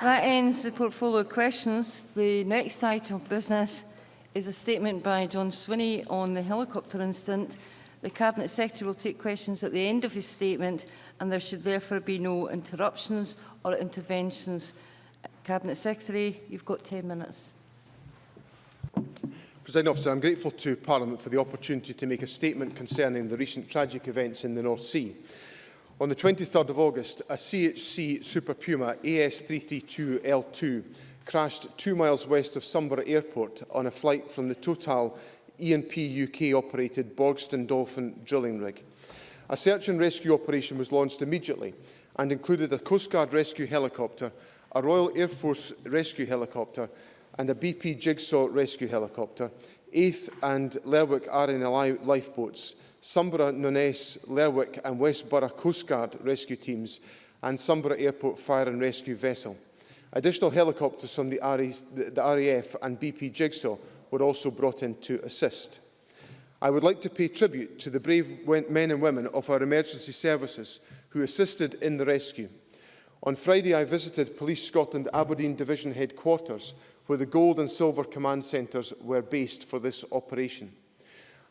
That ends the portfolio questions. The next item of business is a statement by John Swinney on the helicopter incident. The Cabinet Secretary will take questions at the end of his statement, and there should therefore be no interruptions or interventions. Cabinet Secretary, you've got 10 minutes. Presiding Officer, I am grateful to Parliament for the opportunity to make a statement concerning the recent tragic events in the North Sea. On the 23rd of August, a CHC Super Puma AS332L2 crashed 2 miles west of Sunborough Airport on a flight from the Total E&P UK-operated Bogston Dolphin drilling rig. A search and rescue operation was launched immediately and included a Coast Guard rescue helicopter, a Royal Air Force rescue helicopter and a BP Jigsaw rescue helicopter, 8th and Lerwick RNLI lifeboats, Sunborough, Noness, Lerwick and Westborough Coast Guard rescue teams and Sunborough Airport fire and rescue vessel. Additional helicopters from the RAF and BP Jigsaw were also brought in to assist. I would like to pay tribute to the brave men and women of our emergency services who assisted in the rescue. On Friday, I visited Police Scotland Aberdeen Division headquarters, where the Gold and Silver Command Centres were based for this operation.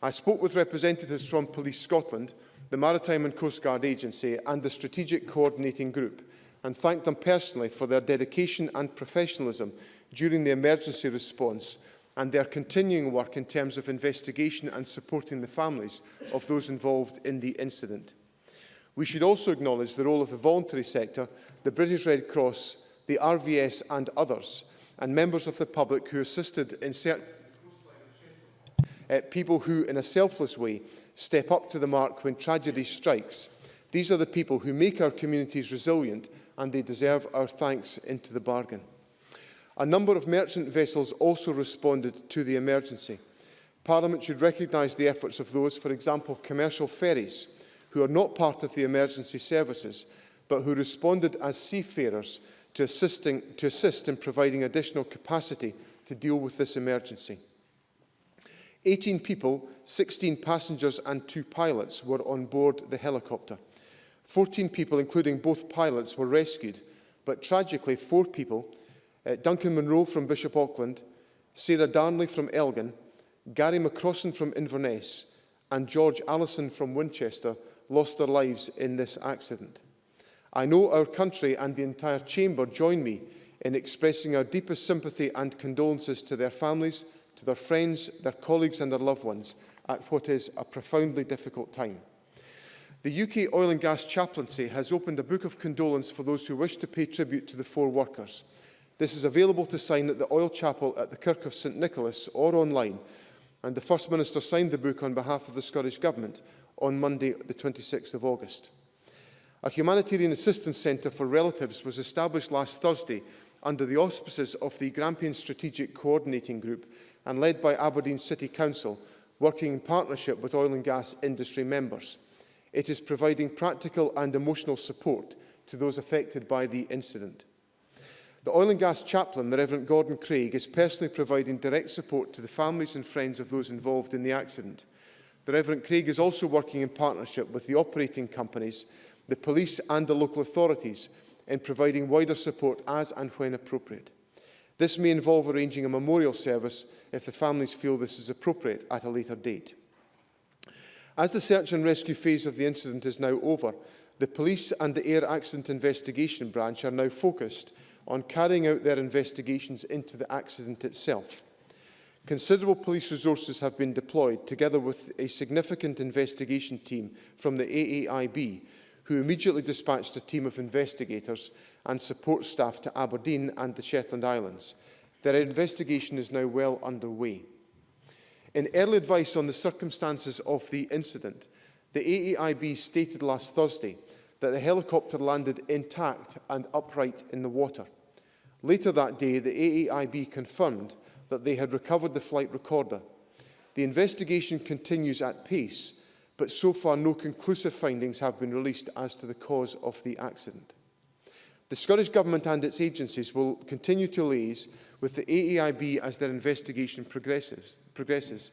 I spoke with representatives from Police Scotland, the Maritime and Coast Guard Agency and the Strategic Coordinating Group, and thanked them personally for their dedication and professionalism during the emergency response and their continuing work in terms of investigation and supporting the families of those involved in the incident. We should also acknowledge the role of the voluntary sector, the British Red Cross, the RVS and others, and members of the public who assisted in certain people who, in a selfless way, step up to the mark when tragedy strikes. These are the people who make our communities resilient, and they deserve our thanks into the bargain. A number of merchant vessels also responded to the emergency. Parliament should recognise the efforts of those, for example, commercial ferries, who are not part of the emergency services, but who responded as seafarers to assist in providing additional capacity to deal with this emergency. 18 people, 16 passengers and 2 pilots were on board the helicopter. 14 people, including both pilots, were rescued, but tragically 4 people, Duncan Munro from Bishop Auckland, Sarah Darnley from Elgin, Gary McCrossan from Inverness and George Allison from Winchester lost their lives in this accident. I know our country and the entire Chamber join me in expressing our deepest sympathy and condolences to their families, to their friends, their colleagues and their loved ones at what is a profoundly difficult time. The UK Oil and Gas Chaplaincy has opened a book of condolence for those who wish to pay tribute to the 4 workers. This is available to sign at the Oil Chapel at the Kirk of St Nicholas or online, and the First Minister signed the book on behalf of the Scottish Government on Monday, the 26th of August. A humanitarian assistance centre for relatives was established last Thursday under the auspices of the Grampian Strategic Coordinating Group and led by Aberdeen City Council, working in partnership with oil and gas industry members. It is providing practical and emotional support to those affected by the incident. The Oil and Gas Chaplain, the Reverend Gordon Craig, is personally providing direct support to the families and friends of those involved in the accident. The Reverend Craig is also working in partnership with the operating companies, the police and the local authorities in providing wider support as and when appropriate. This may involve arranging a memorial service if the families feel this is appropriate at a later date. As the search and rescue phase of the incident is now over, the police and the Air Accident Investigation Branch are now focused on carrying out their investigations into the accident itself. Considerable police resources have been deployed, together with a significant investigation team from the AAIB, who immediately dispatched a team of investigators and support staff to Aberdeen and the Shetland Islands. Their investigation is now well underway. In early advice on the circumstances of the incident, the AAIB stated last Thursday that the helicopter landed intact and upright in the water. Later that day, the AAIB confirmed that they had recovered the flight recorder. The investigation continues at pace, but so far no conclusive findings have been released as to the cause of the accident. The Scottish Government and its agencies will continue to liaise with the AAIB as their investigation progresses,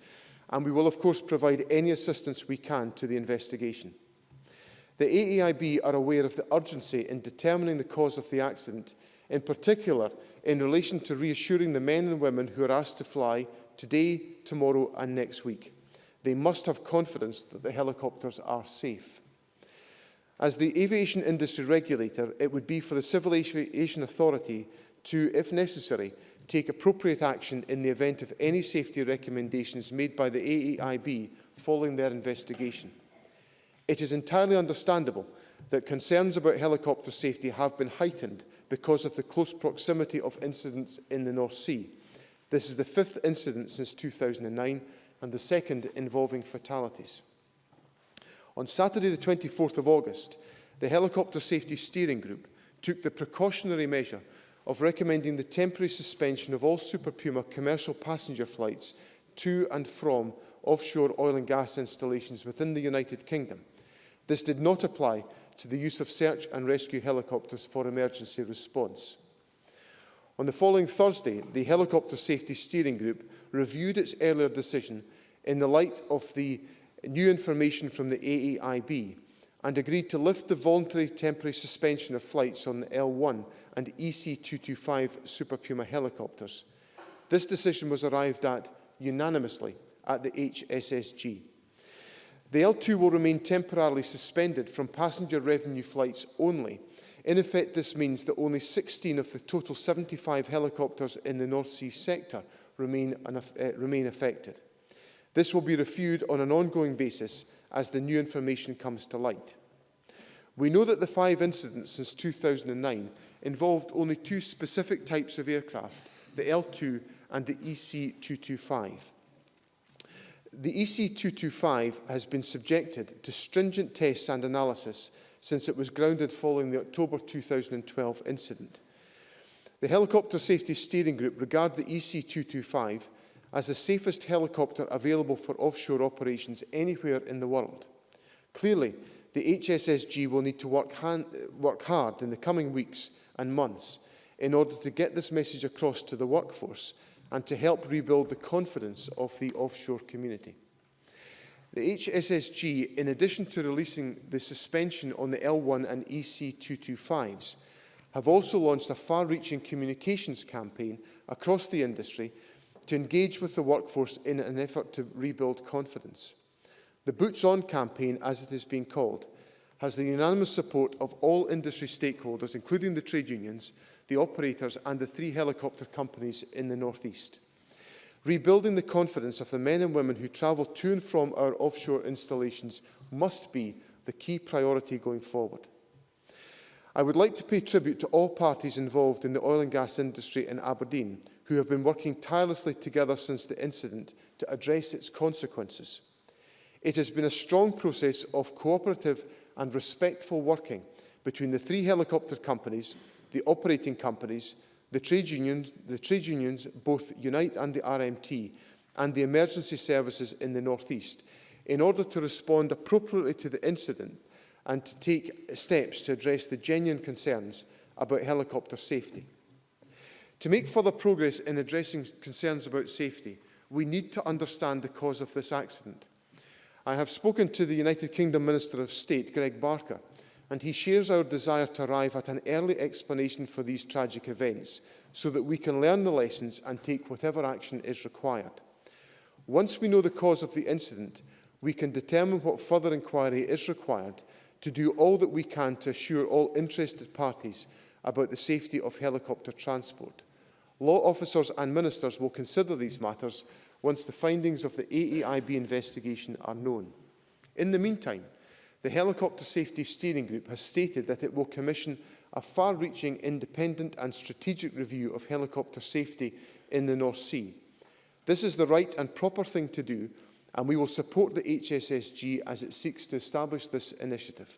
and we will of course provide any assistance we can to the investigation. The AAIB are aware of the urgency in determining the cause of the accident in particular in relation to reassuring the men and women who are asked to fly today, tomorrow and next week. They must have confidence that the helicopters are safe. As the aviation industry regulator, it would be for the Civil Aviation Authority to, if necessary, take appropriate action in the event of any safety recommendations made by the AEIB following their investigation. It is entirely understandable that concerns about helicopter safety have been heightened because of the close proximity of incidents in the North Sea. This is the 5th incident since 2009 and the 2nd involving fatalities. On Saturday, the 24th of August, the Helicopter Safety Steering Group took the precautionary measure of recommending the temporary suspension of all Super Puma commercial passenger flights to and from offshore oil and gas installations within the United Kingdom. This did not apply to the use of search and rescue helicopters for emergency response. On the following Thursday, the Helicopter Safety Steering Group reviewed its earlier decision in the light of the new information from the AEIB and agreed to lift the voluntary temporary suspension of flights on the L1 and EC225 Super Puma helicopters. This decision was arrived at unanimously at the HSSG. The L2 will remain temporarily suspended from passenger revenue flights only. In effect, this means that only 16 of the total 75 helicopters in the North Sea sector remain affected. This will be reviewed on an ongoing basis as the new information comes to light. We know that the 5 incidents since 2009 involved only 2 specific types of aircraft, the L2 and the EC225. The EC225 has been subjected to stringent tests and analysis since it was grounded following the October 2012 incident. The Helicopter Safety Steering Group regard the EC225 as the safest helicopter available for offshore operations anywhere in the world. Clearly, the HSSG will need to work hard in the coming weeks and months in order to get this message across to the workforce and to help rebuild the confidence of the offshore community. The HSSG, in addition to releasing the suspension on the L1 and EC225s, have also launched a far-reaching communications campaign across the industry to engage with the workforce in an effort to rebuild confidence. The Boots On campaign, as it is being called, has the unanimous support of all industry stakeholders, including the trade unions, the operators and the 3 helicopter companies in the North East. Rebuilding the confidence of the men and women who travel to and from our offshore installations must be the key priority going forward. I would like to pay tribute to all parties involved in the oil and gas industry in Aberdeen who have been working tirelessly together since the incident to address its consequences. It has been a strong process of cooperative and respectful working between the 3 helicopter companies, the operating companies, the trade unions, both Unite and the RMT, and the emergency services in the North East, in order to respond appropriately to the incident and to take steps to address the genuine concerns about helicopter safety. To make further progress in addressing concerns about safety, we need to understand the cause of this accident. I have spoken to the United Kingdom Minister of State, Greg Barker, and he shares our desire to arrive at an early explanation for these tragic events so that we can learn the lessons and take whatever action is required. Once we know the cause of the incident, we can determine what further inquiry is required to do all that we can to assure all interested parties about the safety of helicopter transport. Law officers and ministers will consider these matters once the findings of the AEIB investigation are known. In the meantime, the Helicopter Safety Steering Group has stated that it will commission a far-reaching, independent and strategic review of helicopter safety in the North Sea. This is the right and proper thing to do, and we will support the HSSG as it seeks to establish this initiative.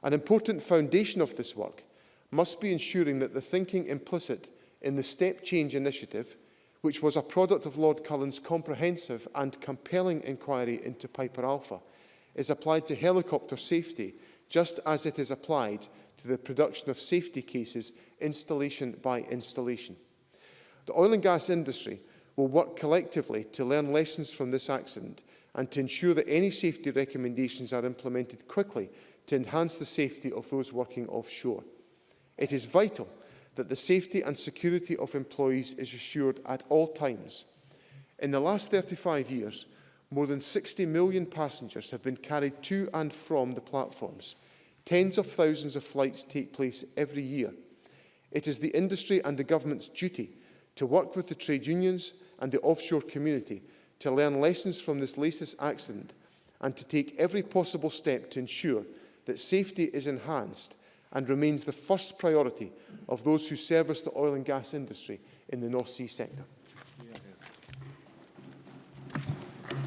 An important foundation of this work must be ensuring that the thinking implicit in the Step Change initiative, which was a product of Lord Cullen's comprehensive and compelling inquiry into Piper Alpha, is applied to helicopter safety, just as it is applied to the production of safety cases installation by installation. The oil and gas industry will work collectively to learn lessons from this accident and to ensure that any safety recommendations are implemented quickly to enhance the safety of those working offshore. It is vital that the safety and security of employees is assured at all times. In the last 35 years, more than 60 million passengers have been carried to and from the platforms. Tens of thousands of flights take place every year. It is the industry and the government's duty to work with the trade unions and the offshore community to learn lessons from this latest accident and to take every possible step to ensure that safety is enhanced and remains the first priority of those who service the oil and gas industry in the North Sea sector.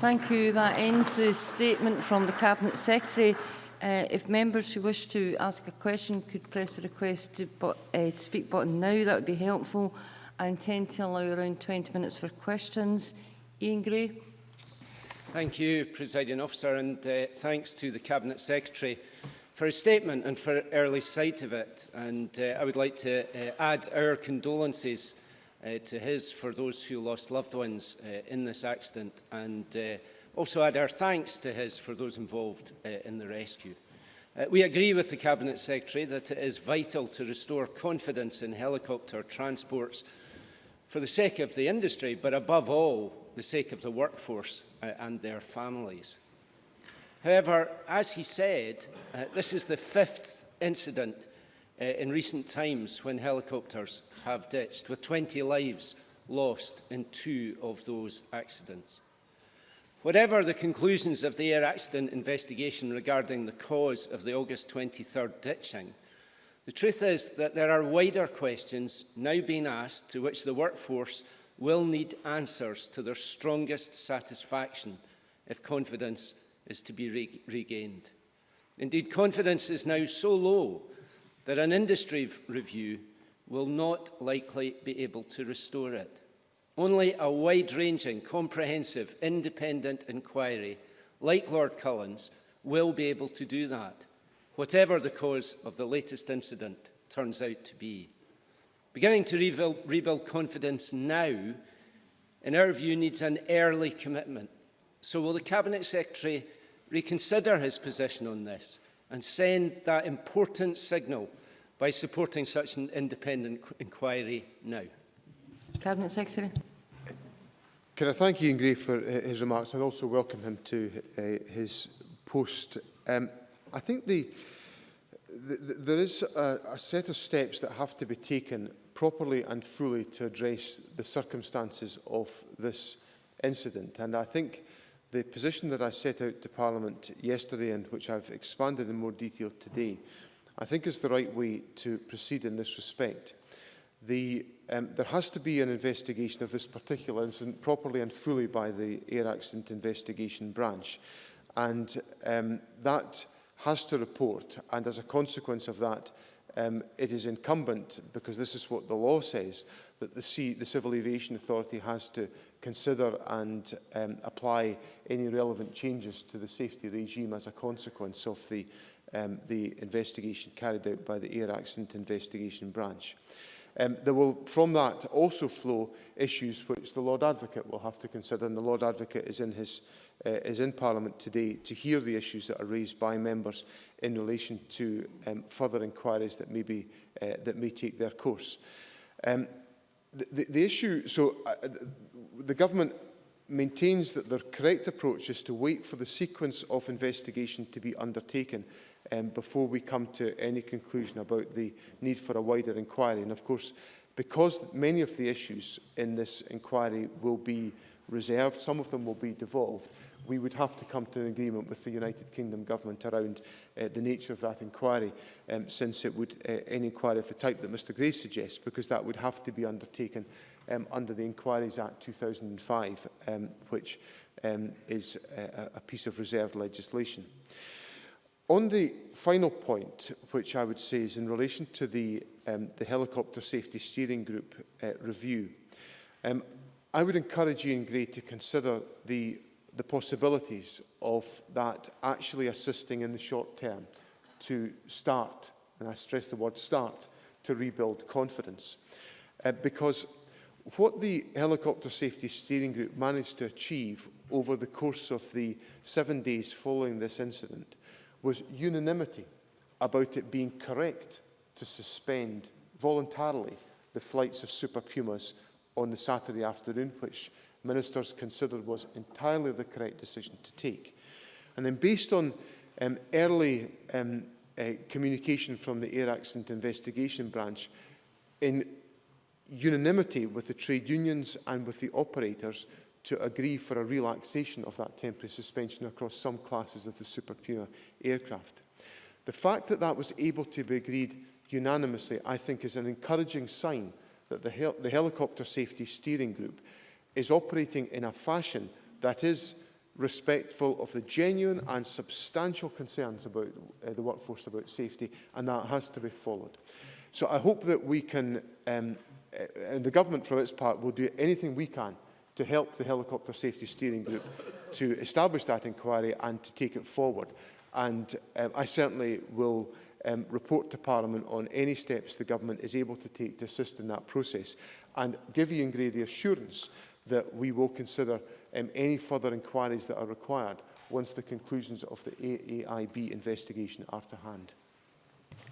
Thank you. That ends the statement from the Cabinet Secretary. If members who wish to ask a question could press the request to speak button now, that would be helpful. I intend to allow around 20 minutes for questions. Ian Gray. Thank you, Presiding Officer, and thanks to the Cabinet Secretary for his statement and for early sight of it. And I would like to add our condolences to his for those who lost loved ones in this accident, and also add our thanks to his for those involved in the rescue. We agree with the Cabinet Secretary that it is vital to restore confidence in helicopter transports for the sake of the industry, but above all, the sake of the workforce and their families. However, as he said, this is the 5th incident in recent times when helicopters have ditched, with 20 lives lost in 2 of those accidents. Whatever the conclusions of the air accident investigation regarding the cause of the August 23rd ditching, the truth is that there are wider questions now being asked to which the workforce will need answers to their strongest satisfaction if confidence is to be regained. Indeed, confidence is now so low that an industry review will not likely be able to restore it. Only a wide-ranging, comprehensive, independent inquiry, like Lord Cullen's, will be able to do that, whatever the cause of the latest incident turns out to be. Beginning to rebuild confidence now, in our view, needs an early commitment. So will the Cabinet Secretary reconsider his position on this and send that important signal by supporting such an independent inquiry now? Cabinet Secretary. Can I thank Ian Gray for his remarks and also welcome him to his post. I think there is a set of steps that have to be taken properly and fully to address the circumstances of this incident. And I think the position that I set out to Parliament yesterday and which I've expanded in more detail today, I think is the right way to proceed in this respect. There has to be an investigation of this particular incident properly and fully by the Air Accident Investigation Branch. And that has to report, and as a consequence of that, it is incumbent, because this is what the law says, that the Civil Aviation Authority has to consider and apply any relevant changes to the safety regime as a consequence of the investigation carried out by the Air Accident Investigation Branch. There will, from that, also flow issues which the Lord Advocate will have to consider, and the Lord Advocate is in Parliament today to hear the issues that are raised by members in relation to further inquiries that may take their course. The issue, so the government maintains that their correct approach is to wait for the sequence of investigation to be undertaken before we come to any conclusion about the need for a wider inquiry. And of course, because many of the issues in this inquiry will be reserved, some of them will be devolved, we would have to come to an agreement with the United Kingdom government around the nature of that inquiry, since it would any inquiry of the type that Mr Gray suggests, because that would have to be undertaken under the Inquiries Act 2005, which is a piece of reserved legislation. On the final point, which I would say is in relation to the Helicopter Safety Steering Group review, I would encourage Ian Gray to consider the possibilities of that actually assisting in the short term to start, and I stress the word start, to rebuild confidence. Because what the Helicopter Safety Steering Group managed to achieve over the course of the 7 days following this incident was unanimity about it being correct to suspend voluntarily the flights of Super Pumas on the Saturday afternoon, which ministers considered was entirely the correct decision to take. And then, based on early communication from the Air Accident Investigation Branch, in unanimity with the trade unions and with the operators, to agree for a relaxation of that temporary suspension across some classes of the Super Puma aircraft. The fact that that was able to be agreed unanimously, I think, is an encouraging sign that the Helicopter Safety Steering Group is operating in a fashion that is respectful of the genuine and substantial concerns about the workforce about safety, and that has to be followed. So I hope that we can, and the government for its part, will do anything we can to help the Helicopter Safety Steering Group to establish that inquiry and to take it forward. And I certainly will report to Parliament on any steps the government is able to take to assist in that process, and give Ian Gray the assurance that we will consider any further inquiries that are required once the conclusions of the AAIB investigation are to hand.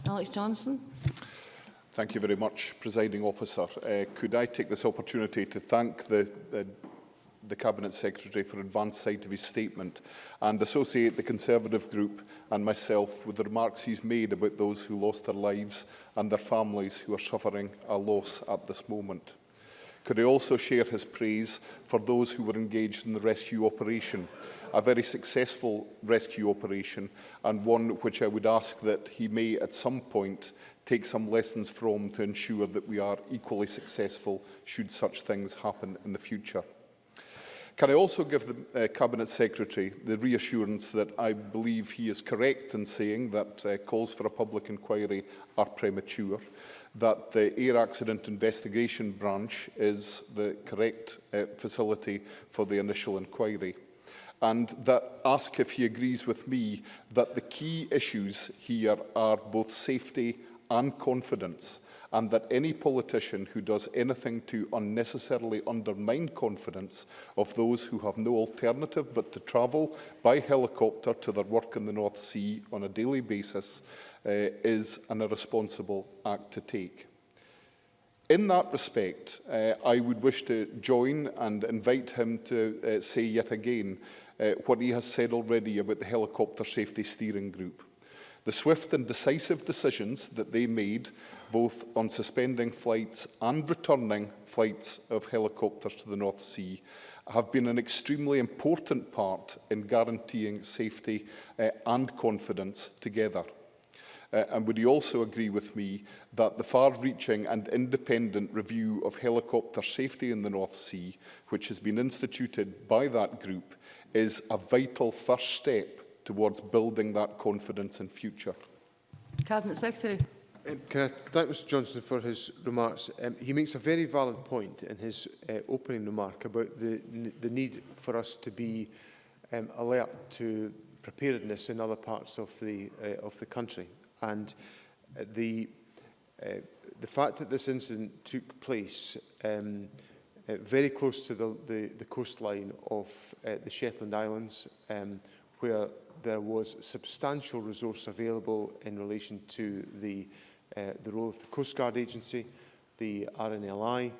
Alex Johnson. Thank you very much, Presiding Officer. Could I take this opportunity to thank the Cabinet Secretary for advance sight of his statement, and associate the Conservative Group and myself with the remarks he's made about those who lost their lives and their families who are suffering a loss at this moment. Could I also share his praise for those who were engaged in the rescue operation, a very successful rescue operation, and one which I would ask that he may at some point take some lessons from to ensure that we are equally successful should such things happen in the future. Can I also give the Cabinet Secretary the reassurance that I believe he is correct in saying that calls for a public inquiry are premature, that the Air Accident Investigation Branch is the correct facility for the initial inquiry, and that ask if he agrees with me that the key issues here are both safety and confidence, and that any politician who does anything to unnecessarily undermine confidence of those who have no alternative but to travel by helicopter to their work in the North Sea on a daily basis is an irresponsible act to take. In that respect, I would wish to join and invite him to say yet again what he has said already about the Helicopter Safety Steering Group. The swift and decisive decisions that they made, both on suspending flights and returning flights of helicopters to the North Sea, have been an extremely important part in guaranteeing safety and confidence together. And would you also agree with me that the far-reaching and independent review of helicopter safety in the North Sea, which has been instituted by that group, is a vital first step towards building that confidence in future? Cabinet Secretary. Can I thank Mr Johnson for his remarks? He makes a very valid point in his opening remark about the need for us to be alert to preparedness in other parts of the country, and the fact that this incident took place very close to the coastline of the Shetland Islands, where there was substantial resource available in relation to the role of the Coast Guard Agency, the RNLI,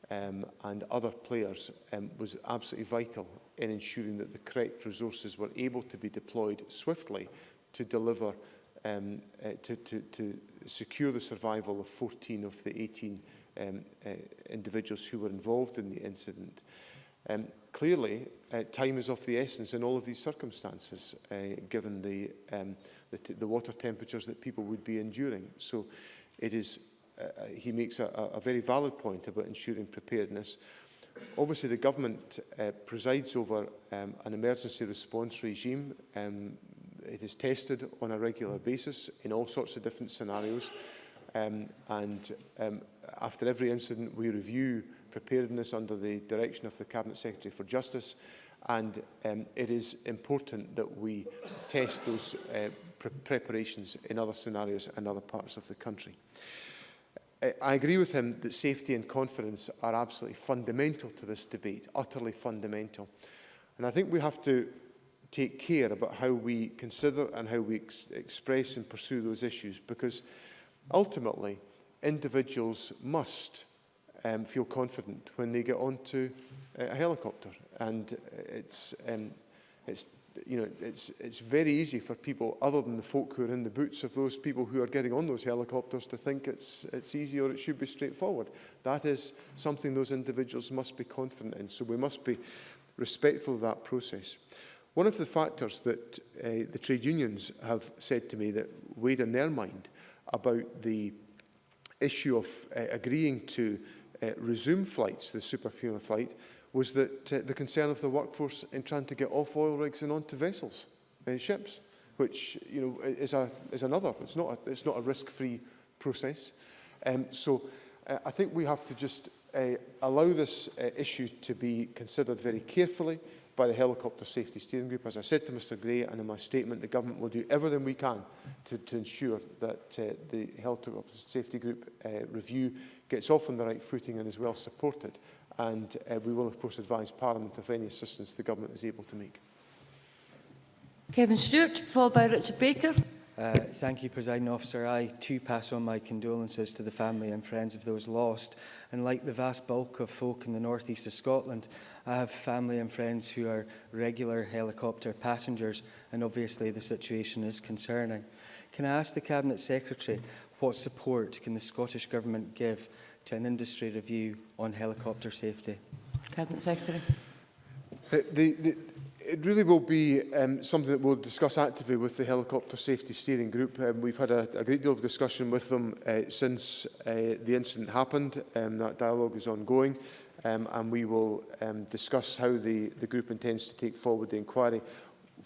and other players, was absolutely vital in ensuring that the correct resources were able to be deployed swiftly to deliver, to secure the survival of 14 of the 18 individuals who were involved in the incident. Clearly, time is of the essence in all of these circumstances, given the water temperatures that people would be enduring. So it is, he makes a very valid point about ensuring preparedness. Obviously, the government presides over an emergency response regime. It is tested on a regular basis in all sorts of different scenarios. After every incident, we review preparedness under the direction of the Cabinet Secretary for Justice, and it is important that we test those preparations in other scenarios and other parts of the country. I agree with him that safety and confidence are absolutely fundamental to this debate, utterly fundamental. And I think we have to take care about how we consider and how we express and pursue those issues, because ultimately individuals must feel confident when they get onto a helicopter, and it's very easy for people other than the folk who are in the boots of those people who are getting on those helicopters to think it's easy or it should be straightforward. That is something those individuals must be confident in, so we must be respectful of that process. One of the factors that the trade unions have said to me that weighed in their mind about the issue of agreeing to resume flights, the Super Puma flight, was that the concern of the workforce in trying to get off oil rigs and onto vessels, ships, which is another. It's not a risk-free process. So I think we have to just allow this issue to be considered very carefully by the Helicopter Safety Steering Group. As I said to Mr Gray and in my statement, the Government will do everything we can to ensure that the Helicopter Safety Group review gets off on the right footing and is well supported. And we will, of course, advise Parliament of any assistance the Government is able to make. Kevin Stewart, followed by Richard Baker. Thank you, Presiding Officer. I too pass on my condolences to the family and friends of those lost. And like the vast bulk of folk in the north east of Scotland, I have family and friends who are regular helicopter passengers, and obviously the situation is concerning. Can I ask the Cabinet Secretary what support can the Scottish Government give to an industry review on helicopter safety? Cabinet Secretary. It really will be something that we'll discuss actively with the Helicopter Safety Steering Group. We've had a great deal of discussion with them since the incident happened. That dialogue is ongoing, and we will discuss how the group intends to take forward the inquiry.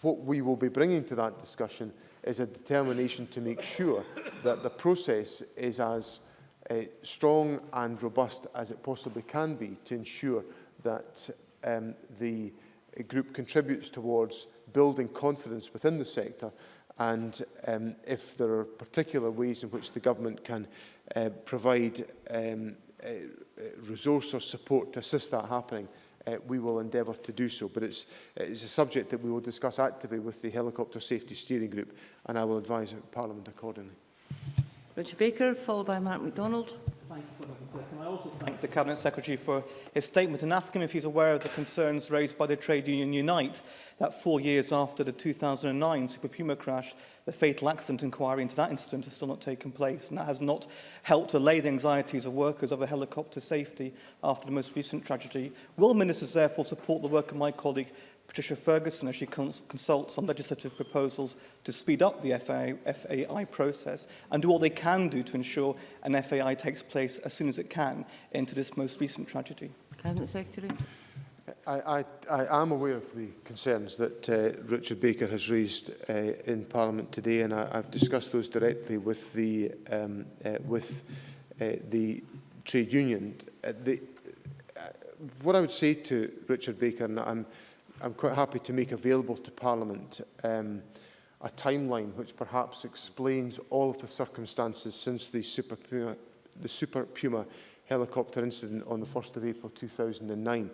What we will be bringing to that discussion is a determination to make sure that the process is as strong and robust as it possibly can be to ensure that the group contributes towards building confidence within the sector, and if there are particular ways in which the Government can provide resource or support to assist that happening, we will endeavour to do so. But it's a subject that we will discuss actively with the Helicopter Safety Steering Group, and I will advise Parliament accordingly. Richard Baker, followed by Mark MacDonald. Thank you, Can I also thank the Cabinet Secretary for his statement and ask him if he's aware of the concerns raised by the trade union Unite that 4 years after the 2009 Super Puma crash, the fatal accident inquiry into that incident has still not taken place, and that has not helped allay the anxieties of workers over helicopter safety after the most recent tragedy. Will ministers therefore support the work of my colleague Patricia Ferguson as she consults on legislative proposals to speed up the FAI process and do all they can do to ensure an FAI takes place as soon as it can into this most recent tragedy? Cabinet Secretary. I am aware of the concerns that Richard Baker has raised in Parliament today, and I've discussed those directly with the trade union. What I would say to Richard Baker, and I'm quite happy to make available to Parliament a timeline which perhaps explains all of the circumstances since the Super Puma helicopter incident on the 1st of April 2009.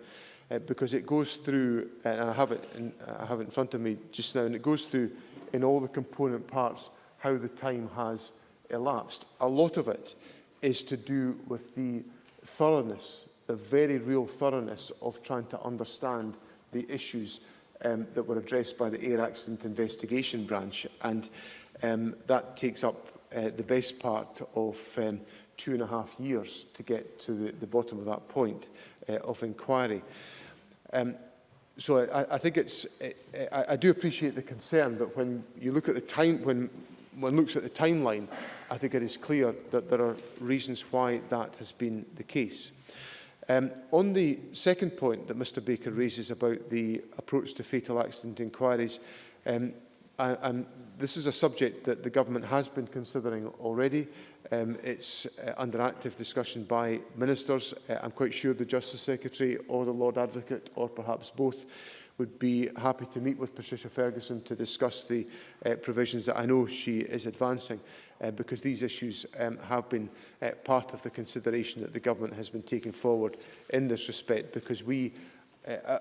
Because it goes through, and I have it in front of me just now, and it goes through in all the component parts how the time has elapsed. A lot of it is to do with the thoroughness, the very real thoroughness of trying to understand the issues that were addressed by the Air Accident Investigation Branch, and that takes up the best part of 2.5 years to get to the bottom of that point of inquiry. So I think I do appreciate the concern, but when you look at the time, when one looks at the timeline, I think it is clear that there are reasons why that has been the case. On the second point that Mr Baker raises about the approach to fatal accident inquiries, this is a subject that the Government has been considering already. It's under active discussion by ministers. I'm quite sure the Justice Secretary or the Lord Advocate, or perhaps both, would be happy to meet with Patricia Ferguson to discuss the provisions that I know she is advancing, because these issues have been part of the consideration that the Government has been taking forward in this respect, because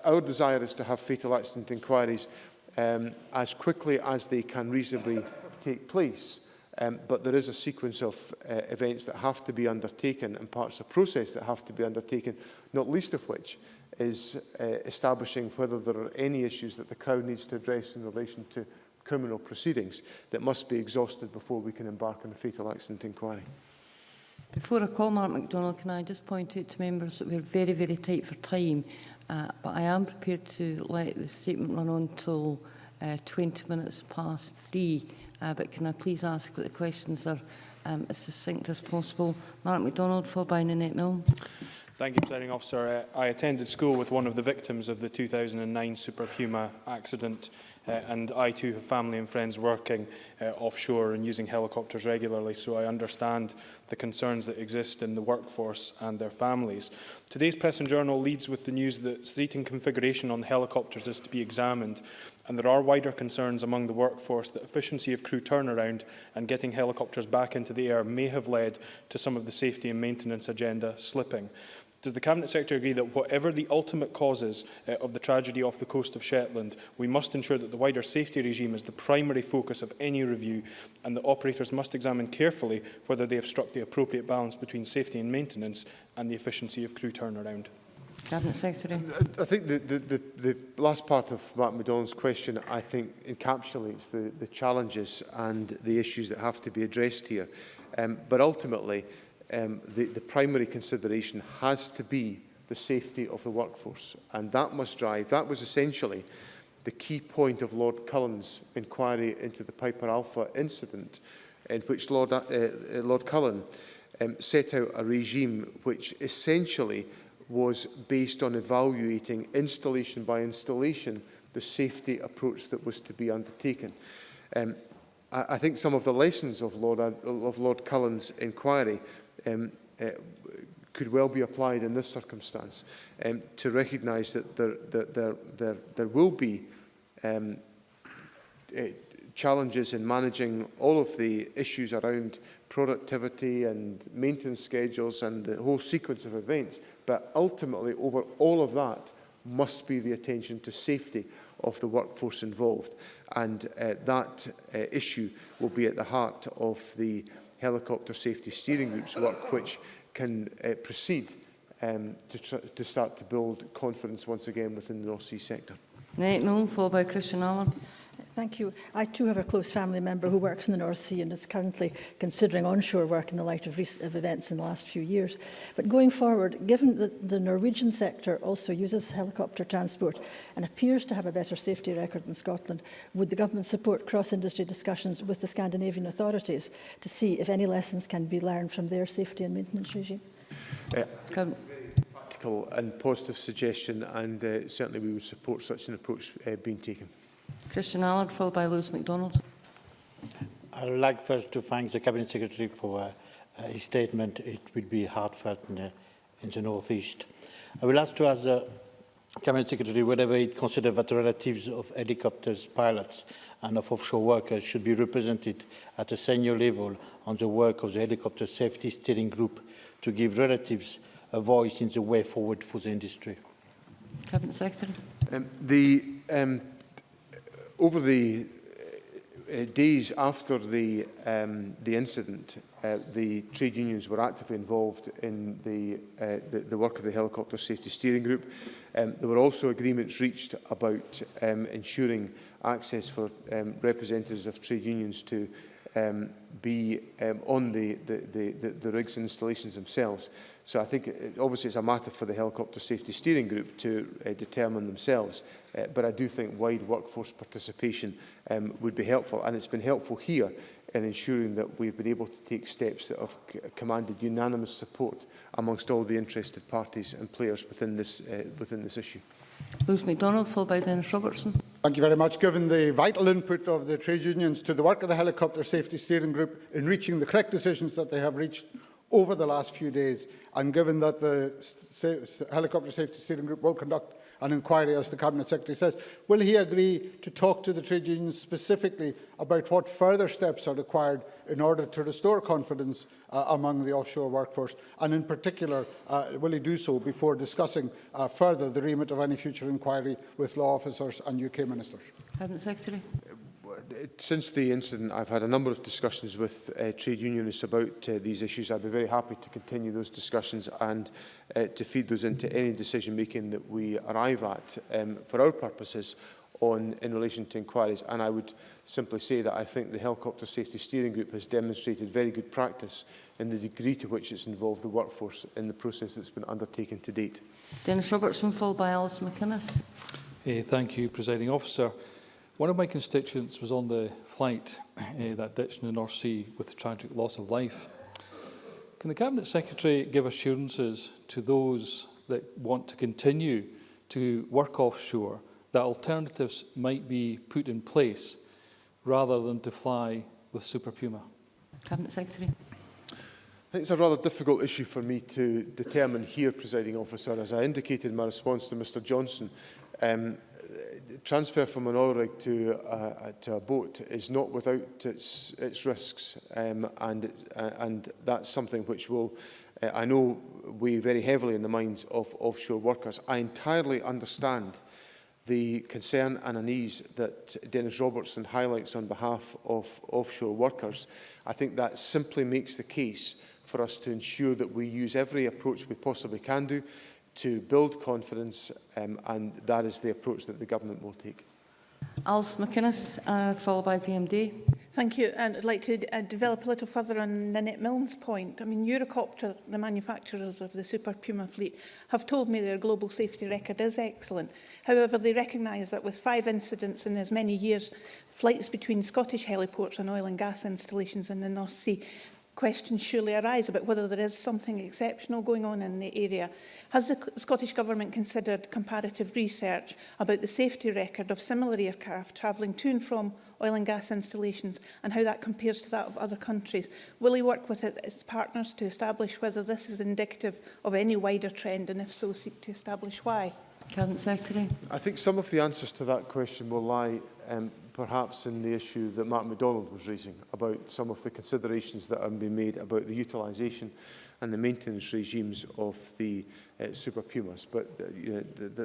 our desire is to have fatal accident inquiries as quickly as they can reasonably take place, But there is a sequence of events that have to be undertaken and parts of the process that have to be undertaken, not least of which is establishing whether there are any issues that the Crown needs to address in relation to criminal proceedings that must be exhausted before we can embark on a fatal accident inquiry. Before I call Mark MacDonald, can I just point out to members that we're very, very tight for time, but I am prepared to let the statement run on till 20 minutes past 3. But can I please ask that the questions are as succinct as possible? Mark MacDonald, followed by Nanette Milne. Thank you, Presiding Officer. I attended school with one of the victims of the 2009 Super Puma accident, and I too have family and friends working offshore and using helicopters regularly, so I understand the concerns that exist in the workforce and their families. Today's Press and Journal leads with the news that seating configuration on the helicopters is to be examined, and there are wider concerns among the workforce that efficiency of crew turnaround and getting helicopters back into the air may have led to some of the safety and maintenance agenda slipping. Does the Cabinet Secretary agree that whatever the ultimate causes of the tragedy off the coast of Shetland, we must ensure that the wider safety regime is the primary focus of any review, and that operators must examine carefully whether they have struck the appropriate balance between safety and maintenance and the efficiency of crew turnaround? Cabinet Secretary. I think the last part of Mark MacDonald's question, I think, encapsulates the challenges and the issues that have to be addressed here. But ultimately, the primary consideration has to be the safety of the workforce, and that must drive. That was essentially the key point of Lord Cullen's inquiry into the Piper Alpha incident, in which Lord Cullen set out a regime which essentially was based on evaluating installation by installation the safety approach that was to be undertaken. I think some of the lessons of Lord Cullen's inquiry could well be applied in this circumstance, to recognise that there will be challenges in managing all of the issues around productivity and maintenance schedules and the whole sequence of events, but ultimately over all of that must be the attention to safety of the workforce involved, and that issue will be at the heart of the Helicopter Safety Steering Group's work, which can proceed to start to build confidence once again within the North Sea sector. Nanette Milne, followed by Christian Allen. Thank you. I too have a close family member who works in the North Sea and is currently considering onshore work in the light of events in the last few years. But going forward, given that the Norwegian sector also uses helicopter transport and appears to have a better safety record than Scotland, would the government support cross-industry discussions with the Scandinavian authorities to see if any lessons can be learned from their safety and maintenance regime? Practical and positive suggestion, and certainly we would support such an approach being taken. Christian Allen, followed by Lewis MacDonald. I would like first to thank the Cabinet Secretary for his statement. It will be heartfelt in the North East. I will ask the Cabinet Secretary whether it considers that the relatives of helicopters, pilots and of offshore workers should be represented at a senior level on the work of the Helicopter Safety Steering Group to give relatives a voice in the way forward for the industry. Cabinet Secretary. Over the days after the incident, the trade unions were actively involved in the work of the Helicopter Safety Steering Group. There were also agreements reached about ensuring access for representatives of trade unions to be on the rigs and installations themselves. So I think obviously it's a matter for the Helicopter Safety Steering Group to determine themselves, but I do think wide workforce participation would be helpful, and it's been helpful here in ensuring that we've been able to take steps that have commanded unanimous support amongst all the interested parties and players within this issue. Lewis MacDonald, followed by Dennis Robertson. Thank you very much. Given the vital input of the trade unions to the work of the Helicopter Safety Steering Group in reaching the correct decisions that they have reached over the last few days, and given that the Helicopter Safety Steering Group will conduct an inquiry, as the Cabinet Secretary says, will he agree to talk to the trade unions specifically about what further steps are required in order to restore confidence among the offshore workforce, and in particular, will he do so before discussing further the remit of any future inquiry with law officers and UK ministers? Cabinet Secretary. Since the incident, I've had a number of discussions with trade unionists about these issues. I'd be very happy to continue those discussions and to feed those into any decision-making that we arrive at for our purposes in relation to inquiries. And I would simply say that I think the Helicopter Safety Steering Group has demonstrated very good practice in the degree to which it's involved the workforce in the process that's been undertaken to date. Dennis Robertson, followed by Alice McInnes. Thank you, Presiding Officer. One of my constituents was on the flight that ditched in the North Sea with the tragic loss of life. Can the Cabinet Secretary give assurances to those that want to continue to work offshore that alternatives might be put in place rather than to fly with Super Puma? Cabinet Secretary. I think it's a rather difficult issue for me to determine here, Presiding Officer. As I indicated in my response to Mr Johnson, transfer from an oil rig to a boat is not without its risks, and that's something which will, I know, weigh very heavily in the minds of offshore workers. I entirely understand the concern and unease that Dennis Robertson highlights on behalf of offshore workers. I think that simply makes the case for us to ensure that we use every approach we possibly can do to build confidence, and that is the approach that the Government will take. Alice McInnes, followed by Graham Day. Thank you. And I'd like to develop a little further on Nanette Milne's point. I mean, Eurocopter, the manufacturers of the Super Puma fleet, have told me their global safety record is excellent. However, they recognise that with 5 incidents in as many years, flights between Scottish heliports and oil and gas installations in the North Sea, questions surely arise about whether there is something exceptional going on in the area. Has the Scottish Government considered comparative research about the safety record of similar aircraft travelling to and from oil and gas installations and how that compares to that of other countries? Will he work with its partners to establish whether this is indicative of any wider trend, and if so, seek to establish why? Cabinet Secretary. I think some of the answers to that question will lie perhaps in the issue that Mark MacDonald was raising about some of the considerations that are being made about the utilisation and the maintenance regimes of the Super Pumas. But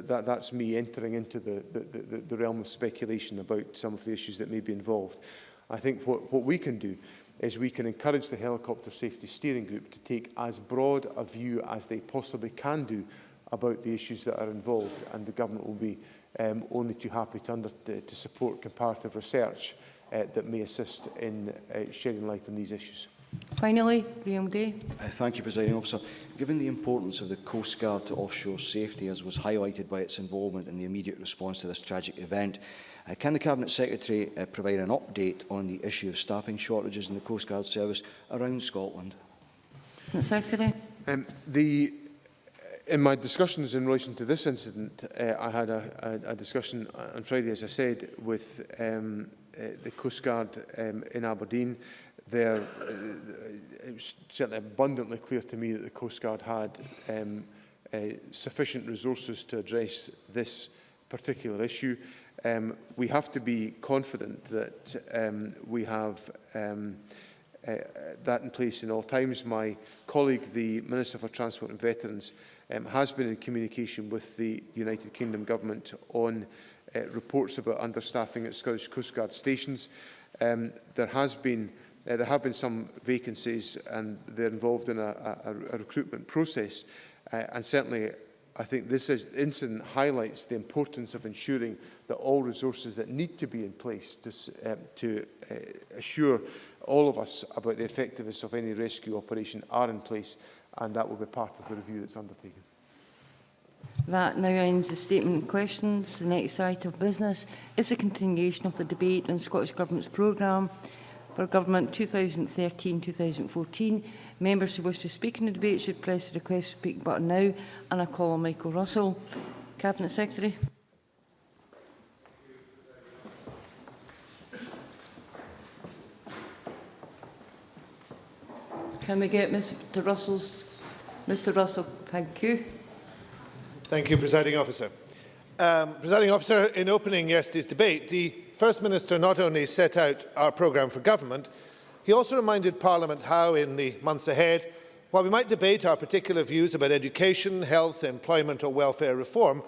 that's me entering into the realm of speculation about some of the issues that may be involved. I think what we can do is we can encourage the Helicopter Safety Steering Group to take as broad a view as they possibly can do about the issues that are involved, and the Government will be only too happy to support comparative research that may assist in shedding light on these issues. Finally, Graham Day. Thank you, Presiding Officer. Given the importance of the Coast Guard to offshore safety, as was highlighted by its involvement in the immediate response to this tragic event, can the Cabinet Secretary provide an update on the issue of staffing shortages in the Coast Guard service around Scotland? Secretary. In my discussions in relation to this incident, I had a discussion on Friday, as I said, with the Coast Guard in Aberdeen. It was certainly abundantly clear to me that the Coast Guard had sufficient resources to address this particular issue. We have to be confident that we have that in place in all times. My colleague, the Minister for Transport and Veterans, has been in communication with the United Kingdom Government on reports about understaffing at Scottish Coast Guard stations. There have been some vacancies, and they're involved in a recruitment process. And certainly, I think this incident highlights the importance of ensuring that all resources that need to be in place to assure all of us about the effectiveness of any rescue operation are in place, and that will be part of the review that's undertaken. That now ends the statement and questions. The next item of business is the continuation of the debate on Scottish Government's programme for Government 2013-2014. Members who wish to speak in the debate should press the request to speak button now, and I call on Michael Russell. Cabinet Secretary. Can we get Mr. Russell, thank you. Thank you, Presiding Officer. Presiding Officer, in opening yesterday's debate, the First Minister not only set out our programme for government, he also reminded Parliament how, in the months ahead, while we might debate our particular views about education, health, employment or welfare reform,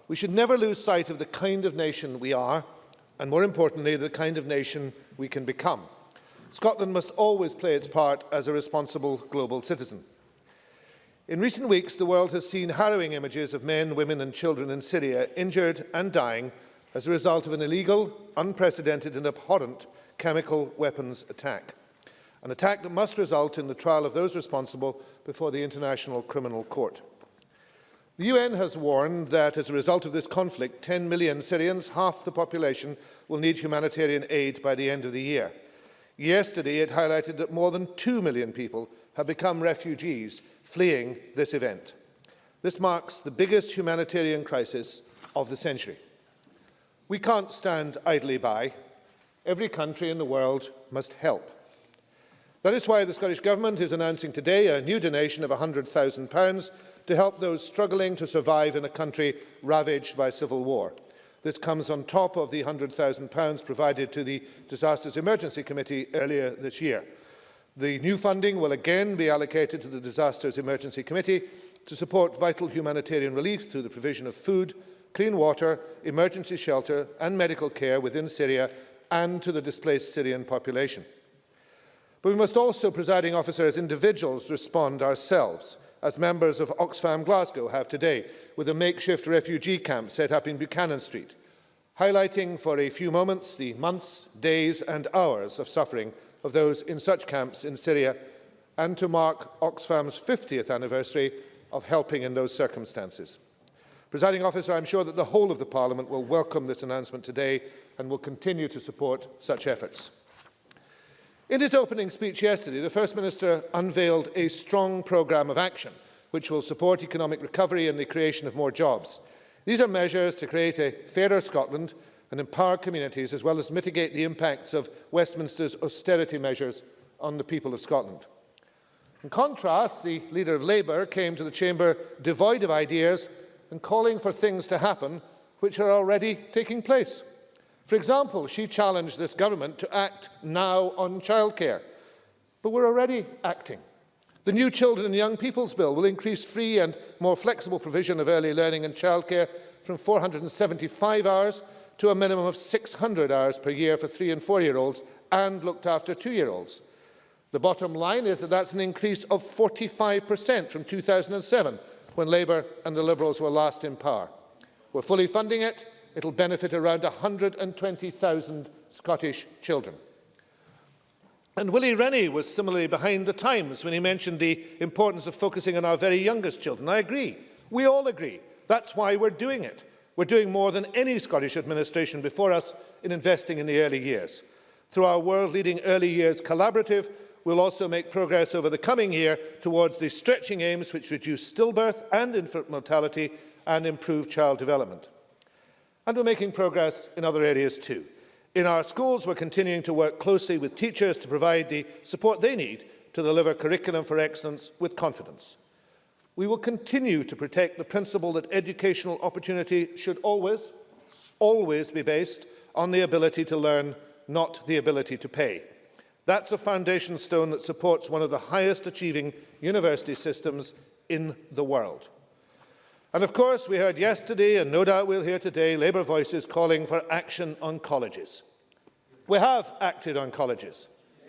we should never lose sight of the kind of nation we are and, more importantly, the kind of nation we can become. Scotland must always play its part as a responsible global citizen. In recent weeks, the world has seen harrowing images of men, women and children in Syria injured and dying as a result of an illegal, unprecedented and abhorrent chemical weapons attack. An attack that must result in the trial of those responsible before the International Criminal Court. The UN has warned that as a result of this conflict, 10 million Syrians, half the population, will need humanitarian aid by the end of the year. Yesterday, it highlighted that more than 2 million people have become refugees fleeing this event. This marks the biggest humanitarian crisis of the century. We can't stand idly by. Every country in the world must help. That is why the Scottish Government is announcing today a new donation of £100,000 to help those struggling to survive in a country ravaged by civil war. This comes on top of the £100,000 provided to the Disasters Emergency Committee earlier this year. The new funding will again be allocated to the Disasters Emergency Committee to support vital humanitarian relief through the provision of food, clean water, emergency shelter and medical care within Syria and to the displaced Syrian population. But we must also, Presiding Officer, as individuals respond ourselves, as members of Oxfam Glasgow have today, with a makeshift refugee camp set up in Buchanan Street, highlighting for a few moments the months, days and hours of suffering of those in such camps in Syria, and to mark Oxfam's 50th anniversary of helping in those circumstances. Presiding Officer, I am sure that the whole of the Parliament will welcome this announcement today and will continue to support such efforts. In his opening speech yesterday, the First Minister unveiled a strong programme of action which will support economic recovery and the creation of more jobs. These are measures to create a fairer Scotland and empower communities, as well as mitigate the impacts of Westminster's austerity measures on the people of Scotland. In contrast, the Leader of Labour came to the Chamber devoid of ideas and calling for things to happen which are already taking place. For example, she challenged this government to act now on childcare. But we're already acting. The new Children and Young People's Bill will increase free and more flexible provision of early learning and childcare from 475 hours to a minimum of 600 hours per year for 3- and 4-year-olds and looked after 2-year-olds. The bottom line is that that's an increase of 45% from 2007, when Labour and the Liberals were last in power. We're fully funding it. It will benefit around 120,000 Scottish children. And Willie Rennie was similarly behind the times when he mentioned the importance of focusing on our very youngest children. I agree. We all agree. That's why we're doing it. We're doing more than any Scottish administration before us in investing in the early years. Through our world-leading Early Years Collaborative, we'll also make progress over the coming year towards the stretching aims which reduce stillbirth and infant mortality and improve child development. And we're making progress in other areas too. In our schools, we're continuing to work closely with teachers to provide the support they need to deliver curriculum for excellence with confidence. We will continue to protect the principle that educational opportunity should always be based on the ability to learn, not the ability to pay. That's a foundation stone that supports one of the highest achieving university systems in the world. And of course, we heard yesterday, and no doubt we'll hear today, Labour voices calling for action on colleges. We have acted on colleges.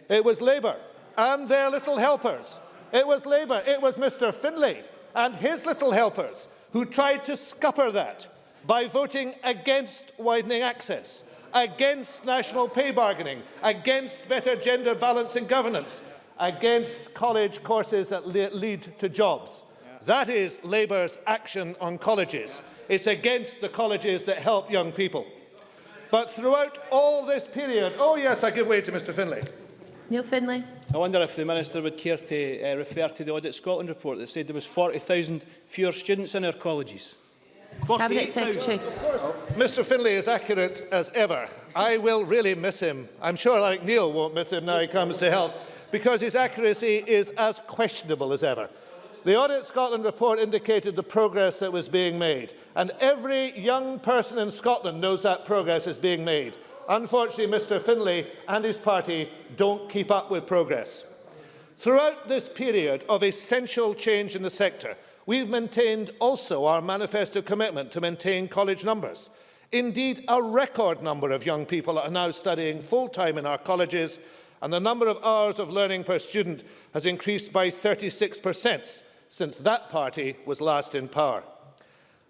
It was Labour and their little helpers. It was Labour, it was Mr Finlay and his little helpers who tried to scupper that by voting against widening access, against national pay bargaining, against better gender balance in governance, against college courses that lead to jobs. That is Labour's action on colleges. It's against the colleges that help young people. But throughout all this period... Oh yes, I give way to Mr Finlay. Neil Finlay. I wonder if the Minister would care to refer to the Audit Scotland report that said there was 40,000 fewer students in our colleges. Cabinet Secretary. Mr Finlay is accurate as ever. I will really miss him. I'm sure, like Neil, won't miss him now he comes to health, because his accuracy is as questionable as ever. The Audit Scotland report indicated the progress that was being made, and every young person in Scotland knows that progress is being made. Unfortunately, Mr Finlay and his party don't keep up with progress. Throughout this period of essential change in the sector, we've maintained also our manifesto commitment to maintain college numbers. Indeed, a record number of young people are now studying full-time in our colleges, and the number of hours of learning per student has increased by 36% since that party was last in power.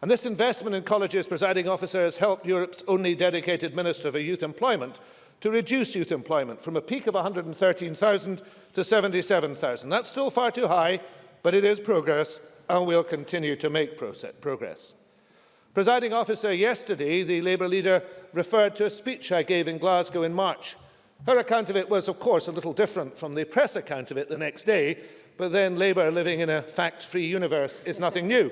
And this investment in colleges, presiding officer, has helped Europe's only dedicated Minister for Youth Employment to reduce youth employment from a peak of 113,000 to 77,000. That's still far too high, but it is progress, and we'll continue to make progress. Presiding officer, yesterday the Labour leader referred to a speech I gave in Glasgow in March. Her account of it was, of course, a little different from the press account of it the next day, but then Labour living in a fact-free universe is nothing new.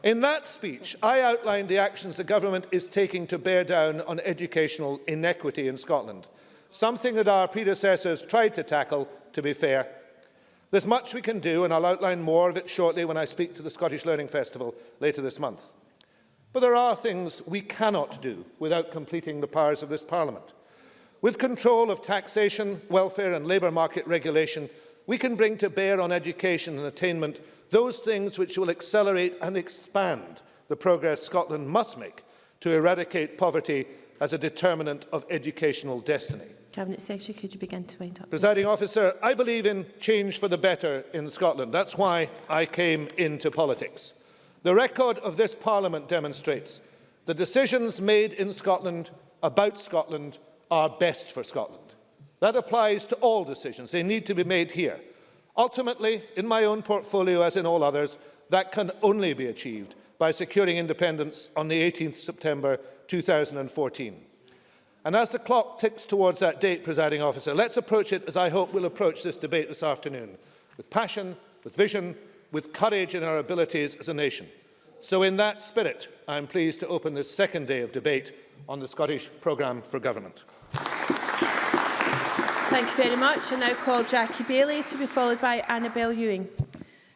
In that speech, I outlined the actions the government is taking to bear down on educational inequity in Scotland, something that our predecessors tried to tackle, to be fair. There's much we can do, and I'll outline more of it shortly when I speak to the Scottish Learning Festival later this month. But there are things we cannot do without completing the powers of this Parliament. With control of taxation, welfare and labour market regulation, we can bring to bear on education and attainment those things which will accelerate and expand the progress Scotland must make to eradicate poverty as a determinant of educational destiny. Cabinet Secretary, could you begin to wind up? Presiding officer, I believe in change for the better in Scotland. That's why I came into politics. The record of this Parliament demonstrates the decisions made in Scotland about Scotland are best for Scotland. That applies to all decisions. They need to be made here. Ultimately, in my own portfolio, as in all others, that can only be achieved by securing independence on the 18th September 2014. And as the clock ticks towards that date, presiding officer, let's approach it as I hope we'll approach this debate this afternoon, with passion, with vision, with courage in our abilities as a nation. So in that spirit, I am pleased to open this second day of debate on the Scottish Programme for Government. Thank you very much. I now call Jackie Bailey to be followed by Annabel Ewing.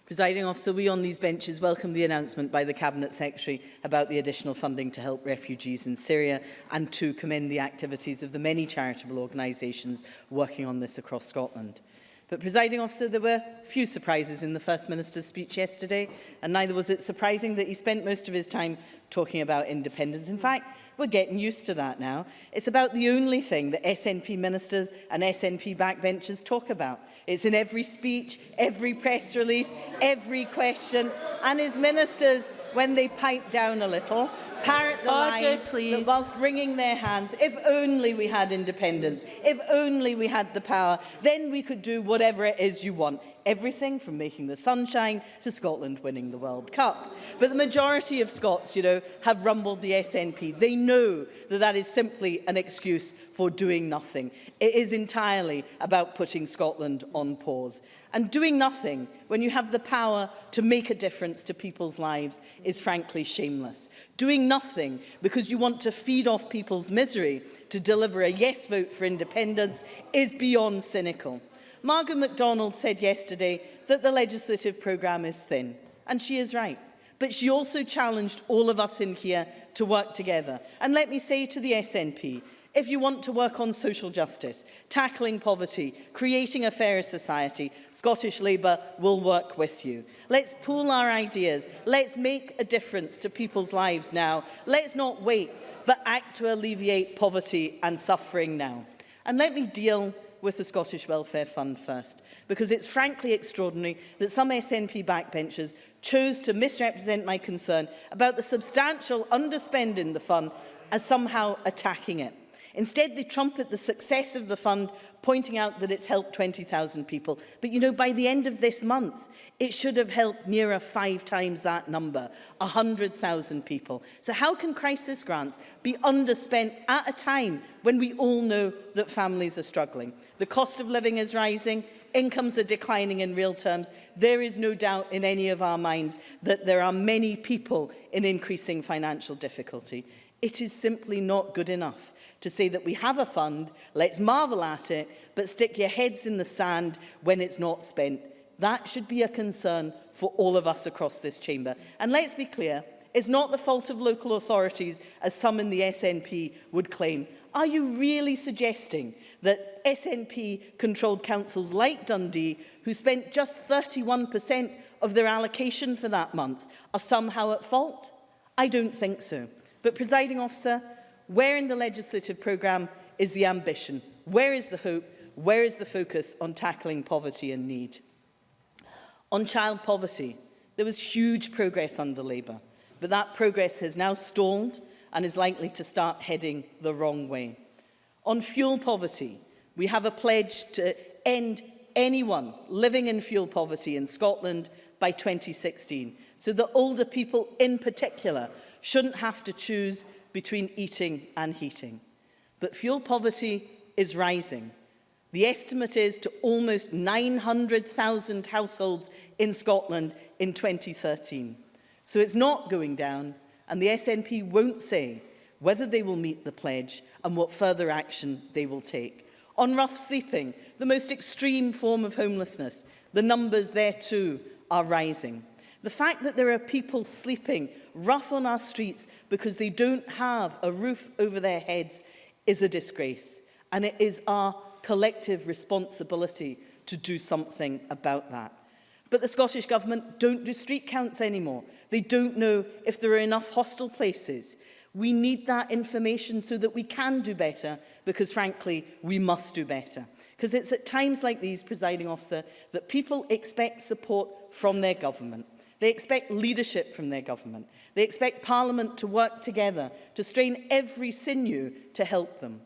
Presiding officer, we on these benches welcome the announcement by the Cabinet Secretary about the additional funding to help refugees in Syria and to commend the activities of the many charitable organisations working on this across Scotland. But, presiding officer, there were few surprises in the First Minister's speech yesterday, and neither was it surprising that he spent most of his time talking about independence. In fact, we're getting used to that now. It's about the only thing that SNP ministers and SNP backbenchers talk about. It's in every speech, every press release, every question, and his ministers, when they pipe down a little, parrot the line that whilst wringing their hands, if only we had independence, if only we had the power, then we could do whatever it is you want. Everything from making the sunshine to Scotland winning the World Cup. But the majority of Scots, have rumbled the SNP. They know that that is simply an excuse for doing nothing. It is entirely about putting Scotland on pause. And doing nothing when you have the power to make a difference to people's lives is frankly shameless. Doing nothing because you want to feed off people's misery to deliver a yes vote for independence is beyond cynical. Margaret MacDonald said yesterday that the legislative programme is thin, and she is right. But she also challenged all of us in here to work together. And let me say to the SNP, if you want to work on social justice, tackling poverty, creating a fairer society, Scottish Labour will work with you. Let's pool our ideas. Let's make a difference to people's lives now. Let's not wait, but act to alleviate poverty and suffering now. And let me deal with the Scottish Welfare Fund first, because it's frankly extraordinary that some SNP backbenchers chose to misrepresent my concern about the substantial underspend in the fund as somehow attacking it. Instead, they trumpet the success of the fund, pointing out that it's helped 20,000 people. But, by the end of this month, it should have helped nearer 5 times that number, 100,000 people. So how can crisis grants be underspent at a time when we all know that families are struggling? The cost of living is rising, incomes are declining in real terms. There is no doubt in any of our minds that there are many people in increasing financial difficulty. It is simply not good enough to say that we have a fund, let's marvel at it, but stick your heads in the sand when it's not spent. That should be a concern for all of us across this chamber. And let's be clear, it's not the fault of local authorities, as some in the SNP would claim. Are you really suggesting that SNP-controlled councils like Dundee, who spent just 31% of their allocation for that month, are somehow at fault? I don't think so. But, Presiding Officer, where in the legislative programme is the ambition? Where is the hope? Where is the focus on tackling poverty and need? On child poverty, there was huge progress under Labour, but that progress has now stalled and is likely to start heading the wrong way. On fuel poverty, we have a pledge to end anyone living in fuel poverty in Scotland by 2016, so that older people in particular shouldn't have to choose between eating and heating. But fuel poverty is rising. The estimate is to almost 900,000 households in Scotland in 2013. So it's not going down, and the SNP won't say whether they will meet the pledge and what further action they will take. On rough sleeping, the most extreme form of homelessness, the numbers there too are rising. The fact that there are people sleeping rough on our streets because they don't have a roof over their heads is a disgrace, and it is our collective responsibility to do something about that. But the Scottish Government don't do street counts anymore. They don't know if there are enough hostel places. We need that information so that we can do better, because frankly, we must do better. Because it's at times like these, Presiding Officer, that people expect support from their government. They expect leadership from their government. They expect Parliament to work together, to strain every sinew to help them.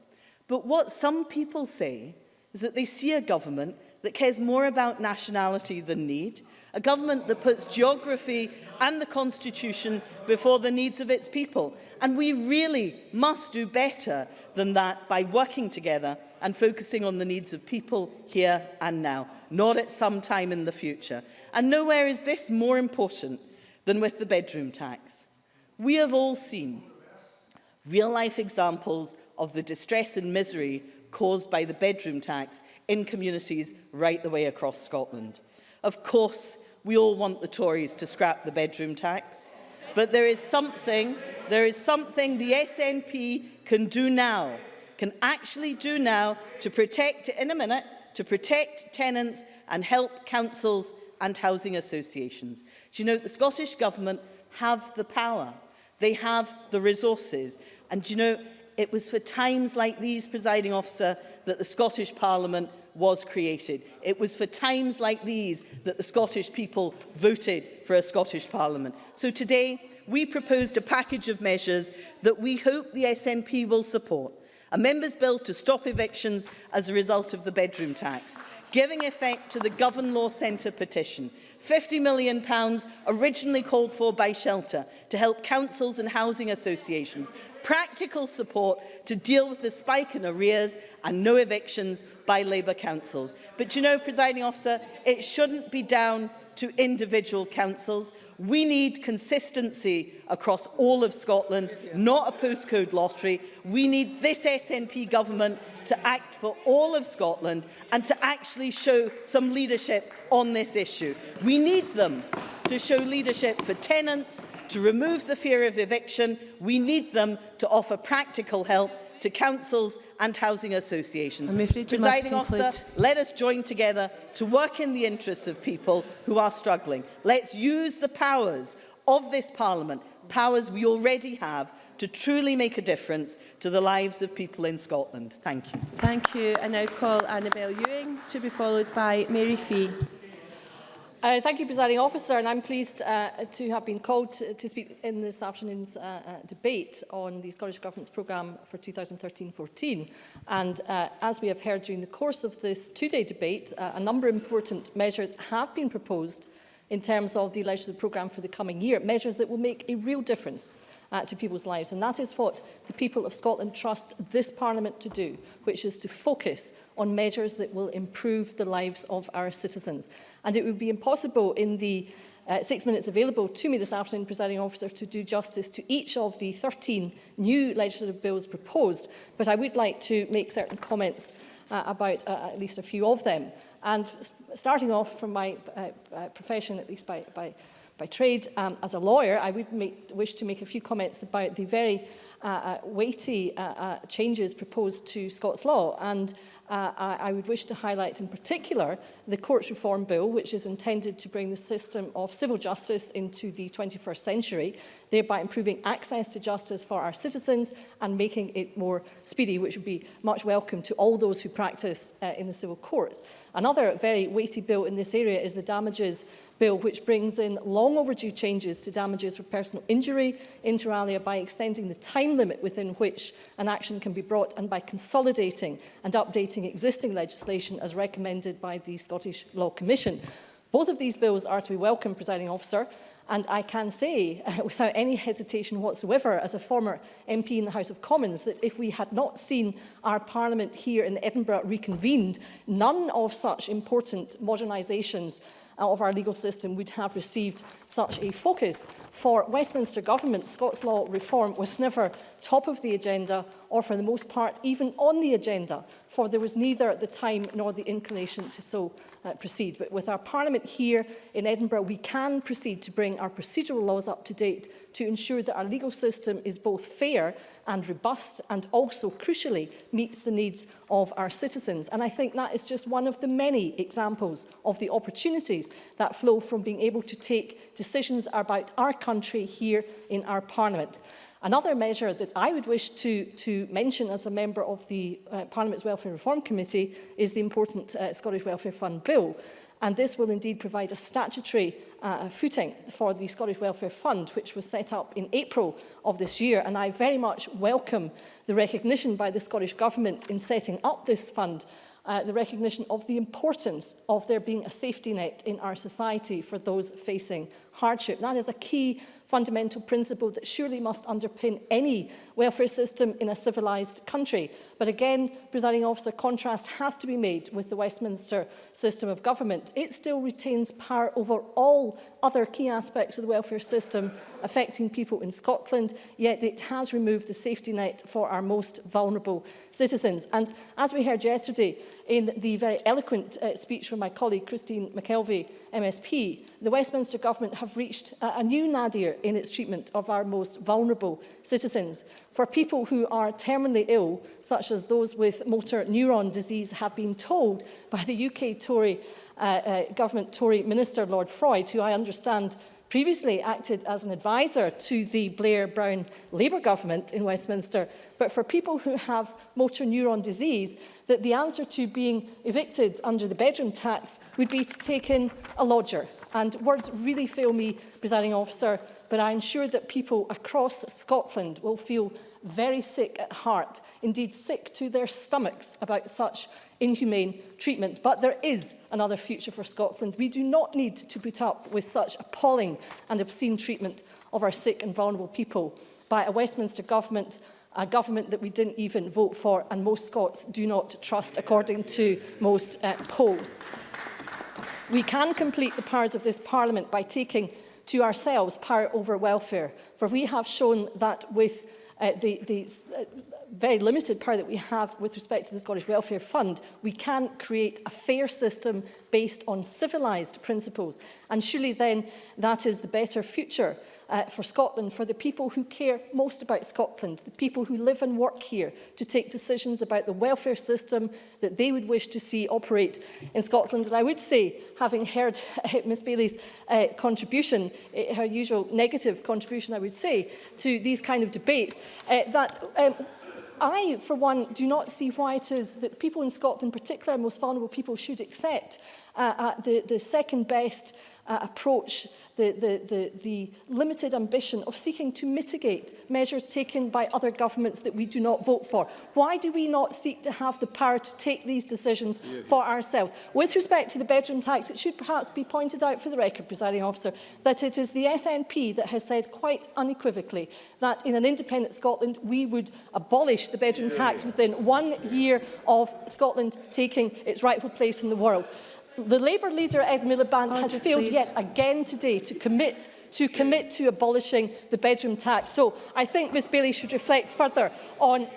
But what some people say is that they see a government that cares more about nationality than need, a government that puts geography and the Constitution before the needs of its people. And we really must do better than that by working together and focusing on the needs of people here and now, not at some time in the future. And nowhere is this more important than with the bedroom tax. We have all seen real-life examples of the distress and misery caused by the bedroom tax in communities right the way across Scotland. Of course, we all want the Tories to scrap the bedroom tax, but there is something the SNP can do now, can actually do now to protect, in a minute, to protect tenants and help councils and housing associations. Do you know, the Scottish Government have the power, they have the resources, and do you know, it was for times like these, Presiding Officer, that the Scottish Parliament was created. It was for times like these that the Scottish people voted for a Scottish Parliament. So today, we proposed a package of measures that we hope the SNP will support. A Members' Bill to stop evictions as a result of the bedroom tax, giving effect to the Govern Law Centre petition, £50 million originally called for by Shelter to help councils and housing associations, practical support to deal with the spike in arrears and no evictions by Labour councils. But you know, Presiding Officer, it shouldn't be down to individual councils. We need consistency across all of Scotland, not a postcode lottery. We need this SNP government to act for all of Scotland and to actually show some leadership on this issue. We need them to show leadership for tenants, to remove the fear of eviction. We need them to offer practical help to councils and housing associations. Presiding Officer, let us join together to work in the interests of people who are struggling. Let's use the powers of this Parliament, powers we already have, to truly make a difference to the lives of people in Scotland. Thank you. Thank you. I now call Annabel Ewing, to be followed by Mary Fee. Thank you, Presiding Officer, and I'm pleased to have been called to speak in this afternoon's debate on the Scottish Government's programme for 2013-14. And as we have heard during the course of this two-day debate, a number of important measures have been proposed in terms of the legislative programme for the coming year, measures that will make a real difference to people's lives. And that is what the people of Scotland trust this Parliament to do, which is to focus on measures that will improve the lives of our citizens. And it would be impossible in the 6 minutes available to me this afternoon, Presiding Officer, to do justice to each of the 13 new legislative bills proposed, but I would like to make certain comments about at least a few of them. And starting off from my profession, at least by trade, as a lawyer, I would wish to make a few comments about the very weighty changes proposed to Scots law, and I would wish to highlight in particular the Courts Reform Bill, which is intended to bring the system of civil justice into the 21st century, thereby improving access to justice for our citizens and making it more speedy, which would be much welcome to all those who practice in the civil courts. Another very weighty bill in this area is the Damages Bill, which brings in long overdue changes to damages for personal injury, inter alia, by extending the time limit within which an action can be brought and by consolidating and updating existing legislation as recommended by the Scottish Law Commission. Both of these bills are to be welcome, Presiding Officer, and I can say without any hesitation whatsoever as a former MP in the House of Commons that if we had not seen our Parliament here in Edinburgh reconvened, none of such important modernisations of our legal system would have received such a focus. For Westminster Government, Scots law reform was never top of the agenda, or for the most part even on the agenda, for there was neither the time nor the inclination to so proceed. But with our Parliament here in Edinburgh, we can proceed to bring our procedural laws up to date to ensure that our legal system is both fair and robust and also, crucially, meets the needs of our citizens. And I think that is just one of the many examples of the opportunities that flow from being able to take decisions about our country here in our Parliament. Another measure that I would wish to mention as a member of the Parliament's Welfare Reform Committee is the important Scottish Welfare Fund Bill. And this will indeed provide a statutory footing for the Scottish Welfare Fund, which was set up in April of this year. And I very much welcome the recognition by the Scottish Government in setting up this fund, the recognition of the importance of there being a safety net in our society for those facing hardship. That is a key fundamental principle that surely must underpin any welfare system in a civilised country. But again, Presiding Officer, contrast has to be made with the Westminster system of government. It still retains power over all other key aspects of the welfare system affecting people in Scotland, yet it has removed the safety net for our most vulnerable citizens. And as we heard yesterday in the very eloquent speech from my colleague Christine McKelvey, MSP, the Westminster Government have reached a new nadir in its treatment of our most vulnerable citizens. For people who are terminally ill, such as those with motor neuron disease, have been told by the UK Tory Government Tory Minister Lord Freud, who I understand previously acted as an advisor to the Blair-Brown Labour government in Westminster, but for people who have motor neuron disease, that the answer to being evicted under the bedroom tax would be to take in a lodger. And words really fail me, Presiding Officer, but I'm sure that people across Scotland will feel very sick at heart, indeed sick to their stomachs about such inhumane treatment. But there is another future for Scotland. We do not need to put up with such appalling and obscene treatment of our sick and vulnerable people by a Westminster government, a government that we didn't even vote for and most Scots do not trust, according to most polls. We can complete the powers of this Parliament by taking to ourselves power over welfare, for we have shown that with the very limited power that we have with respect to the Scottish Welfare Fund, we can create a fair system based on civilised principles. And surely then that is the better future for Scotland, for the people who care most about Scotland, the people who live and work here, to take decisions about the welfare system that they would wish to see operate in Scotland. And I would say, having heard Ms Bailey's contribution, her usual negative contribution, I would say, to these kind of debates, that I, for one, do not see why it is that people in Scotland, particularly most vulnerable people, should accept the second best approach, the limited ambition of seeking to mitigate measures taken by other governments that we do not vote for. Why do we not seek to have the power to take these decisions for ourselves? With respect to the bedroom tax, it should perhaps be pointed out for the record, Presiding Officer, that it is the SNP that has said quite unequivocally that in an independent Scotland we would abolish the bedroom tax within 1 year of Scotland taking its rightful place in the world. The Labour leader, Ed Miliband, has failed yet again today to commit to abolishing the bedroom tax. So I think Ms Bailey should reflect further on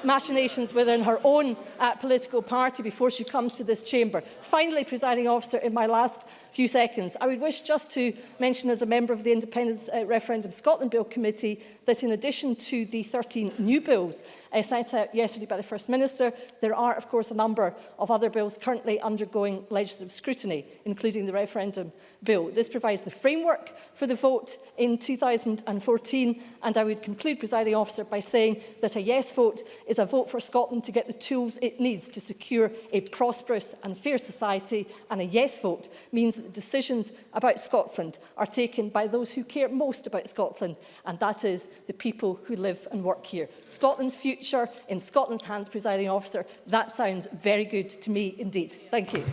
machinations within her own political party before she comes to this chamber. Finally, Presiding Officer, in my last few seconds. I would wish just to mention, as a member of the Independence Referendum Scotland Bill Committee, that in addition to the 13 new bills set out yesterday by the First Minister, there are, of course, a number of other bills currently undergoing legislative scrutiny, including the referendum bill. This provides the framework for the vote in 2014, and I would conclude, Presiding Officer, by saying that a yes vote is a vote for Scotland to get the tools it needs to secure a prosperous and fair society, and a yes vote means that the decisions about Scotland are taken by those who care most about Scotland, and that is the people who live and work here. Scotland's future in Scotland's hands, Presiding Officer. That sounds very good to me indeed. Thank you.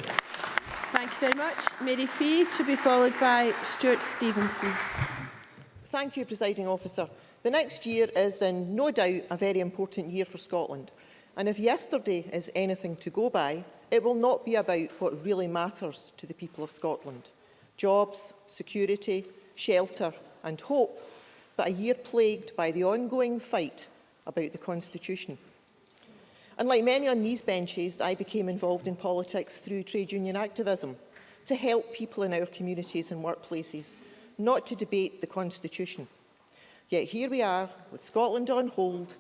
Thank you very much. Mary Fee, to be followed by Stuart Stevenson. Thank you, Presiding Officer. The next year is, in no doubt, a very important year for Scotland. And if yesterday is anything to go by, it will not be about what really matters to the people of Scotland. Jobs, security, shelter and hope, but a year plagued by the ongoing fight about the Constitution. And like many on these benches, I became involved in politics through trade union activism to help people in our communities and workplaces, not to debate the Constitution. Yet here we are, with Scotland on hold,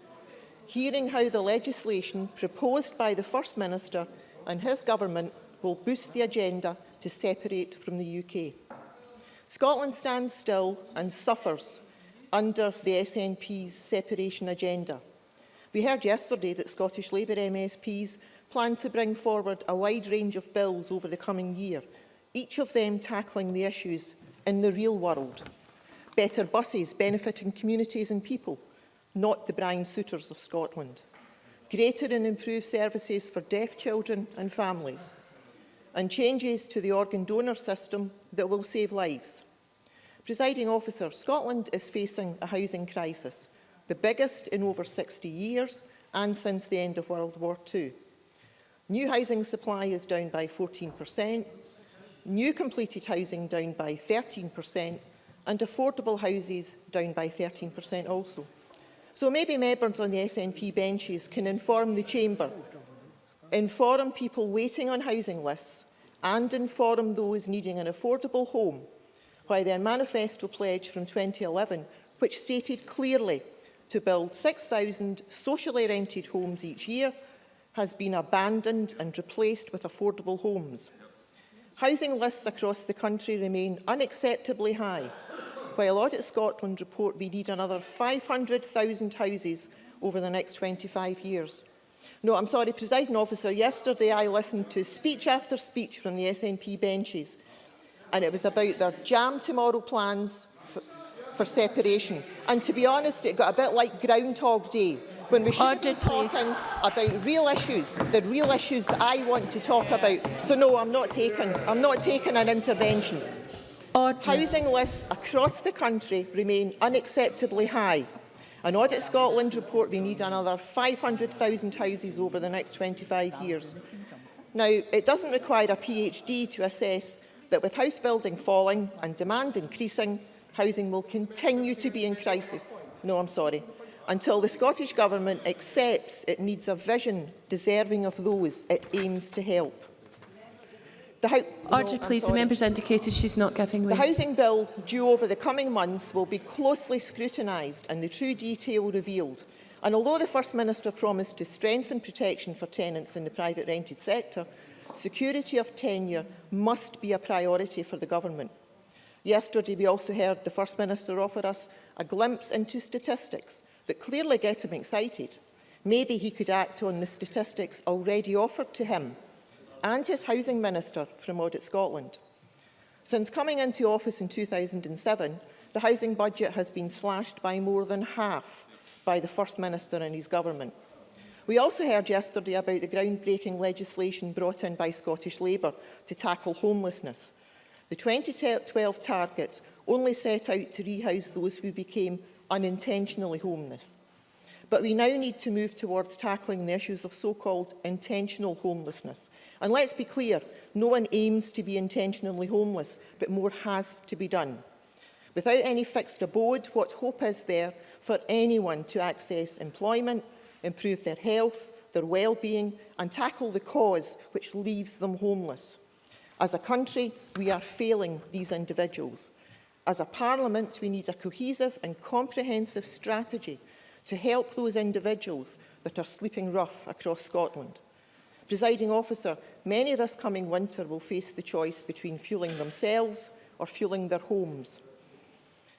hearing how the legislation proposed by the First Minister and his government will boost the agenda to separate from the UK. Scotland stands still and suffers under the SNP's separation agenda. We heard yesterday that Scottish Labour MSPs plan to bring forward a wide range of bills over the coming year, each of them tackling the issues in the real world. Better buses benefiting communities and people, not the Brian Souters of Scotland. Greater and improved services for deaf children and families. And changes to the organ donor system that will save lives. Presiding Officer, Scotland is facing a housing crisis, the biggest in over 60 years and since the end of World War II. New housing supply is down by 14%, new completed housing down by 13%, and affordable houses down by 13% also. So maybe members on the SNP benches can inform the Chamber, inform people waiting on housing lists, and inform those needing an affordable home why their manifesto pledge from 2011, which stated clearly to build 6,000 socially rented homes each year, has been abandoned and replaced with affordable homes. Housing lists across the country remain unacceptably high, while Audit Scotland report we need another 500,000 houses over the next 25 years. No, I'm sorry, Presiding Officer, yesterday I listened to speech after speech from the SNP benches, and it was about their jam tomorrow plans for separation. And to be honest, it got a bit like Groundhog Day, when we should be talking about real issues, the real issues that I want to talk about. So no, I'm not taking an intervention. Housing lists across the country remain unacceptably high. An Audit Scotland report we need another 500,000 houses over the next 25 years. Now, it doesn't require a PhD to assess that with house building falling and demand increasing, housing will continue to be in crisis. No, I'm sorry. Until the Scottish Government accepts it needs a vision deserving of those it aims to help. Order, please. The member's indicated she's not giving way. The housing bill due over the coming months will be closely scrutinised and the true detail revealed. And although the First Minister promised to strengthen protection for tenants in the private rented sector, security of tenure must be a priority for the Government. Yesterday, we also heard the First Minister offer us a glimpse into statistics that clearly get him excited. Maybe he could act on the statistics already offered to him and his Housing Minister from Audit Scotland. Since coming into office in 2007, the housing budget has been slashed by more than half by the First Minister and his government. We also heard yesterday about the groundbreaking legislation brought in by Scottish Labour to tackle homelessness. The 2012 target only set out to rehouse those who became unintentionally homeless. But we now need to move towards tackling the issues of so-called intentional homelessness. And let's be clear, no one aims to be intentionally homeless, but more has to be done. Without any fixed abode, what hope is there for anyone to access employment, improve their health, their well-being, and tackle the cause which leaves them homeless? As a country, we are failing these individuals. As a Parliament, we need a cohesive and comprehensive strategy to help those individuals that are sleeping rough across Scotland. Presiding Officer, many this coming winter will face the choice between fuelling themselves or fuelling their homes.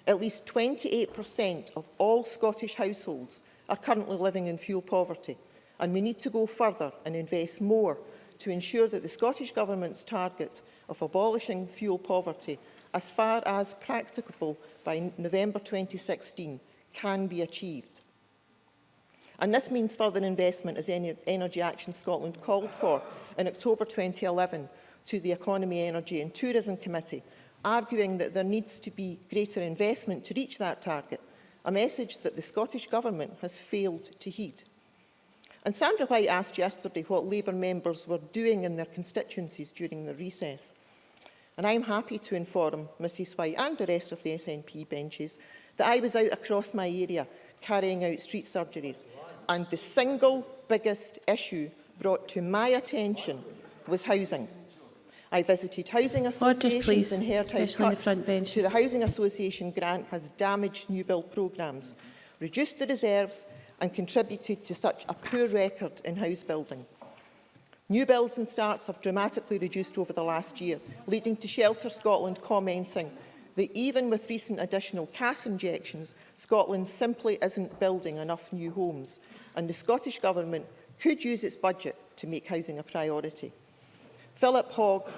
At least 28% of all Scottish households are currently living in fuel poverty, and we need to go further and invest more to ensure that the Scottish Government's target of abolishing fuel poverty as far as practicable by November 2016 can be achieved. And this means further investment, as Energy Action Scotland called for in October 2011 to the Economy, Energy and Tourism Committee, arguing that there needs to be greater investment to reach that target, a message that the Scottish Government has failed to heed. And Sandra White asked yesterday what Labour members were doing in their constituencies during the recess. And I'm happy to inform Mrs White and the rest of the SNP benches that I was out across my area carrying out street surgeries. And the single biggest issue brought to my attention was housing. I visited housing associations and heard how cuts to the Housing Association grant has damaged new build programmes, reduced the reserves and contributed to such a poor record in house building. New builds and starts have dramatically reduced over the last year, leading to Shelter Scotland commenting that even with recent additional cash injections, Scotland simply isn't building enough new homes, and the Scottish Government could use its budget to make housing a priority. Philip Hogg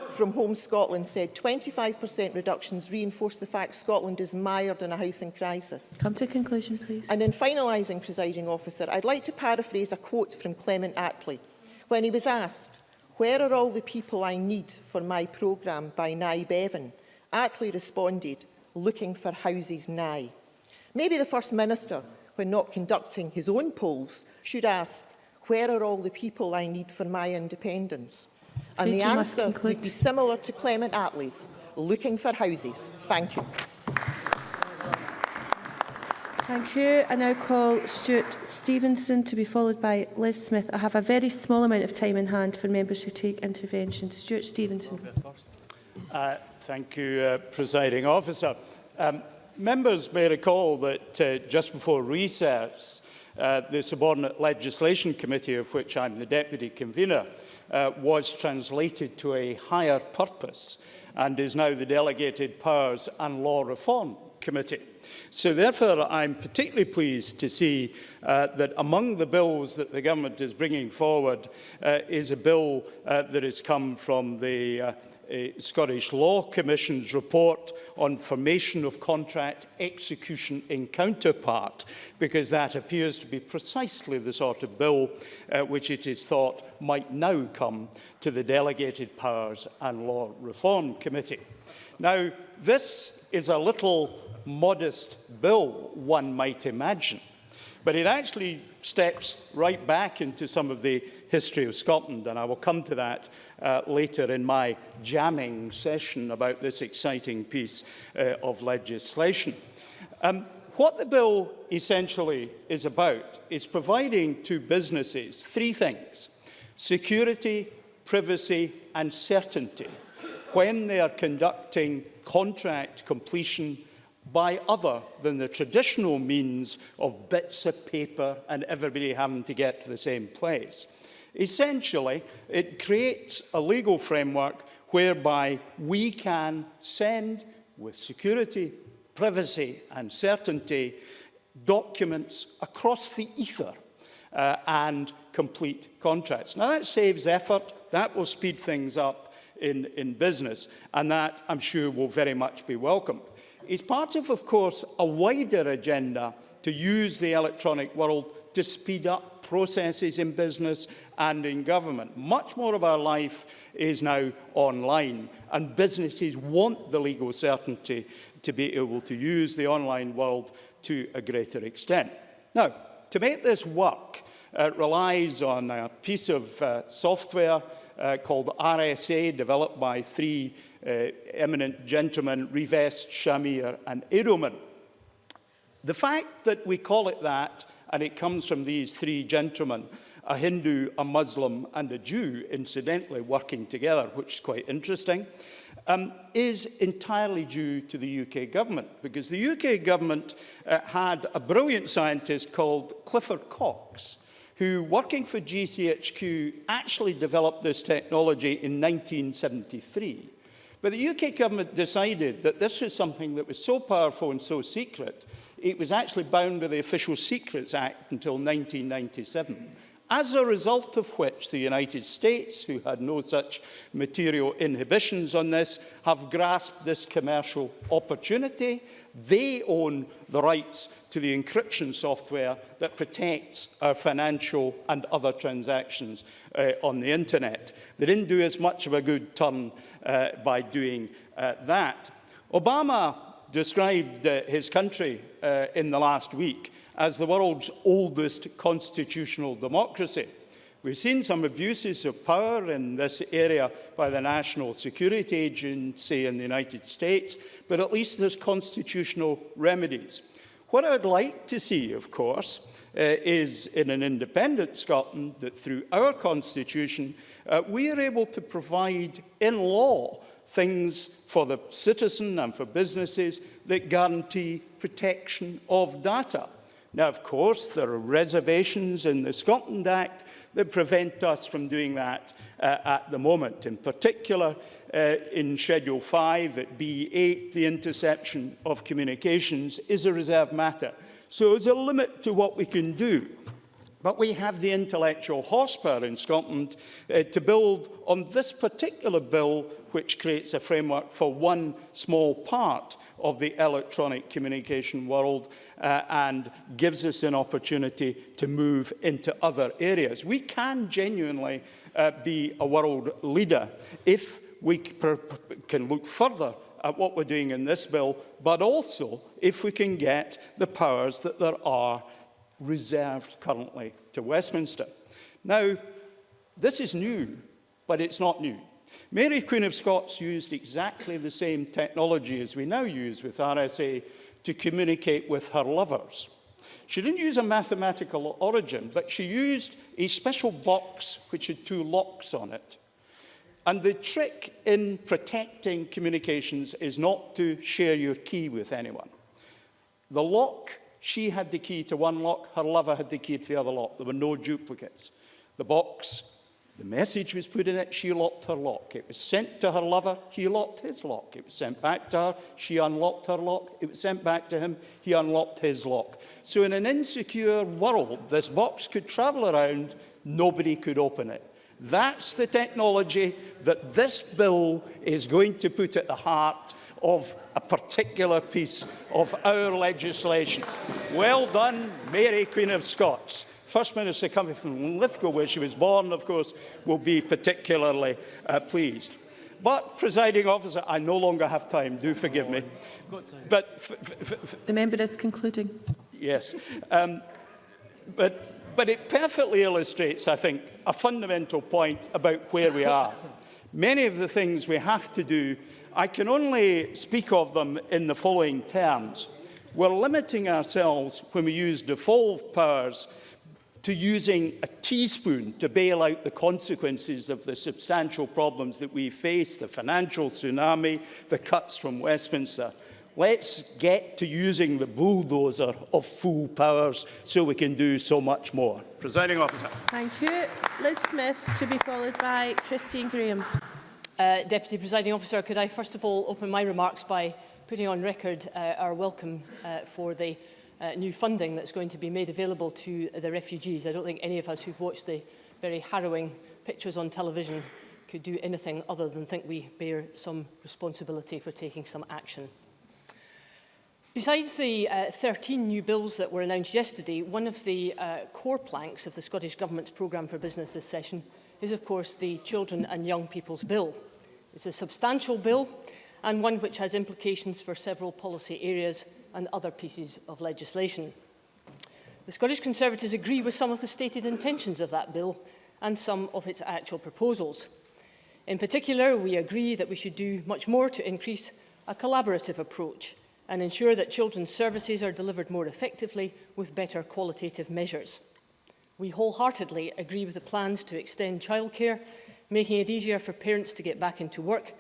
from Home Scotland said 25% reductions reinforce the fact Scotland is mired in a housing crisis. Come to conclusion, please. And in finalising, Presiding Officer, I'd like to paraphrase a quote from Clement Attlee. When he was asked, "Where are all the people I need for my programme by Nye Bevan?" Attlee responded, "Looking for houses nigh." Maybe the First Minister, when not conducting his own polls, should ask, "Where are all the people I need for my independence?" And the answer would be similar to Clement Attlee's, looking for houses. Thank you. Thank you. I now call Stuart Stevenson to be followed by Liz Smith. I have a very small amount of time in hand for members who take interventions. Stuart Stevenson. Thank you, Presiding Officer. Members may recall that just before recess, the Subordinate Legislation Committee, of which I'm the Deputy Convener, was translated to a higher purpose and is now the Delegated Powers and Law Reform Committee. So therefore, I'm particularly pleased to see that among the bills that the Government is bringing forward is a bill that has come from the Scottish Law Commission's report on formation of contract execution in counterpart, because that appears to be precisely the sort of bill which it is thought might now come to the Delegated Powers and Law Reform Committee. Now, this is a little modest bill, one might imagine, but it actually steps right back into some of the history of Scotland, and I will come to that later in my jamming session about this exciting piece of legislation. What the bill essentially is about is providing to businesses three things: security, privacy and certainty when they are conducting contract completion by other than the traditional means of bits of paper and everybody having to get to the same place. Essentially, it creates a legal framework whereby we can send, with security, privacy and certainty, documents across the ether and complete contracts. Now, that saves effort, that will speed things up in business, and that, I'm sure, will very much be welcomed. It's part of course, a wider agenda to use the electronic world to speed up processes in business and in government. Much more of our life is now online, and businesses want the legal certainty to be able to use the online world to a greater extent. Now, to make this work, relies on a piece of software called RSA, developed by three eminent gentlemen, Rivest, Shamir and Edelman. The fact that we call it that, and it comes from these three gentlemen, a Hindu, a Muslim and a Jew, incidentally, working together, which is quite interesting, is entirely due to the UK government, because the UK government had a brilliant scientist called Clifford Cox, who, working for GCHQ, actually developed this technology in 1973. But the UK government decided that this was something that was so powerful and so secret, it was actually bound by the Official Secrets Act until 1997. As a result of which the United States, who had no such material inhibitions on this, have grasped this commercial opportunity. They own the rights to the encryption software that protects our financial and other transactions on the internet. They didn't do as much of a good turn by doing that. Obama described his country in the last week as the world's oldest constitutional democracy. We've seen some abuses of power in this area by the National Security Agency in the United States, but at least there's constitutional remedies. What I would like to see, of course, is in an independent Scotland that through our constitution, we are able to provide in law things for the citizen and for businesses that guarantee protection of data. Now, of course, there are reservations in the Scotland Act that prevent us from doing that at the moment. In particular, in Schedule 5 at B8, the interception of communications is a reserved matter. So there's a limit to what we can do. But we have the intellectual horsepower in Scotland to build on this particular bill, which creates a framework for one small part of the electronic communication world and gives us an opportunity to move into other areas. We can genuinely be a world leader if we can look further at what we're doing in this bill, but also if we can get the powers that there are reserved currently to Westminster. Now, this is new, but it's not new. Mary, Queen of Scots, used exactly the same technology as we now use with RSA to communicate with her lovers. She didn't use a mathematical origin, but she used a special box which had two locks on it. And the trick in protecting communications is not to share your key with anyone. The lock, she had the key to one lock, her lover had the key to the other lock. There were no duplicates. The box, the message was put in it, she locked her lock. It was sent to her lover, he locked his lock. It was sent back to her, she unlocked her lock. It was sent back to him, he unlocked his lock. So in an insecure world, this box could travel around, nobody could open it. That's the technology that this bill is going to put at the heart of a particular piece of our legislation. Well done, Mary, Queen of Scots. First Minister coming from Lithgow, where she was born, of course, will be particularly pleased. But, Presiding Officer, I no longer have time. Do forgive me. But the member is concluding. Yes. But it perfectly illustrates, I think, a fundamental point about where we are. Many of the things we have to do, I can only speak of them in the following terms. We're limiting ourselves, when we use devolved powers, to using a teaspoon to bail out the consequences of the substantial problems that we face, the financial tsunami, the cuts from Westminster. Let's get to using the bulldozer of full powers so we can do so much more. Presiding Officer. Thank you. Liz Smith, to be followed by Christine Graham. Deputy Presiding Officer, could I first of all open my remarks by putting on record our welcome for the new funding that's going to be made available to the refugees. I don't think any of us who've watched the very harrowing pictures on television could do anything other than think we bear some responsibility for taking some action. Besides the 13 new bills that were announced yesterday, one of the core planks of the Scottish Government's programme for business this session is, of course, the Children and Young People's Bill. It's a substantial bill and one which has implications for several policy areas and other pieces of legislation. The Scottish Conservatives agree with some of the stated intentions of that bill and some of its actual proposals. In particular, we agree that we should do much more to increase a collaborative approach and ensure that children's services are delivered more effectively with better qualitative measures. We wholeheartedly agree with the plans to extend childcare, making it easier for parents to get back into work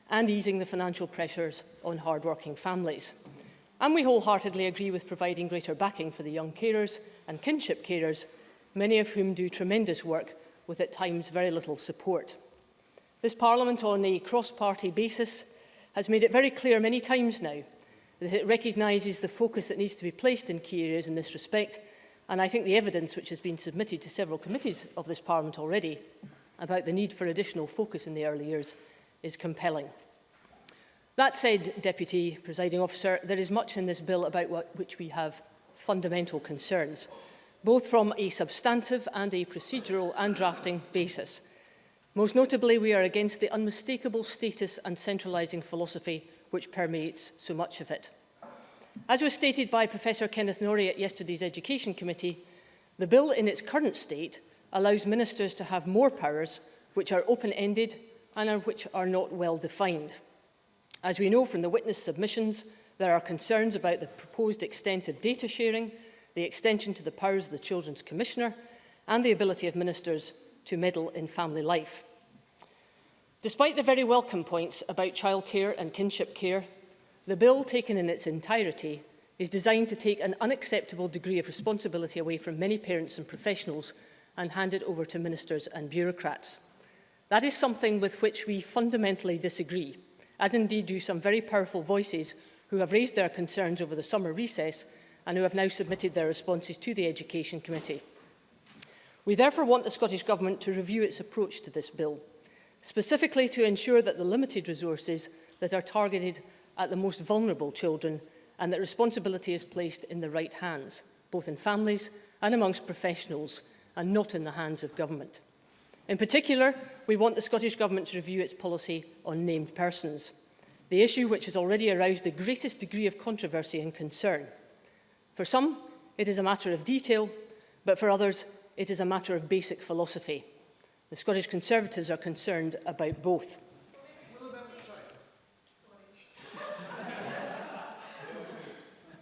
and easing the financial pressures on hard-working families. And we wholeheartedly agree with providing greater backing for the young carers and kinship carers, many of whom do tremendous work with at times very little support. This Parliament, on a cross-party basis, has made it very clear many times now that it recognises the focus that needs to be placed in key areas in this respect, and I think the evidence which has been submitted to several committees of this Parliament already about the need for additional focus in the early years is compelling. That said, Deputy Presiding Officer, there is much in this bill about which we have fundamental concerns, both from a substantive and a procedural and drafting basis. Most notably, we are against the unmistakable status and centralising philosophy which permeates so much of it. As was stated by Professor Kenneth Norrie at yesterday's Education Committee, the bill in its current state allows ministers to have more powers which are open-ended and which are not well defined. As we know from the witness submissions, there are concerns about the proposed extent of data sharing, the extension to the powers of the Children's Commissioner, and the ability of ministers to meddle in family life. Despite the very welcome points about childcare and kinship care, the bill, taken in its entirety, is designed to take an unacceptable degree of responsibility away from many parents and professionals and hand it over to ministers and bureaucrats. That is something with which we fundamentally disagree, as indeed do some very powerful voices who have raised their concerns over the summer recess and who have now submitted their responses to the Education Committee. We therefore want the Scottish Government to review its approach to this bill, specifically to ensure that the limited resources that are targeted at the most vulnerable children and that responsibility is placed in the right hands, both in families and amongst professionals, and not in the hands of government. In particular, we want the Scottish Government to review its policy on named persons, the issue which has already aroused the greatest degree of controversy and concern. For some, it is a matter of detail, but for others, it is a matter of basic philosophy. The Scottish Conservatives are concerned about both.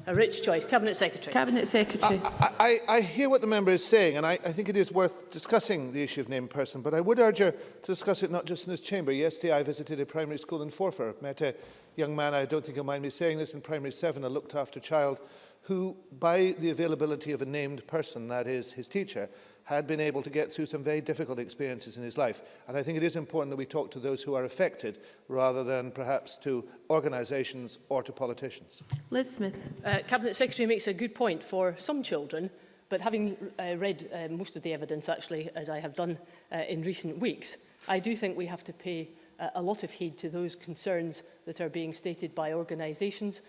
A rich choice. Cabinet Secretary. Cabinet Secretary. I hear what the member is saying, and I think it is worth discussing the issue of named person, but I would urge her to discuss it not just in this chamber. Yesterday I visited a primary school in Forfar, met a young man, I don't think you'll mind me saying this, in primary 7, a looked after child, who, by the availability of a named person, that is his teacher, had been able to get through some very difficult experiences in his life. And I think it is important that we talk to those who are affected rather than perhaps to organisations or to politicians. Liz Smith. Cabinet Secretary makes a good point for some children, but having read most of the evidence, actually, as I have done in recent weeks, I do think we have to pay a lot of heed to those concerns that are being stated by organisations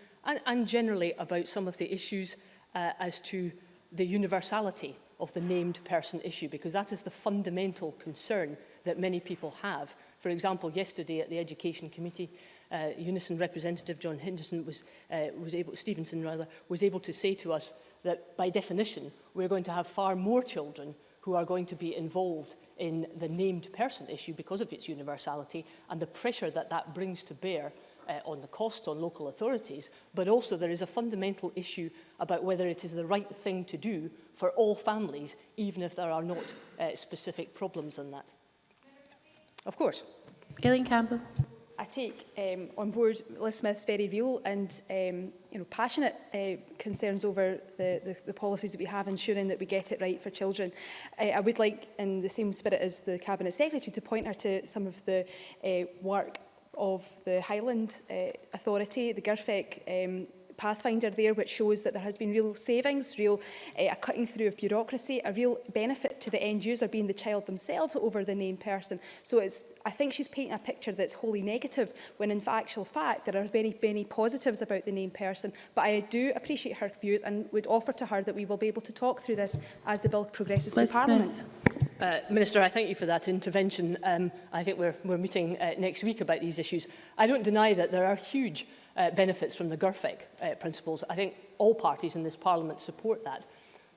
and generally about some of the issues as to the universality of the named person issue, because that is the fundamental concern that many people have. For example, yesterday at the Education Committee, Unison representative John Henderson Stevenson was able to say to us that by definition we're going to have far more children who are going to be involved in the named person issue because of its universality and the pressure that that brings to bear on the cost on local authorities, but also there is a fundamental issue about whether it is the right thing to do for all families, even if there are not specific problems in that. Of course. Aileen Campbell. I take on board Liz Smith's very real and passionate concerns over the policies that we have, ensuring that we get it right for children. I would like, in the same spirit as the Cabinet Secretary, to point her to some of the work of the Highland Authority, the GIRFEC Pathfinder there, which shows that there has been real savings, real a cutting through of bureaucracy, a real benefit to the end user being the child themselves over the named person. So I think she's painting a picture that's wholly negative, when in actual fact there are very many positives about the named person. But I do appreciate her views and would offer to her that we will be able to talk through this as the bill progresses through Parliament. Minister, I thank you for that intervention. I think we're meeting next week about these issues. I don't deny that there are huge benefits from the GIRFEC principles. I think all parties in this Parliament support that.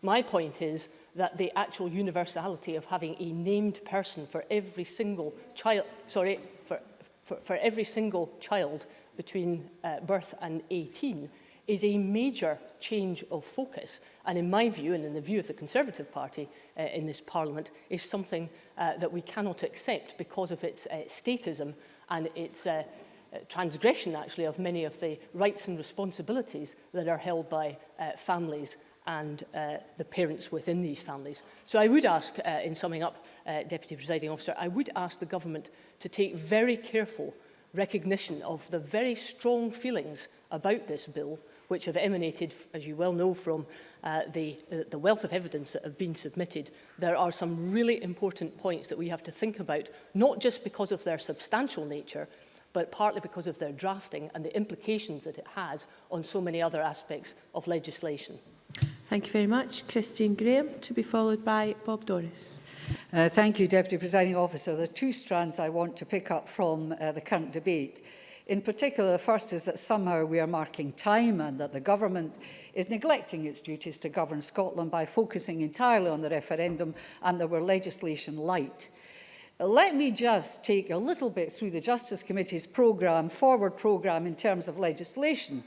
My point is that the actual universality of having a named person for every single child, for every single child between birth and 18 is a major change of focus, and in my view, and in the view of the Conservative Party in this Parliament, is something that we cannot accept because of its statism and its transgression, actually, of many of the rights and responsibilities that are held by families and the parents within these families. So I would ask, in summing up, Deputy Presiding Officer, I would ask the Government to take very careful recognition of the very strong feelings about this bill, which have emanated, as you well know, from the wealth of evidence that have been submitted. There are some really important points that we have to think about, not just because of their substantial nature, but partly because of their drafting and the implications that it has on so many other aspects of legislation. Thank you very much. Christine Graham, to be followed by Bob Doris. Thank you, Deputy Presiding Officer. There are two strands I want to pick up from the current debate. In particular, the first is that somehow we are marking time and that the Government is neglecting its duties to govern Scotland by focusing entirely on the referendum and that we're legislation light. Let me just take a little bit through the Justice Committee's forward programme in terms of legislation.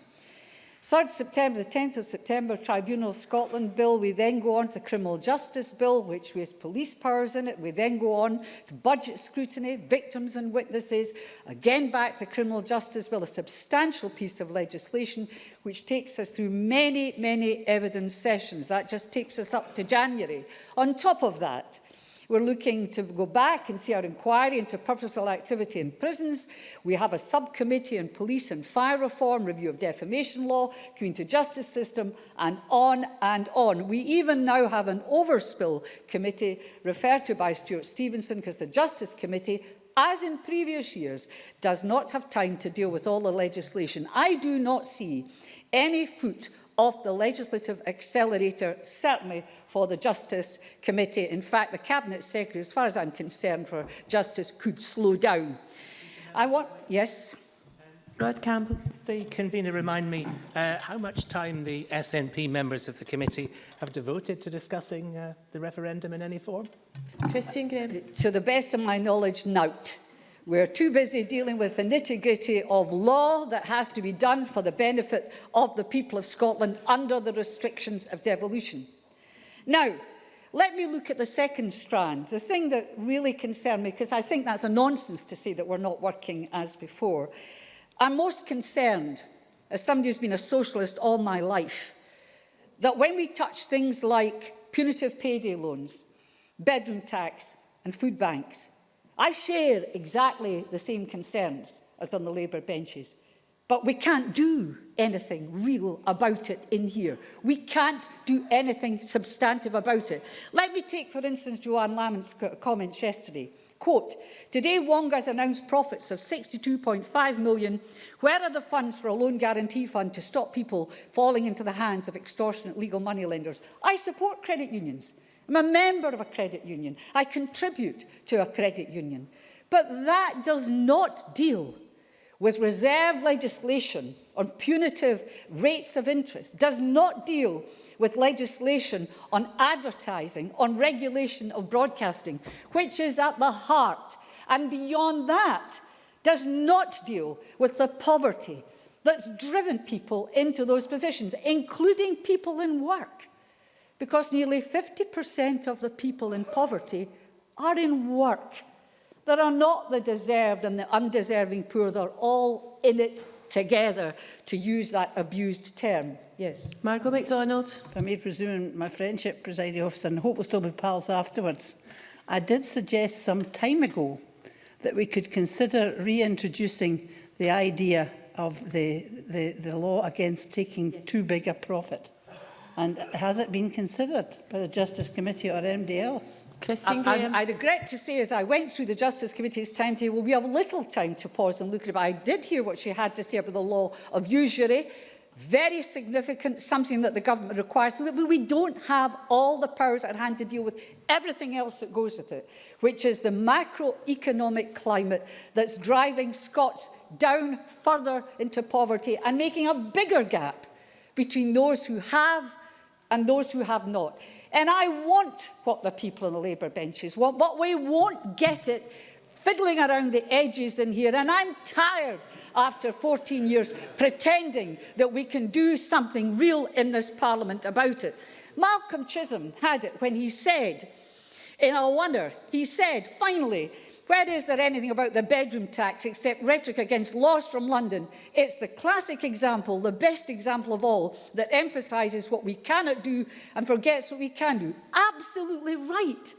3rd September, the 10th of September, Tribunals Scotland Bill. We then go on to the Criminal Justice Bill, which has police powers in it. We then go on to budget scrutiny, victims and witnesses. Again back to the Criminal Justice Bill, a substantial piece of legislation which takes us through many, many evidence sessions. That just takes us up to January. On top of that, we're looking to go back and see our inquiry into purposeful activity in prisons. We have a subcommittee on police and fire reform, review of defamation law, community justice system, and on and on. We even now have an overspill committee referred to by Stuart Stevenson because the Justice Committee, as in previous years, does not have time to deal with all the legislation. I do not see any foot of the legislative accelerator, certainly for the Justice Committee. In fact, the Cabinet Secretary, as far as I'm concerned, for Justice could slow down. Yes? Rod Campbell. The convener remind me how much time the SNP members of the committee have devoted to discussing the referendum in any form? Christine Graham. To the best of my knowledge, nought. We're too busy dealing with the nitty-gritty of law that has to be done for the benefit of the people of Scotland under the restrictions of devolution. Now, let me look at the second strand, the thing that really concerned me, because I think that's a nonsense to say that we're not working as before. I'm most concerned, as somebody who's been a socialist all my life, that when we touch things like punitive payday loans, bedroom tax and food banks, I share exactly the same concerns as on the Labour benches, but we can't do anything real about it in here. We can't do anything substantive about it. Let me take, for instance, Joanne Lamont's comments yesterday. Quote, today Wonga's announced profits of 62.5 million. Where are the funds for a loan guarantee fund to stop people falling into the hands of extortionate legal moneylenders? I support credit unions. I'm a member of a credit union. I contribute to a credit union. But that does not deal with reserved legislation on punitive rates of interest, does not deal with legislation on advertising, on regulation of broadcasting, which is at the heart, and beyond that, does not deal with the poverty that's driven people into those positions, including people in work. Because nearly 50% of the people in poverty are in work. There are not the deserved and the undeserving poor. They're all in it together, to use that abused term. Yes. Margot MacDonald. If I may presume my friendship, Presiding Officer, and hope we'll still be pals afterwards. I did suggest some time ago that we could consider reintroducing the idea of the law against taking too big a profit. And has it been considered by the Justice Committee or anybody else? I regret to say, as I went through the Justice Committee's timetable, we have little time to pause and look at it. But I did hear what she had to say about the law of usury. Very significant, something that the government requires, so that we don't have all the powers at hand to deal with everything else that goes with it, which is the macroeconomic climate that's driving Scots down further into poverty and making a bigger gap between those who have and those who have not. And I want what the people on the Labour benches want, but we won't get it fiddling around the edges in here, and I'm tired after 14 years pretending that we can do something real in this Parliament about it. Malcolm Chisholm had it when he said, in a wonder, he said, finally, where is there anything about the bedroom tax except rhetoric against laws from London? It's the classic example, the best example of all, that emphasises what we cannot do and forgets what we can do. Absolutely right.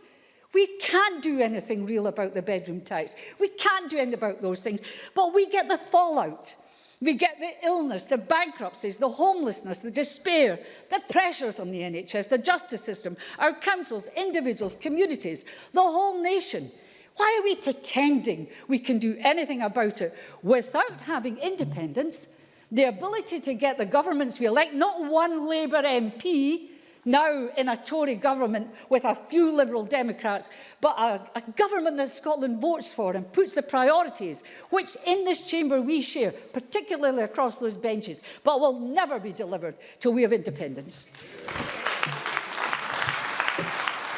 We can't do anything real about the bedroom tax. We can't do anything about those things. But we get the fallout. We get the illness, the bankruptcies, the homelessness, the despair, the pressures on the NHS, the justice system, our councils, individuals, communities, the whole nation. Why are we pretending we can do anything about it without having independence, the ability to get the governments we elect, not one Labour MP, now in a Tory government with a few Liberal Democrats, but a government that Scotland votes for and puts the priorities, which in this chamber we share, particularly across those benches, but will never be delivered till we have independence.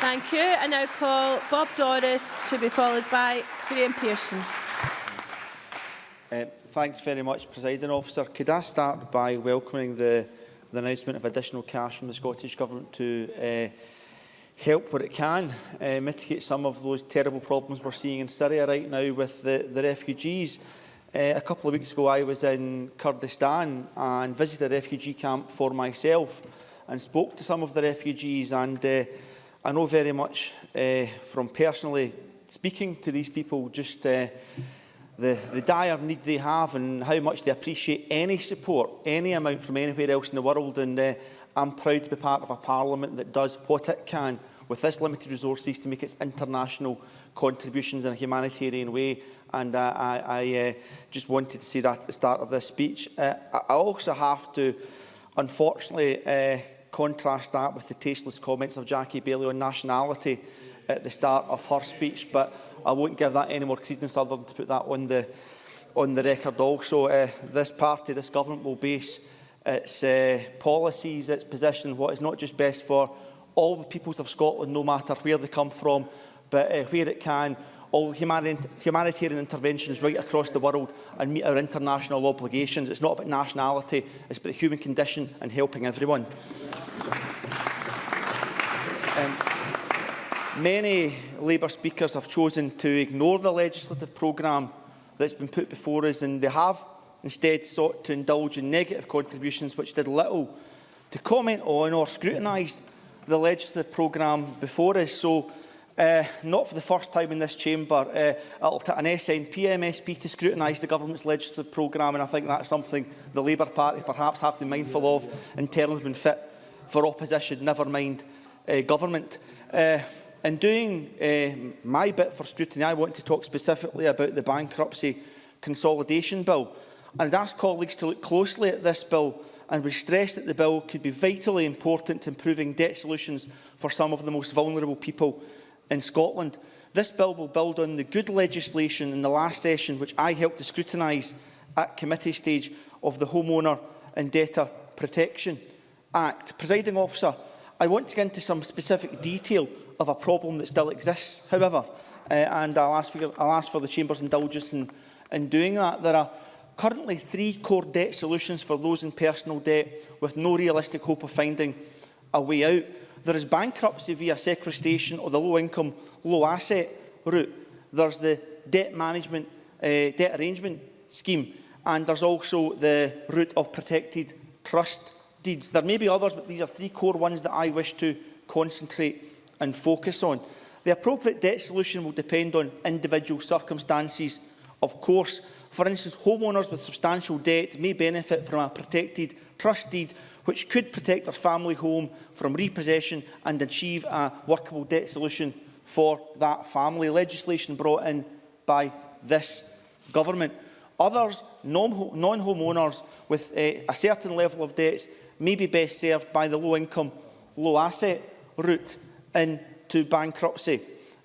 Thank you. I now call Bob Doris to be followed by Graham Pearson. Thanks very much, Presiding Officer. Could I start by welcoming the announcement of additional cash from the Scottish Government to help where it can mitigate some of those terrible problems we're seeing in Syria right now with the refugees. A couple of weeks ago I was in Kurdistan and visited a refugee camp for myself and spoke to some of the refugees, and I know very much from personally speaking to these people just the dire need they have and how much they appreciate any support, any amount from anywhere else in the world. And I'm proud to be part of a Parliament that does what it can with this limited resources to make its international contributions in a humanitarian way. And I just wanted to say that at the start of this speech. I also have to, unfortunately, contrast that with the tasteless comments of Jackie Baillie on nationality at the start of her speech, but I won't give that any more credence other than to put that on the record also. This party, this government will base its policies, its position on what is not just best for all the peoples of Scotland, no matter where they come from, but where it can, all humanitarian interventions right across the world and meet our international obligations. It's not about nationality, it's about the human condition and helping everyone. Many Labour speakers have chosen to ignore the legislative programme that's been put before us, and they have instead sought to indulge in negative contributions which did little to comment on or scrutinise the legislative programme before us. So, not for the first time in this chamber, it'll take an SNP MSP to scrutinise the government's legislative programme, and I think that's something the Labour Party perhaps have to be mindful of in terms of being fit for opposition, never mind government. In doing my bit for scrutiny, I want to talk specifically about the Bankruptcy Consolidation Bill. And I'd ask colleagues to look closely at this bill, and we stress that the bill could be vitally important to improving debt solutions for some of the most vulnerable people in Scotland. This bill will build on the good legislation in the last session, which I helped to scrutinise at committee stage, of the Homeowner and Debtor Protection Act. Presiding Officer, I want to get into some specific detail of a problem that still exists, however, and I'll ask for the Chamber's indulgence in doing that. There are currently 3 core debt solutions for those in personal debt with no realistic hope of finding a way out. There is bankruptcy via sequestration or the low-income, low-asset route. There's the debt management, debt arrangement scheme, and there's also the route of protected trust deeds. There may be others, but these are 3 core ones that I wish to concentrate and focus on. The appropriate debt solution will depend on individual circumstances, of course. For instance, homeowners with substantial debt may benefit from a protected trust deed, which could protect their family home from repossession and achieve a workable debt solution for that family. Legislation brought in by this government. Others, non-homeowners with a certain level of debts, may be best served by the low-income, low-asset route into bankruptcy.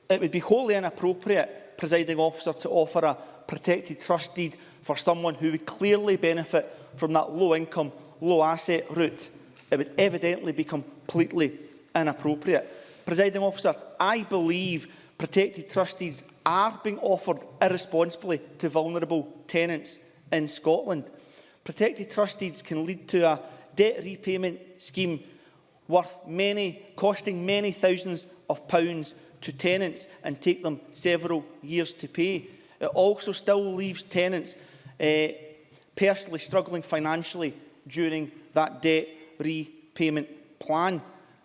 It would be wholly inappropriate, Presiding Officer, to offer a protected trust deed for someone who would clearly benefit from that low-income, low-asset route. It would evidently be completely inappropriate. Presiding Officer, I believe protected trust deeds are being offered irresponsibly to vulnerable tenants in Scotland. Protected trust deeds can lead to a debt repayment scheme costing many thousands of pounds to tenants and take them several years to pay. It also still leaves tenants personally struggling financially during that debt repayment plan.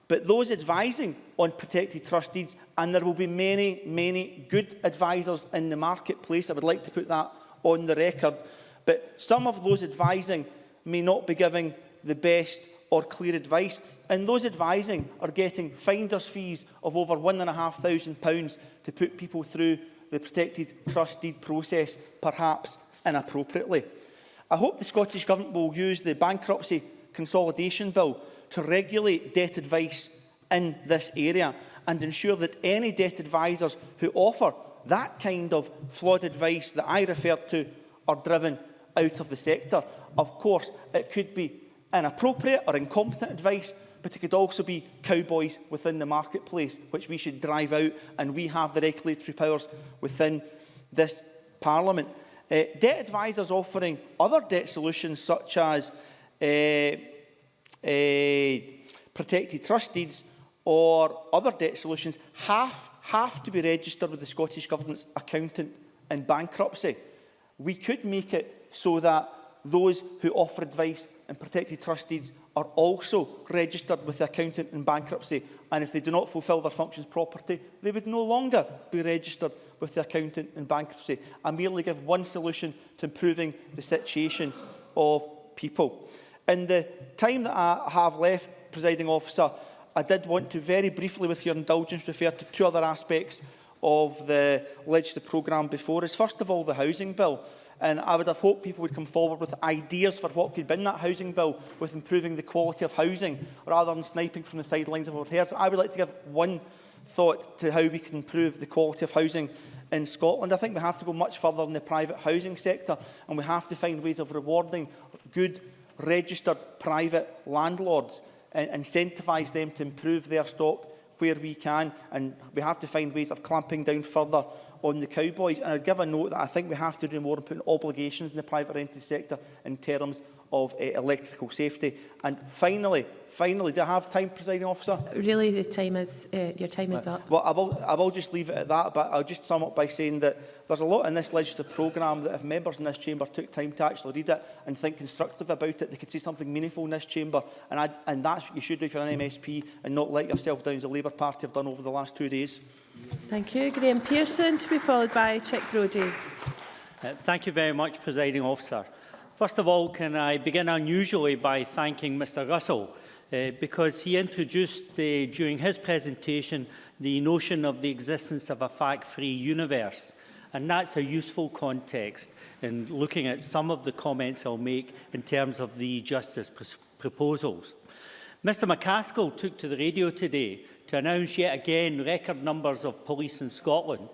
But those advising on protected trust deeds, and there will be many good advisers in the marketplace, I would like to put that on the record, but some of those advising may not be giving the best or clear advice, and those advising are getting finder's fees of over £1,500 to put people through the protected trust deed process, perhaps inappropriately. I hope the Scottish Government will use the Bankruptcy Consolidation Bill to regulate debt advice in this area and ensure that any debt advisers who offer that kind of flawed advice that I referred to are driven out of the sector. Of course, it could be inappropriate or incompetent advice, but it could also be cowboys within the marketplace, which we should drive out, and we have the regulatory powers within this Parliament. Debt advisers offering other debt solutions such as protected trust deeds or other debt solutions have to be registered with the Scottish Government's accountant in bankruptcy. We could make it so that those who offer advice and protected trust deeds are also registered with the accountant in bankruptcy, and if they do not fulfil their functions properly, they would no longer be registered with the accountant in bankruptcy. I merely give one solution to improving the situation of people. In the time that I have left, Presiding Officer, I did want to very briefly, with your indulgence, refer to two other aspects of the legislative programme before us. First of all, the housing bill. And I would have hoped people would come forward with ideas for what could be in that housing bill with improving the quality of housing, rather than sniping from the sidelines of our heads. I would like to give one thought to how we can improve the quality of housing in Scotland. I think we have to go much further in the private housing sector, and we have to find ways of rewarding good, registered private landlords and incentivise them to improve their stock where we can, and we have to find ways of clamping down further on the cowboys. And I'd give a note that I think we have to do more in putting obligations in the private rented sector in terms of electrical safety. And finally, do I have time, Presiding Officer? Really, the time is your time is up. Well, I will just leave it at that, but I'll just sum up by saying that there's a lot in this legislative programme that if members in this chamber took time to actually read it and think constructive about it, they could see something meaningful in this chamber. And that's what you should do if you're an MSP, and not let yourself down as the Labour Party have done over the last 2 days. Thank you. Graham Pearson, to be followed by Chick Brodie. Thank you very much, Presiding Officer. First of all, can I begin unusually by thanking Mr Russell because he introduced during his presentation the notion of the existence of a fact-free universe. And that's a useful context in looking at some of the comments I'll make in terms of the Justice proposals. Mr McCaskill took to the radio today to announce yet again record numbers of police in Scotland.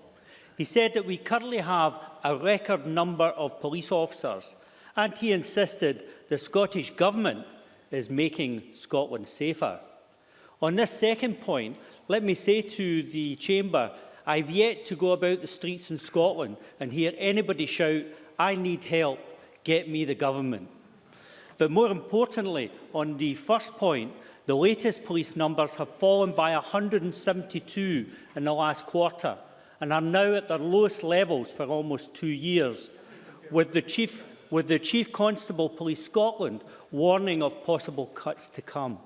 He said that we currently have a record number of police officers, and he insisted the Scottish Government is making Scotland safer. On this second point, let me say to the Chamber, I've yet to go about the streets in Scotland and hear anybody shout, "I need help, get me the government." But more importantly, on the first point, the latest police numbers have fallen by 172 in the last quarter and are now at their lowest levels for almost 2 years, with the Chief Constable Police Scotland warning of possible cuts to come.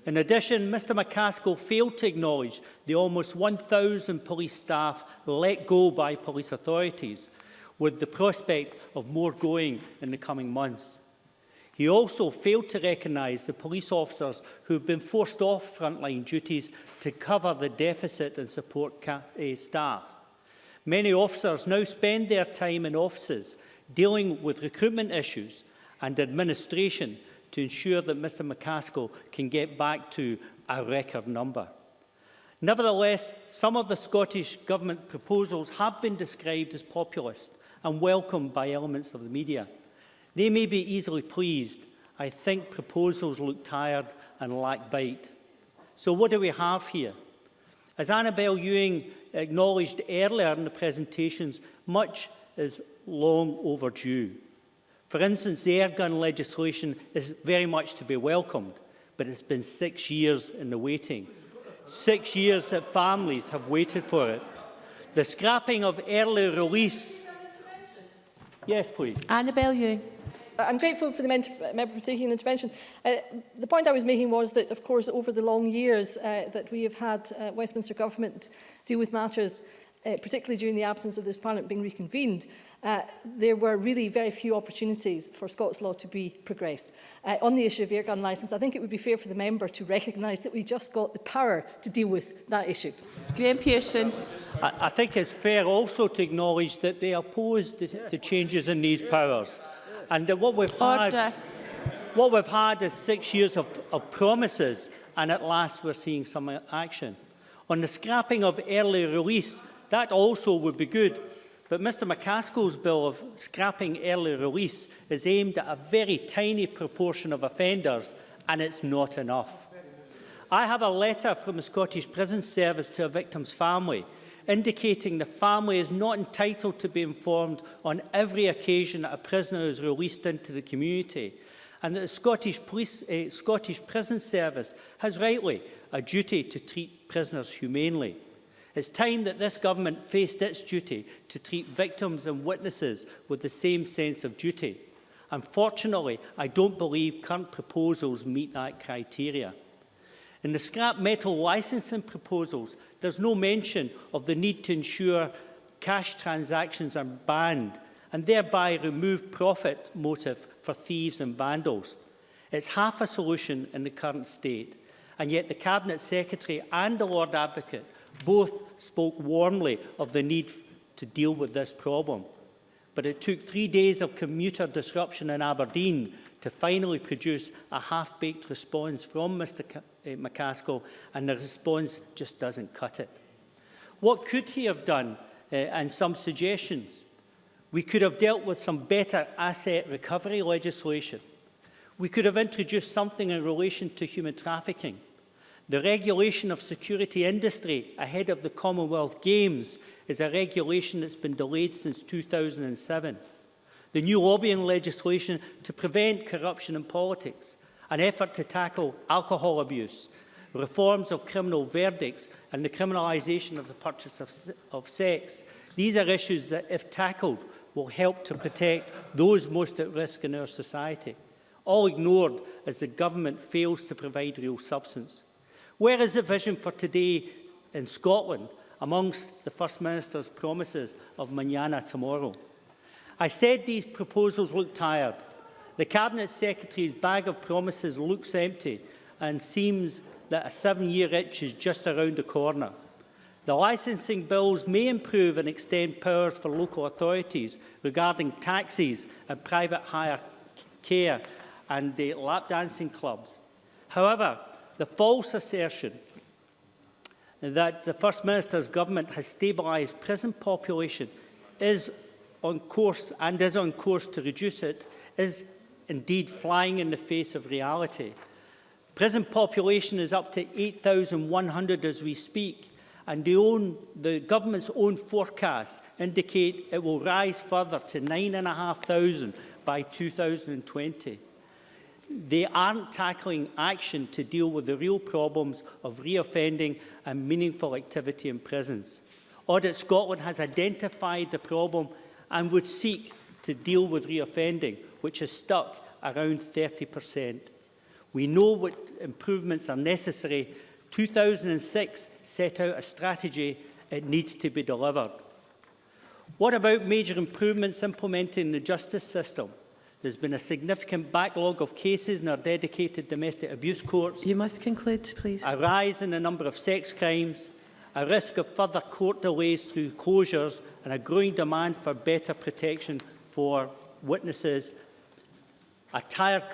In addition, Mr McCaskill failed to acknowledge the almost 1,000 police staff let go by police authorities, with the prospect of more going in the coming months. He also failed to recognise the police officers who have been forced off frontline duties to cover the deficit and support staff. Many officers now spend their time in offices dealing with recruitment issues and administration to ensure that Mr McCaskill can get back to a record number. Nevertheless, some of the Scottish Government proposals have been described as populist and welcomed by elements of the media. They may be easily pleased. I think proposals look tired and lack bite. So what do we have here? As Annabel Ewing acknowledged earlier in the presentations, much is long overdue. For instance, the air gun legislation is very much to be welcomed, but it's been 6 years in the waiting. 6 years that families have waited for it. The scrapping of early release. Yes, please. Annabel Ewing. I'm grateful for the member for taking an intervention. The point I was making was that, of course, over the long years that we have had Westminster Government deal with matters, particularly during the absence of this Parliament being reconvened, there were really very few opportunities for Scots law to be progressed. On the issue of airgun licence, I think it would be fair for the member to recognise that we just got the power to deal with that issue. Graham Pearson. I think it's fair also to acknowledge that they opposed the changes in these powers. And what we've had is 6 years of promises, and at last we're seeing some action. On the scrapping of early release, that also would be good. But Mr McCaskill's bill of scrapping early release is aimed at a very tiny proportion of offenders, and it's not enough. I have a letter from the Scottish Prison Service to a victim's family indicating the family is not entitled to be informed on every occasion that a prisoner is released into the community, and that the Scottish Prison Service has rightly a duty to treat prisoners humanely. It's time that this government faced its duty to treat victims and witnesses with the same sense of duty. Unfortunately, I don't believe current proposals meet that criteria. In the scrap metal licensing proposals, there's no mention of the need to ensure cash transactions are banned and thereby remove profit motive for thieves and vandals. It's half a solution in the current state, and yet the Cabinet Secretary and the Lord Advocate both spoke warmly of the need to deal with this problem. But it took 3 days of commuter disruption in Aberdeen to finally produce a half-baked response from Mr McCaskill, and the response just doesn't cut it. What could he have done, and some suggestions? We could have dealt with some better asset recovery legislation. We could have introduced something in relation to human trafficking. The regulation of security industry ahead of the Commonwealth Games is a regulation that's been delayed since 2007. The new lobbying legislation to prevent corruption in politics, an effort to tackle alcohol abuse, reforms of criminal verdicts and the criminalisation of the purchase of sex. These are issues that, if tackled, will help to protect those most at risk in our society, all ignored as the government fails to provide real substance. Where is the vision for today in Scotland amongst the First Minister's promises of mañana tomorrow? I said these proposals look tired. The Cabinet Secretary's bag of promises looks empty and seems that a 7-year itch is just around the corner. The licensing bills may improve and extend powers for local authorities regarding taxis and private hire care and the lap dancing clubs. However, the false assertion that the First Minister's government has stabilised prison population is on course to reduce it is indeed flying in the face of reality. Prison population is up to 8,100 as we speak, and the government's own forecasts indicate it will rise further to 9,500 by 2020. They aren't tackling action to deal with the real problems of reoffending and meaningful activity in prisons. Audit Scotland has identified the problem and would seek to deal with reoffending, which is stuck around 30%. We know what improvements are necessary. 2006 set out a strategy. It needs to be delivered. What about major improvements implementing the justice system? There's been a significant backlog of cases in our dedicated domestic abuse courts. You must conclude, please. A rise in the number of sex crimes, a risk of further court delays through closures, and a growing demand for better protection for witnesses. A tired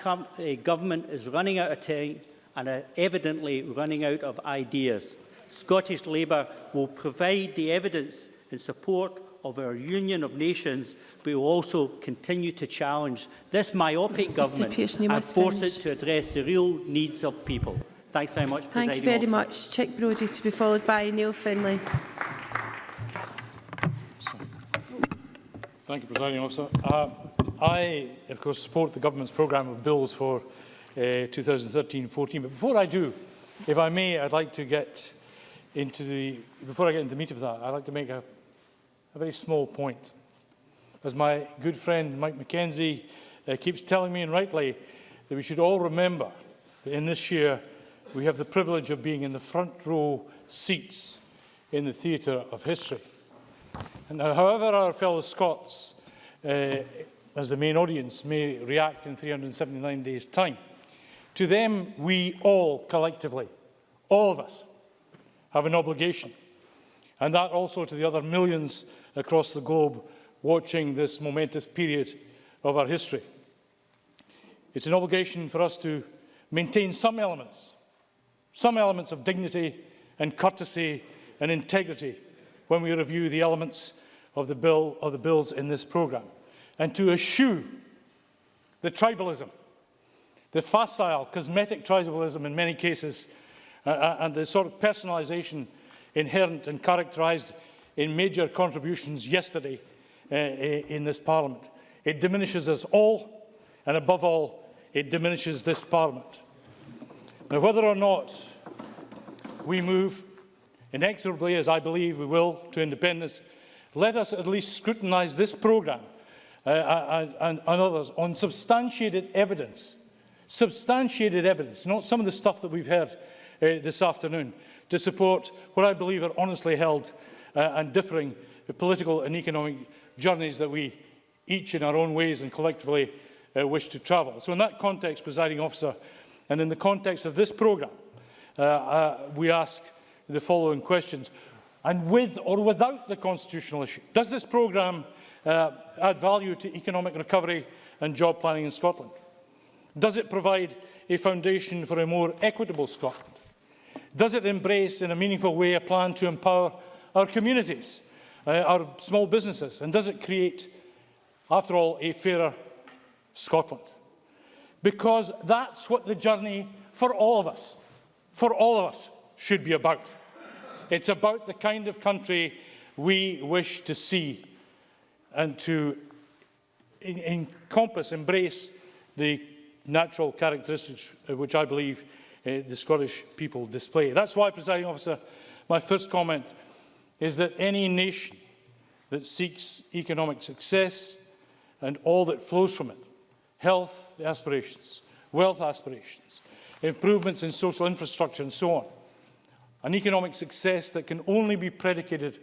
government is running out of time and evidently running out of ideas. Scottish Labour will provide the evidence in support of our Union of Nations, but we will also continue to challenge this myopic government and force it to address the real needs of people. Thanks very much, Presiding Officer. Thank you very much. Chick Brodie to be followed by Neil Findlay. Thank you, Presiding Officer. I, of course, support the Government's programme of bills for 2013-14. But before I do, if I may, I'd like to get into the... Before I get into the meat of that, I'd like to make a very small point. As my good friend Mike Mackenzie keeps telling me, and rightly, that we should all remember that in this year we have the privilege of being in the front row seats in the theatre of history. And now, however our fellow Scots, as the main audience, may react in 379 days' time, to them we all collectively, all of us, have an obligation. And that also to the other millions across the globe watching this momentous period of our history. It's an obligation for us to maintain some elements of dignity and courtesy and integrity when we review the elements of the bills in this programme, and to eschew the tribalism, the facile, cosmetic tribalism in many cases, and the sort of personalisation inherent and characterised in major contributions yesterday in this Parliament. It diminishes us all, and above all, it diminishes this Parliament. Now, whether or not we move inexorably, as I believe we will, to independence, let us at least scrutinise this programme and others on substantiated evidence, not some of the stuff that we've heard this afternoon, to support what I believe are honestly held and differing political and economic journeys that we each in our own ways and collectively wish to travel. So in that context, Presiding Officer, and in the context of this programme, we ask the following questions. And with or without the constitutional issue, does this programme add value to economic recovery and job planning in Scotland? Does it provide a foundation for a more equitable Scotland? Does it embrace in a meaningful way a plan to empower our communities, our small businesses? And does it create, after all, a fairer Scotland? Because that's what the journey for all of us, should be about. It's about the kind of country we wish to see and to embrace the natural characteristics which I believe the Scottish people display. That's why, Presiding Officer, my first comment is that any nation that seeks economic success and all that flows from it, health aspirations, wealth aspirations, improvements in social infrastructure and so on, an economic success that can only be predicated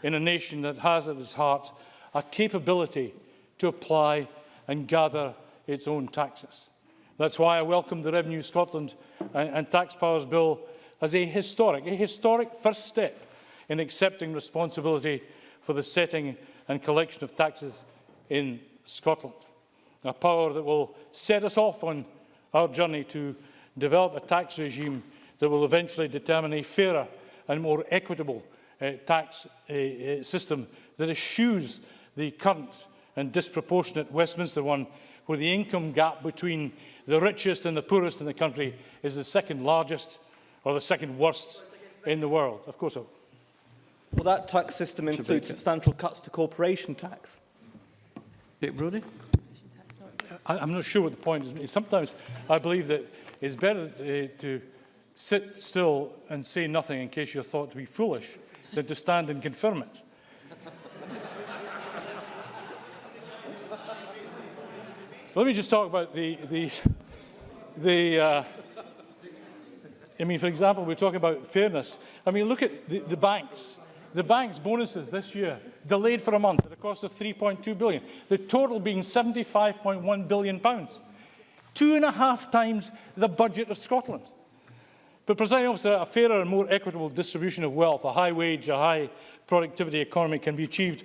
in a nation that has at its heart a capability to apply and gather its own taxes. That's why I welcome the Revenue Scotland and Tax Powers Bill as a historic first step in accepting responsibility for the setting and collection of taxes in Scotland. A power that will set us off on our journey to develop a tax regime that will eventually determine a fairer and more equitable tax system that eschews the current and disproportionate Westminster one, where the income gap between the richest and the poorest in the country is the second largest or the second worst in the world. Of course so. Will that tax system include substantial cuts to corporation tax? Dick Brodie? I'm not sure what the point is. Sometimes I believe that it's better to sit still and say nothing in case you're thought to be foolish than to stand and confirm it. Let me just talk about I mean, for example, we're talking about fairness. I mean, look at the banks. The bank's bonuses this year, delayed for a month at a cost of £3.2 billion, the total being £75.1 billion, 2.5 times the budget of Scotland. But, Presiding Officer, a fairer and more equitable distribution of wealth, a high wage, a high productivity economy can be achieved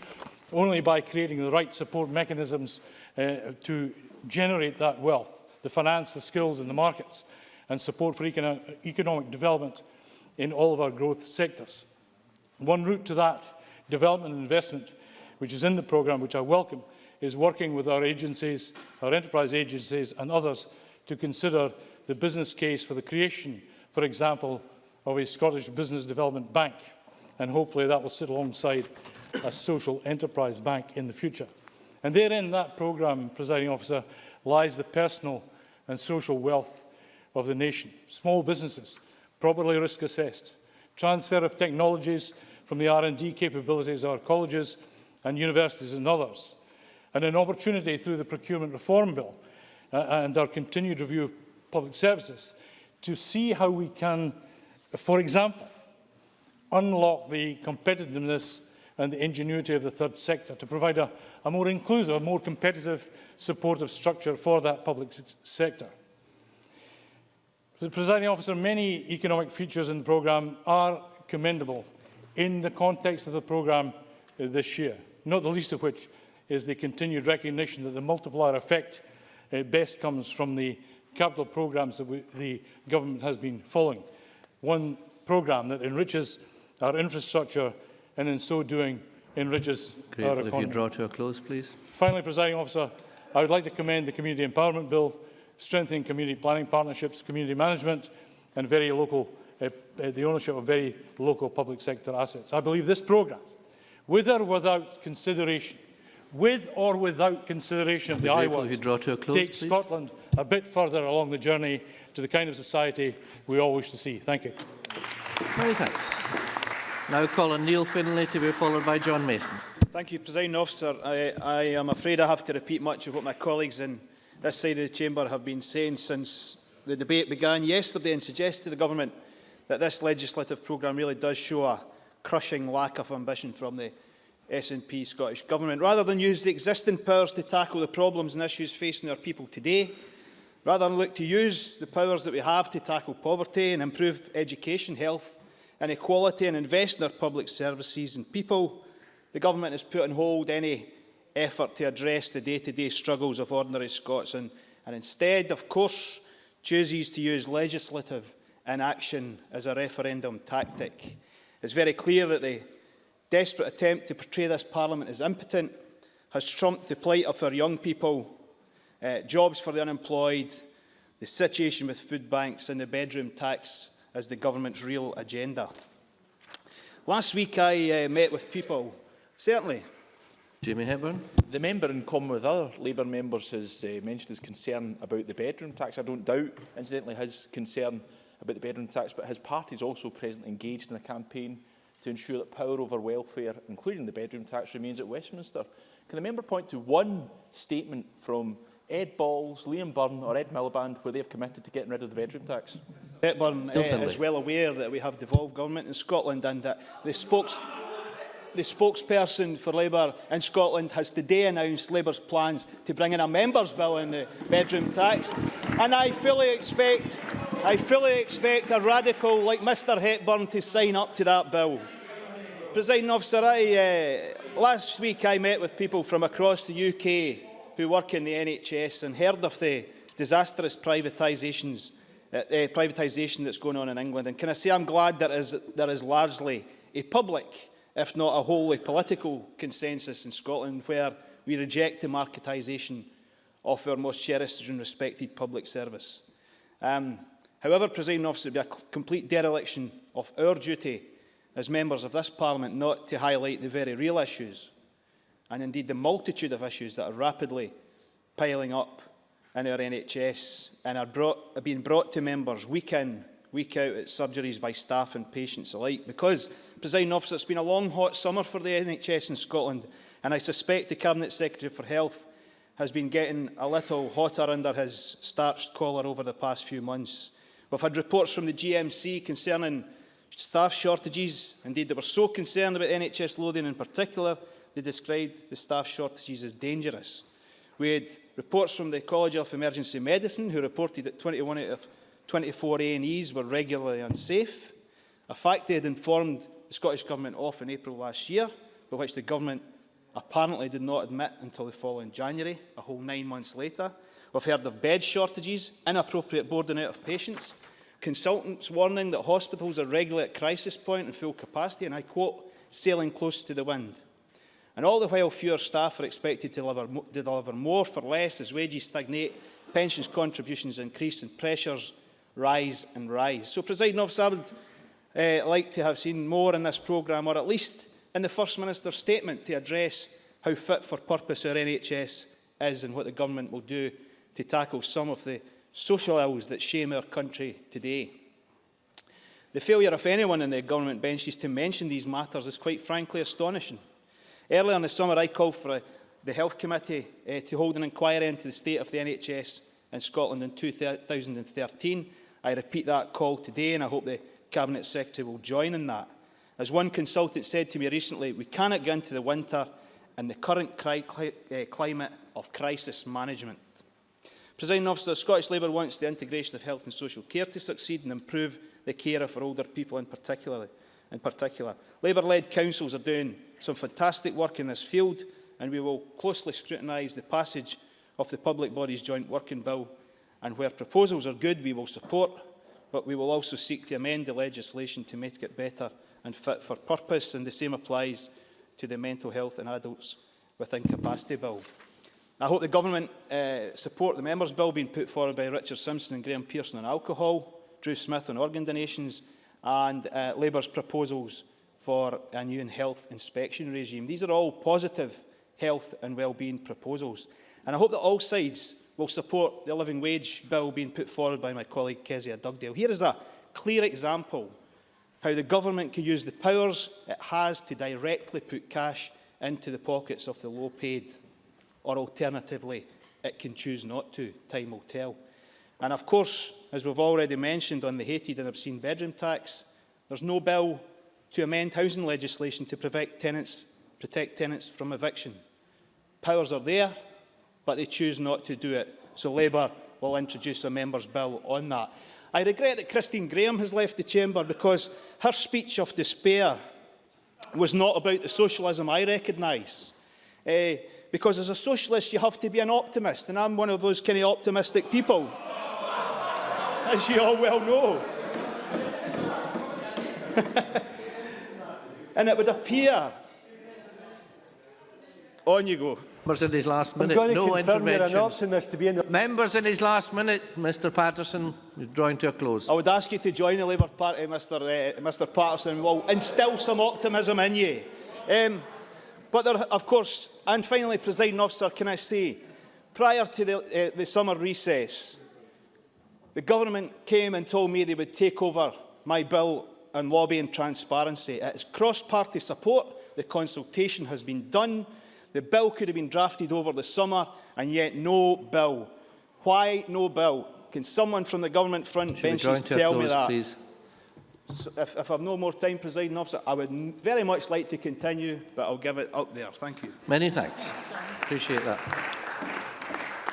only by creating the right support mechanisms to generate that wealth, the finance, the skills and the markets, and support for economic development in all of our growth sectors. One route to that development and investment, which is in the programme, which I welcome, is working with our agencies, our enterprise agencies and others to consider the business case for the creation, for example, of a Scottish Business Development Bank. And hopefully that will sit alongside a social enterprise bank in the future. And therein, that programme, Presiding Officer, lies the personal and social wealth of the nation. Small businesses, properly risk assessed, transfer of technologies from the R&D capabilities of our colleges and universities and others, and an opportunity through the Procurement Reform Bill and our continued review of public services to see how we can, for example, unlock the competitiveness and the ingenuity of the third sector to provide a more inclusive, a more competitive, supportive structure for that public sector. Presiding Officer, many economic features in the programme are commendable in the context of the programme this year, not the least of which is the continued recognition that the multiplier effect best comes from the capital programmes that the government has been following. One programme that enriches our infrastructure and in so doing enriches our economy. If you draw to a close, please. Finally, Presiding Officer, I would like to commend the Community Empowerment Bill, strengthening community planning partnerships, community management and very local, the ownership of very local public sector assets. I believe this programme, with or without consideration of the IWAT, takes Scotland a bit further along the journey to the kind of society we all wish to see. Thank you. Many thanks. Now call on Neil Finlay to be followed by John Mason. Thank you, Presiding Officer. I am afraid I have to repeat much of what my colleagues in this side of the chamber have been saying since the debate began yesterday, and suggest to the Government that this legislative programme really does show a crushing lack of ambition from the SNP Scottish Government. Rather than use the existing powers to tackle the problems and issues facing our people today, rather than look to use the powers that we have to tackle poverty and improve education, health and equality and invest in our public services and people, the Government has put on hold any effort to address the day-to-day struggles of ordinary Scots and instead, of course, chooses to use legislative inaction as a referendum tactic. It's very clear that the desperate attempt to portray this Parliament as impotent has trumped the plight of our young people, jobs for the unemployed, the situation with food banks and the bedroom tax as the Government's real agenda. Last week I met with people, certainly. Jamie Hepburn. The member, in common with other Labour members, has mentioned his concern about the bedroom tax. I don't doubt, incidentally, his concern about the bedroom tax, but his party is also presently engaged in a campaign to ensure that power over welfare, including the bedroom tax, remains at Westminster. Can the member point to one statement from Ed Balls, Liam Byrne or Ed Miliband where they have committed to getting rid of the bedroom tax? Hepburn is well aware that we have devolved government in Scotland and that the spokesperson for Labour in Scotland has today announced Labour's plans to bring in a members' bill on the bedroom tax. And I fully expect a radical like Mr Hepburn to sign up to that bill. Presiding Officer, last week I met with people from across the UK who work in the NHS and heard of the disastrous privatisation that's going on in England. And can I say I'm glad there is largely a public, if not a wholly political consensus in Scotland where we reject the marketisation of our most cherished and respected public service. However, Presiding Officer, it would be a complete dereliction of our duty as members of this Parliament not to highlight the very real issues and indeed the multitude of issues that are rapidly piling up in our NHS and are being brought to members week in, week out at surgeries by staff and patients alike. Because, Presiding Officer, it's been a long, hot summer for the NHS in Scotland, and I suspect the Cabinet Secretary for Health has been getting a little hotter under his starched collar over the past few months. We've had reports from the GMC concerning staff shortages. Indeed, they were so concerned about NHS Lothian in particular, they described the staff shortages as dangerous. We had reports from the College of Emergency Medicine who reported that 21 out of 24 A&Es were regularly unsafe, a fact they had informed the Scottish Government of in April last year, but which the Government apparently did not admit until the following January, a whole 9 months later. We've heard of bed shortages, inappropriate boarding out of patients, consultants warning that hospitals are regularly at crisis point and full capacity, and I quote, sailing close to the wind. And all the while, fewer staff are expected to deliver more for less as wages stagnate, pensions contributions increase and pressures rise and rise. So, Presiding Officer, I would like to have seen more in this programme, or at least in the First Minister's statement, to address how fit for purpose our NHS is and what the government will do to tackle some of the social ills that shame our country today. The failure of anyone in the government benches to mention these matters is quite frankly astonishing. Earlier in the summer, I called for the Health Committee to hold an inquiry into the state of the NHS in Scotland in 2013. I repeat that call today, and I hope the Cabinet Secretary will join in that. As one consultant said to me recently, we cannot go into the winter in the current climate of crisis management. Presiding Officer, Scottish Labour wants the integration of health and social care to succeed and improve the care for older people in particular. Labour-led councils are doing some fantastic work in this field, and we will closely scrutinise the passage of the Public Bodies Joint Working Bill, and where proposals are good we will support, but we will also seek to amend the legislation to make it better and fit for purpose, and the same applies to the Mental Health and Adults with Incapacity Bill. I hope the Government support the Members' Bill being put forward by Richard Simpson and Graham Pearson on alcohol, Drew Smith on organ donations, and Labour's proposals for a new health inspection regime. These are all positive health and wellbeing proposals. And I hope that all sides will support the Living Wage Bill being put forward by my colleague Kezia Dugdale. Here is a clear example how the Government can use the powers it has to directly put cash into the pockets of the low-paid, or alternatively, it can choose not to. Time will tell. And of course, as we've already mentioned on the hated and obscene bedroom tax, there's no bill to amend housing legislation to protect tenants from eviction. Powers are there, but they choose not to do it. So Labour will introduce a Members' Bill on that. I regret that Christine Graham has left the chamber, because her speech of despair was not about the socialism I recognise. Because as a socialist you have to be an optimist, and I'm one of those kind of optimistic people, as you all well know. And it would appear... On you go. Members in his last minute, no interventions. Members in his last minute, Mr Patterson, you're drawing to a close. I would ask you to join the Labour Party, Mr Patterson. We'll instill some optimism in you. But there, of course, and finally, Presiding Officer, can I say, prior to the summer recess, the Government came and told me they would take over my bill on lobbying transparency. It is cross-party support. The consultation has been done. The bill could have been drafted over the summer, and yet no bill. Why no bill? Can someone from the Government front benches tell me that? Please. So if I have no more time, Presiding Officer, I would very much like to continue, but I'll give it up there. Thank you. Many thanks. Appreciate that.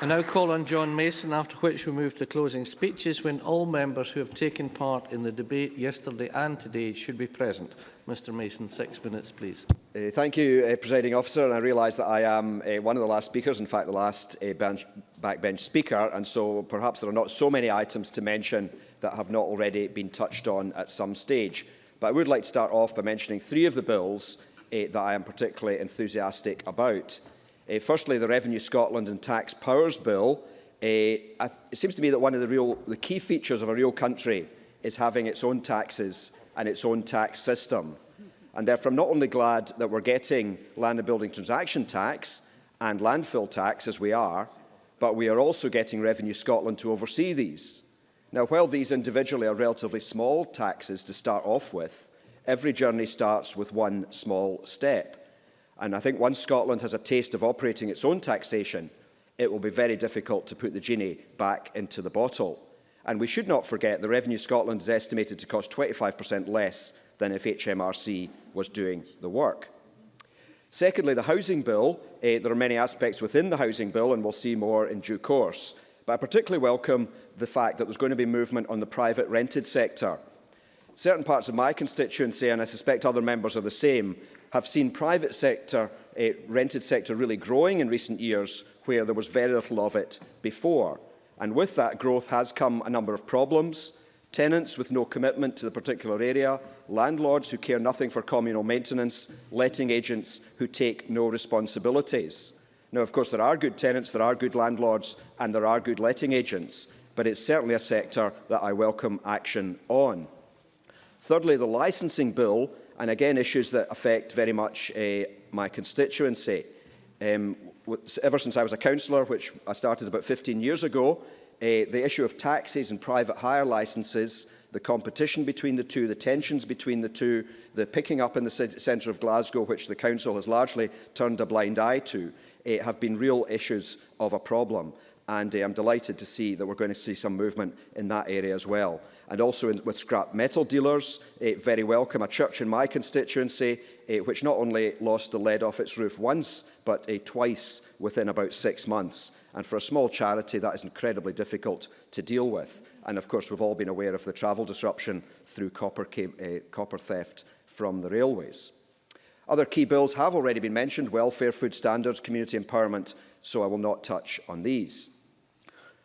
I now call on John Mason, after which we move to closing speeches, when all members who have taken part in the debate yesterday and today should be present. Mr Mason, 6 minutes, please. Thank you, Presiding Officer. And I realise that I am one of the last speakers, in fact the last backbench speaker, and so perhaps there are not so many items to mention that have not already been touched on at some stage. But I would like to start off by mentioning 3 of the bills that I am particularly enthusiastic about. Firstly, the Revenue Scotland and Tax Powers Bill. It seems to me that one of the key features of a real country is having its own taxes and its own tax system. And therefore, I'm not only glad that we're getting land and building transaction tax and landfill tax, as we are, but we are also getting Revenue Scotland to oversee these. Now, while these individually are relatively small taxes to start off with, every journey starts with one small step. And I think once Scotland has a taste of operating its own taxation, it will be very difficult to put the genie back into the bottle. And we should not forget that Revenue Scotland is estimated to cost 25% less than if HMRC was doing the work. Secondly, the Housing Bill. There are many aspects within the Housing Bill, and we'll see more in due course. But I particularly welcome the fact that there's going to be movement on the private rented sector. Certain parts of my constituency, and I suspect other members are the same, have seen private sector, rented sector really growing in recent years, where there was very little of it before. And with that growth has come a number of problems: tenants with no commitment to the particular area, landlords who care nothing for communal maintenance, letting agents who take no responsibilities. Now, of course, there are good tenants, there are good landlords, and there are good letting agents, but it's certainly a sector that I welcome action on. Thirdly, the licensing bill, and again issues that affect very much my constituency. Ever since I was a councillor, which I started about 15 years ago, the issue of taxis and private hire licences, the competition between the two, the tensions between the two, the picking up in the centre of Glasgow, which the council has largely turned a blind eye to, have been real issues of a problem. And I'm delighted to see that we're going to see some movement in that area as well. And also with scrap metal dealers, very welcome. A church in my constituency, which not only lost the lead off its roof once, but twice within about 6 months. And for a small charity, that is incredibly difficult to deal with. And of course, we've all been aware of the travel disruption through copper theft from the railways. Other key bills have already been mentioned: welfare, food standards, community empowerment, so I will not touch on these.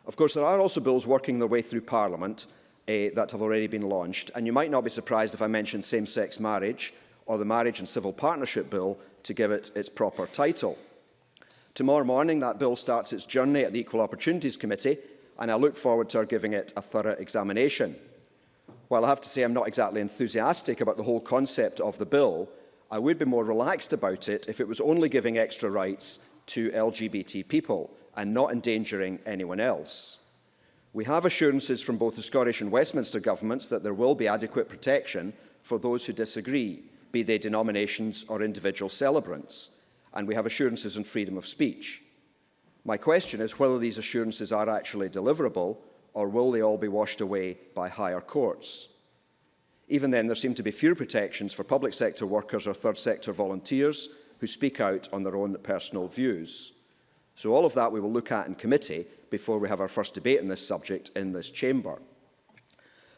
Of course, there are also bills working their way through Parliament that have already been launched, and you might not be surprised if I mention same-sex marriage or the Marriage and Civil Partnership Bill to give it its proper title. Tomorrow morning, that bill starts its journey at the Equal Opportunities Committee, and I look forward to our giving it a thorough examination. While I have to say I'm not exactly enthusiastic about the whole concept of the bill, I would be more relaxed about it if it was only giving extra rights to LGBT people and not endangering anyone else. We have assurances from both the Scottish and Westminster governments that there will be adequate protection for those who disagree, be they denominations or individual celebrants, and we have assurances on freedom of speech. My question is whether these assurances are actually deliverable, or will they all be washed away by higher courts? Even then, there seem to be fewer protections for public sector workers or third sector volunteers who speak out on their own personal views. So all of that we will look at in committee before we have our first debate on this subject in this chamber.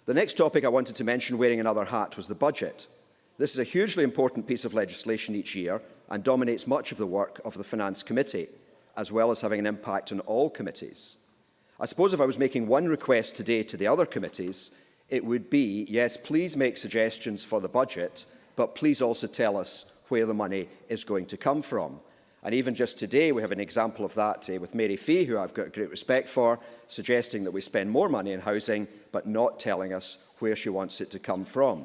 The next topic I wanted to mention, wearing another hat, was the budget. This is a hugely important piece of legislation each year and dominates much of the work of the Finance Committee, as well as having an impact on all committees. I suppose if I was making one request today to the other committees, it would be, yes, please make suggestions for the budget, but please also tell us where the money is going to come from. And even just today, we have an example of that with Mary Fee, who I've got great respect for, suggesting that we spend more money in housing, but not telling us where she wants it to come from.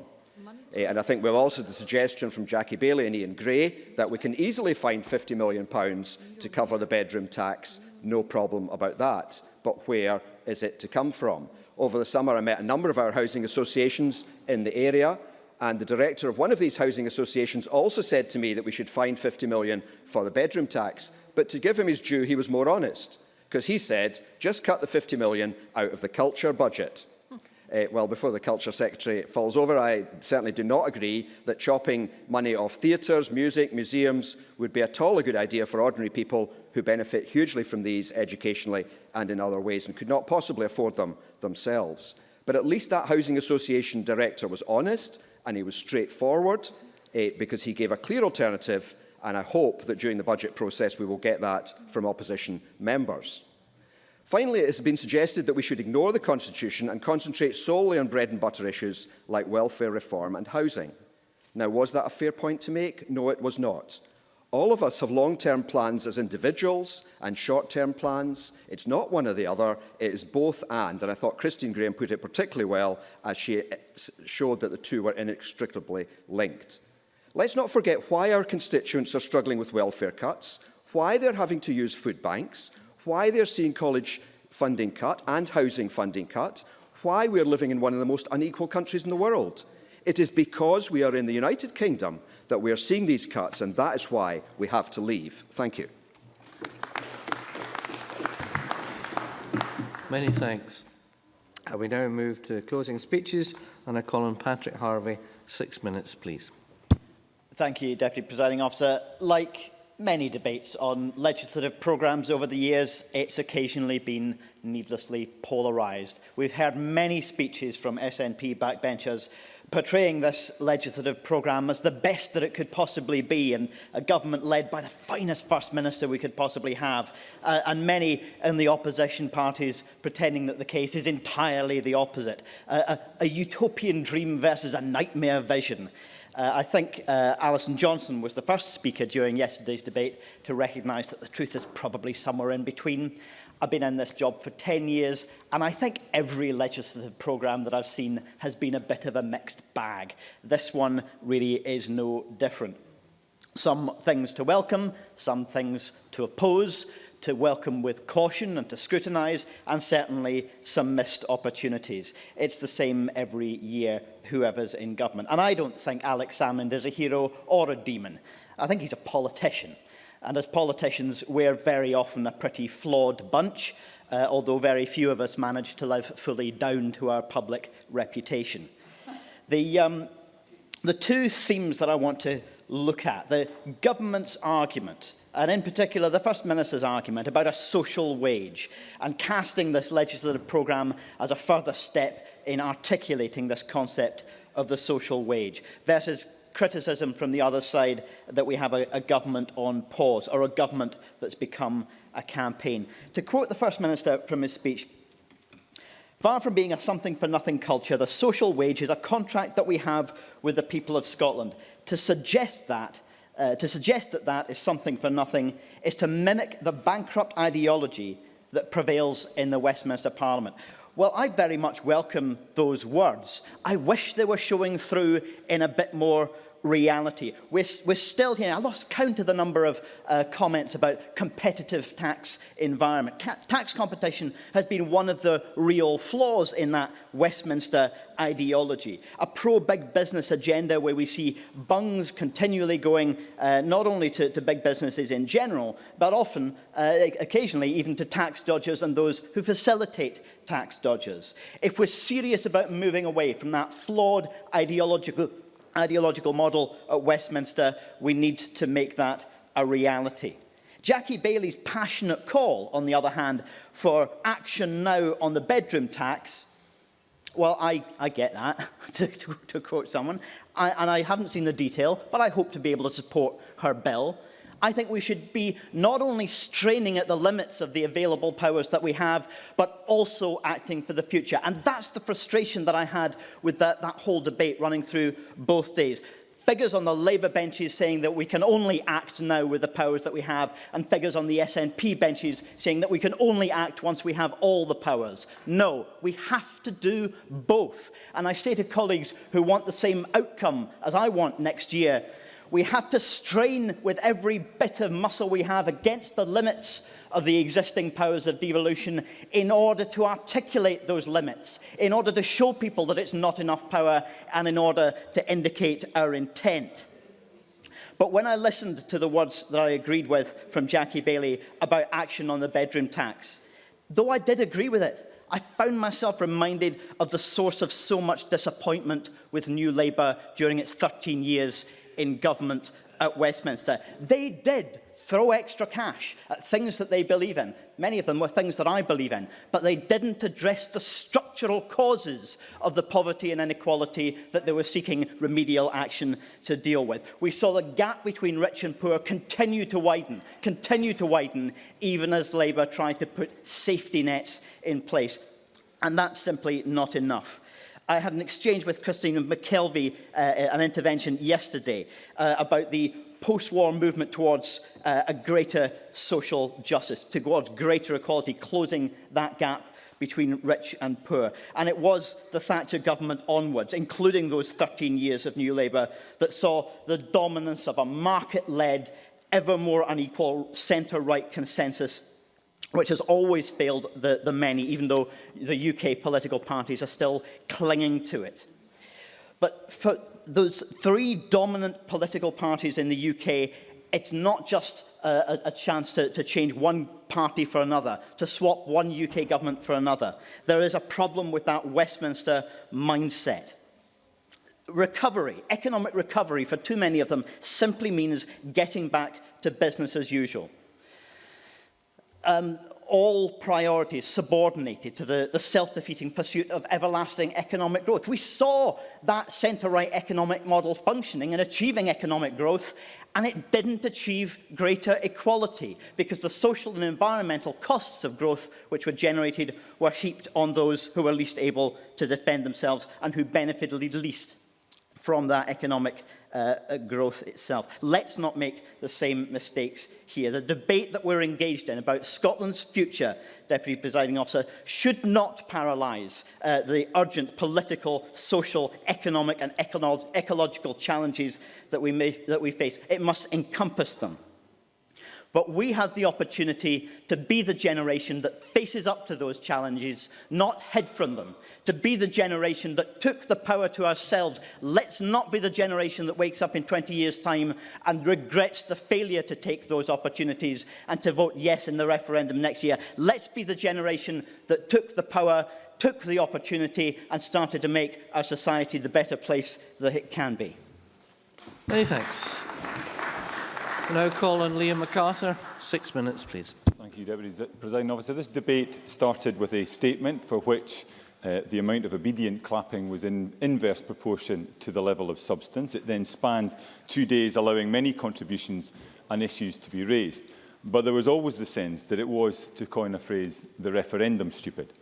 And I think we've also the suggestion from Jackie Bailey and Ian Gray that we can easily find £50 million to cover the bedroom tax. No problem about that. But where is it to come from? Over the summer, I met a number of our housing associations in the area, and the director of one of these housing associations also said to me that we should find £50 million for the bedroom tax. But to give him his due, he was more honest, because he said, just cut the £50 million out of the culture budget. Well, before the Culture Secretary falls over, I certainly do not agree that chopping money off theatres, music, museums would be at all a good idea for ordinary people who benefit hugely from these educationally and in other ways and could not possibly afford them themselves. But at least that housing association director was honest and he was straightforward because he gave a clear alternative, and I hope that during the budget process we will get that from opposition members. Finally, it has been suggested that we should ignore the Constitution and concentrate solely on bread and butter issues like welfare reform and housing. Now, was that a fair point to make? No, it was not. All of us have long-term plans as individuals and short-term plans. It's not one or the other, it is both and I thought Christine Graham put it particularly well as she showed that the two were inextricably linked. Let's not forget why our constituents are struggling with welfare cuts, why they're having to use food banks, why they're seeing college funding cut and housing funding cut, why we're living in one of the most unequal countries in the world. It is because we are in the United Kingdom that we are seeing these cuts, and that is why we have to leave. Thank you. Many thanks. We now move to closing speeches, and I call on Patrick Harvey. 6 minutes, please. Thank you, Deputy Presiding Officer. Like many debates on legislative programmes over the years, it's occasionally been needlessly polarised. We've heard many speeches from SNP backbenchers portraying this legislative programme as the best that it could possibly be, and a government led by the finest First Minister we could possibly have, and many in the opposition parties pretending that the case is entirely the opposite. A utopian dream versus a nightmare vision. I think Alison Johnson was the first speaker during yesterday's debate to recognise that the truth is probably somewhere in between. I've been in this job for 10 years, and I think every legislative programme that I've seen has been a bit of a mixed bag. This one really is no different. Some things to welcome, some things to oppose, to welcome with caution and to scrutinise, and certainly some missed opportunities. It's the same every year, whoever's in government. And I don't think Alex Salmond is a hero or a demon. I think he's a politician. And as politicians, we're very often a pretty flawed bunch, although very few of us manage to live fully down to our public reputation. The two themes that I want to look at, the government's argument, and in particular the First Minister's argument about a social wage, and casting this legislative programme as a further step in articulating this concept of the social wage, versus criticism from the other side that we have a government on pause, or a government that's become a campaign. To quote the First Minister from his speech, "Far from being a something-for-nothing culture, the social wage is a contract that we have with the people of Scotland. To suggest that that is something for nothing is to mimic the bankrupt ideology that prevails in the Westminster Parliament." Well, I very much welcome those words. I wish they were showing through in a bit more reality. We're still here. I lost count of the number of comments about competitive tax environment. Tax competition has been one of the real flaws in that Westminster ideology. A pro-big business agenda where we see bungs continually going not only to big businesses in general, but often, occasionally, even to tax dodgers and those who facilitate tax dodgers. If we're serious about moving away from that flawed ideological model at Westminster, we need to make that a reality. Jackie Bailey's passionate call, on the other hand, for action now on the bedroom tax, well, I get that, to quote someone, and I haven't seen the detail, but I hope to be able to support her bill. I think we should be not only straining at the limits of the available powers that we have, but also acting for the future. And that's the frustration that I had with that whole debate running through both days. Figures on the Labour benches saying that we can only act now with the powers that we have, and figures on the SNP benches saying that we can only act once we have all the powers. No, we have to do both. And I say to colleagues who want the same outcome as I want next year, we have to strain with every bit of muscle we have against the limits of the existing powers of devolution in order to articulate those limits, in order to show people that it's not enough power, and in order to indicate our intent. But when I listened to the words that I agreed with from Jackie Bailey about action on the bedroom tax, though I did agree with it, I found myself reminded of the source of so much disappointment with New Labour during its 13 years in government at Westminster. They did throw extra cash at things that they believe in. Many of them were things that I believe in, but they didn't address the structural causes of the poverty and inequality that they were seeking remedial action to deal with. We saw the gap between rich and poor continue to widen, even as Labour tried to put safety nets in place. And that's simply not enough. I had an exchange with Christine McKelvey, an intervention yesterday, about the post-war movement towards a greater social justice, towards greater equality, closing that gap between rich and poor. And it was the Thatcher government onwards, including those 13 years of New Labour, that saw the dominance of a market-led, ever more unequal centre-right consensus, which has always failed the many, even though the UK political parties are still clinging to it. But for those three dominant political parties in the UK, it's not just a chance to change one party for another, to swap one UK government for another. There is a problem with that Westminster mindset. Recovery, economic recovery, for too many of them, simply means getting back to business as usual. All priorities subordinated to the self-defeating pursuit of everlasting economic growth. We saw that centre-right economic model functioning and achieving economic growth, and it didn't achieve greater equality because the social and environmental costs of growth which were generated were heaped on those who were least able to defend themselves and who benefited least from that economic growth itself. Let's not make the same mistakes here. The debate that we're engaged in about Scotland's future, Deputy Presiding Officer, should not paralyse the urgent political, social, economic and ecological challenges that we face. It must encompass them. But we have the opportunity to be the generation that faces up to those challenges, not hid from them. To be the generation that took the power to ourselves. Let's not be the generation that wakes up in 20 years' time and regrets the failure to take those opportunities and to vote yes in the referendum next year. Let's be the generation that took the power, took the opportunity and started to make our society the better place that it can be. Many thanks. I now call on Liam MacArthur. 6 minutes, please. Thank you, Deputy Presiding Officer. This debate started with a statement for which the amount of obedient clapping was in inverse proportion to the level of substance. It then spanned 2 days, allowing many contributions and issues to be raised. But there was always the sense that it was, to coin a phrase, the referendum stupid.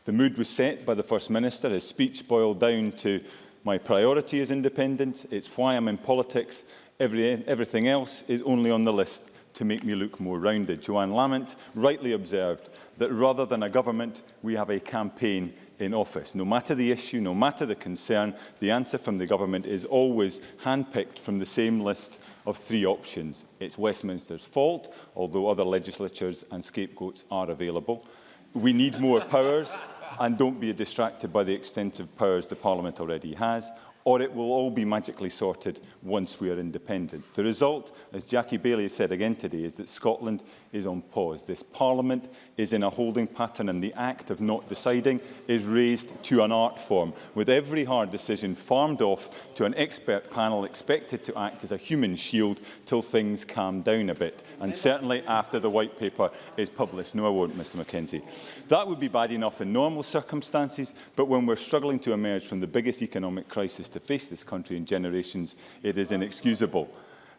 The mood was set by the First Minister. His speech boiled down to, my priority is independence, it's why I'm in politics, everything else is only on the list to make me look more rounded. Joanne Lamont rightly observed that rather than a government, we have a campaign in office. No matter the issue, no matter the concern, the answer from the government is always handpicked from the same list of 3 options. It's Westminster's fault, although other legislatures and scapegoats are available. We need more powers, and don't be distracted by the extent of powers the Parliament already has, or it will all be magically sorted once we are independent. The result, as Jackie Baillie said again today, is that Scotland is on pause. This Parliament is in a holding pattern, and the act of not deciding is raised to an art form, with every hard decision farmed off to an expert panel expected to act as a human shield till things calm down a bit, and certainly after the White Paper is published. No, I won't, Mr Mackenzie. That would be bad enough in normal circumstances, but when we're struggling to emerge from the biggest economic crisis to face this country in generations, it is inexcusable.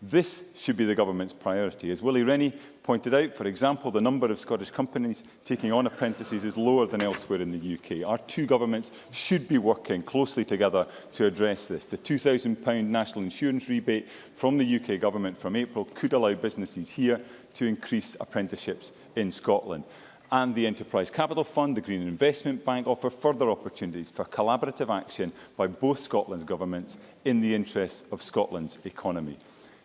This should be the government's priority. As Willie Rennie pointed out, for example, the number of Scottish companies taking on apprentices is lower than elsewhere in the UK. Our 2 governments should be working closely together to address this. The £2,000 national insurance rebate from the UK government from April could allow businesses here to increase apprenticeships in Scotland. And the Enterprise Capital Fund, the Green Investment Bank, offer further opportunities for collaborative action by both Scotland's governments in the interests of Scotland's economy.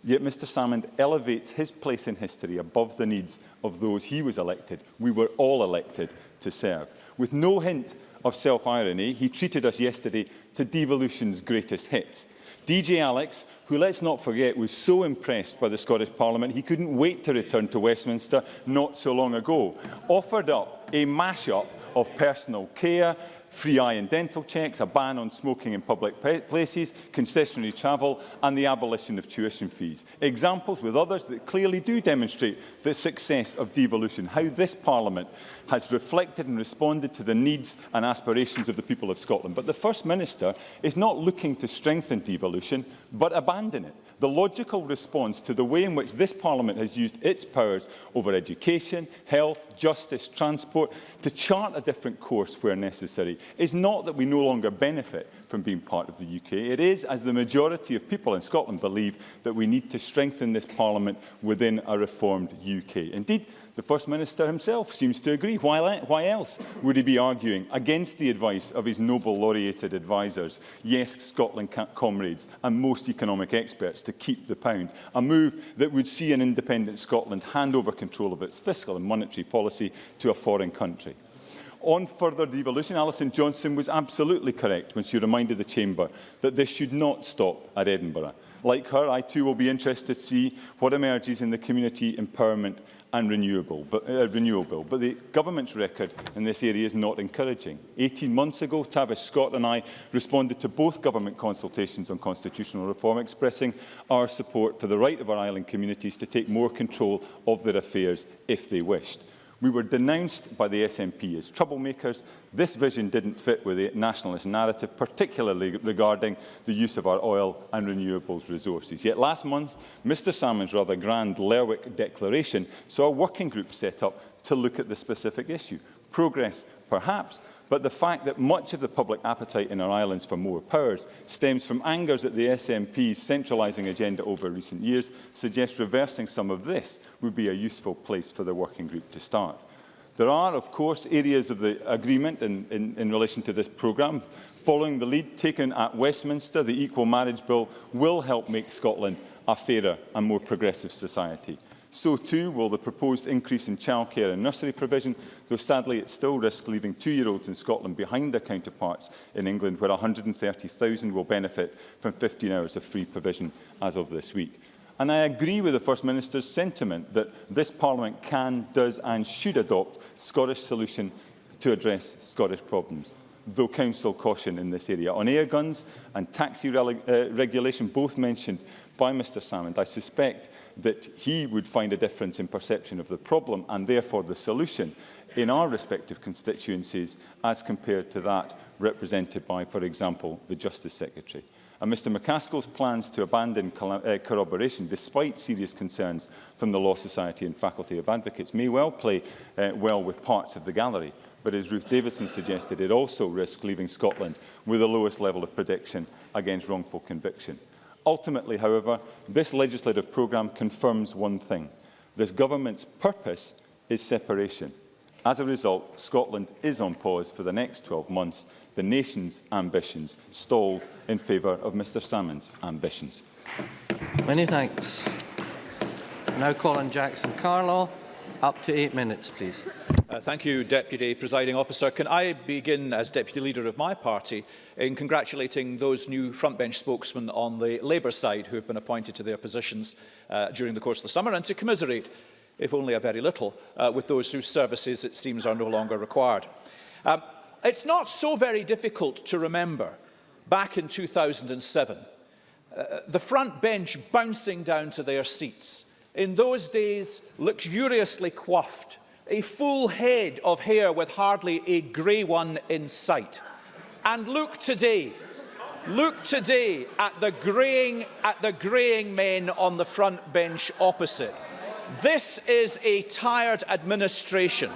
Yet Mr Salmond elevates his place in history above the needs of those he was elected. We were all elected to serve. With no hint of self-irony, he treated us yesterday to devolution's greatest hits. DJ Alex, who, let's not forget, was so impressed by the Scottish Parliament he couldn't wait to return to Westminster not so long ago, offered up a mash-up of personal care, free eye and dental checks, a ban on smoking in public places, concessionary travel and the abolition of tuition fees. Examples with others that clearly do demonstrate the success of devolution, how this Parliament has reflected and responded to the needs and aspirations of the people of Scotland. But the First Minister is not looking to strengthen devolution, but abandon it. The logical response to the way in which this Parliament has used its powers over education, health, justice, transport, to chart a different course where necessary, is not that we no longer benefit from being part of the UK. It is, as the majority of people in Scotland believe, that we need to strengthen this Parliament within a reformed UK. Indeed, the First Minister himself seems to agree. Why else would he be arguing against the advice of his Nobel laureated advisers, Yes Scotland comrades and most economic experts to keep the pound, a move that would see an independent Scotland hand over control of its fiscal and monetary policy to a foreign country? On further devolution, Alison Johnson was absolutely correct when she reminded the Chamber that this should not stop at Edinburgh. Like her, I too will be interested to see what emerges in the Community Empowerment and Renewal Bill. But the government's record in this area is not encouraging. 18 months ago, Tavish Scott and I responded to both government consultations on constitutional reform, expressing our support for the right of our island communities to take more control of their affairs if they wished. We were denounced by the SNP as troublemakers. This vision didn't fit with the nationalist narrative, particularly regarding the use of our oil and renewables resources. Yet last month, Mr Salmond's rather grand Lerwick declaration saw a working group set up to look at the specific issue. Progress, perhaps, but the fact that much of the public appetite in our islands for more powers stems from angers at the SNP's centralising agenda over recent years suggests reversing some of this would be a useful place for the working group to start. There are, of course, areas of the agreement in relation to this programme. Following the lead taken at Westminster, the Equal Marriage Bill will help make Scotland a fairer and more progressive society. So too will the proposed increase in childcare and nursery provision, though sadly it still risks leaving 2-year-olds in Scotland behind their counterparts in England, where 130,000 will benefit from 15 hours of free provision as of this week. And I agree with the First Minister's sentiment that this Parliament can, does and should adopt a Scottish solution to address Scottish problems, though Council caution in this area. On air guns and taxi regulation, both mentioned by Mr Salmond, I suspect that he would find a difference in perception of the problem and therefore the solution in our respective constituencies as compared to that represented by, for example, the Justice Secretary. And Mr McCaskill's plans to abandon corroboration, despite serious concerns from the Law Society and Faculty of Advocates, may well play well with parts of the gallery. But as Ruth Davidson suggested, it also risks leaving Scotland with the lowest level of protection against wrongful conviction. Ultimately, however, this legislative programme confirms one thing. This government's purpose is separation. As a result, Scotland is on pause for the next 12 months, the nation's ambitions stalled in favour of Mr Salmond's ambitions. Many thanks. Now Colin Jackson-Carlaw. Up to 8 minutes, please. Thank you, Deputy Presiding Officer. Can I begin, as Deputy Leader of my party, in congratulating those new frontbench spokesmen on the Labour side who have been appointed to their positions during the course of the summer, and to commiserate, if only a very little, with those whose services, it seems, are no longer required. It's not so very difficult to remember, back in 2007, the front bench bouncing down to their seats. In those days, luxuriously coiffed, a full head of hair with hardly a grey one in sight. And look today at the greying men on the front bench opposite. This is a tired administration.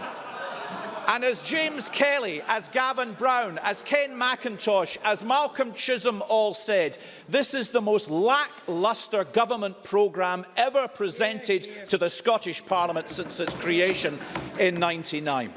And as James Kelly, as Gavin Brown, as Ken McIntosh, as Malcolm Chisholm all said, this is the most lacklustre government programme ever presented to the Scottish Parliament since its creation in '99.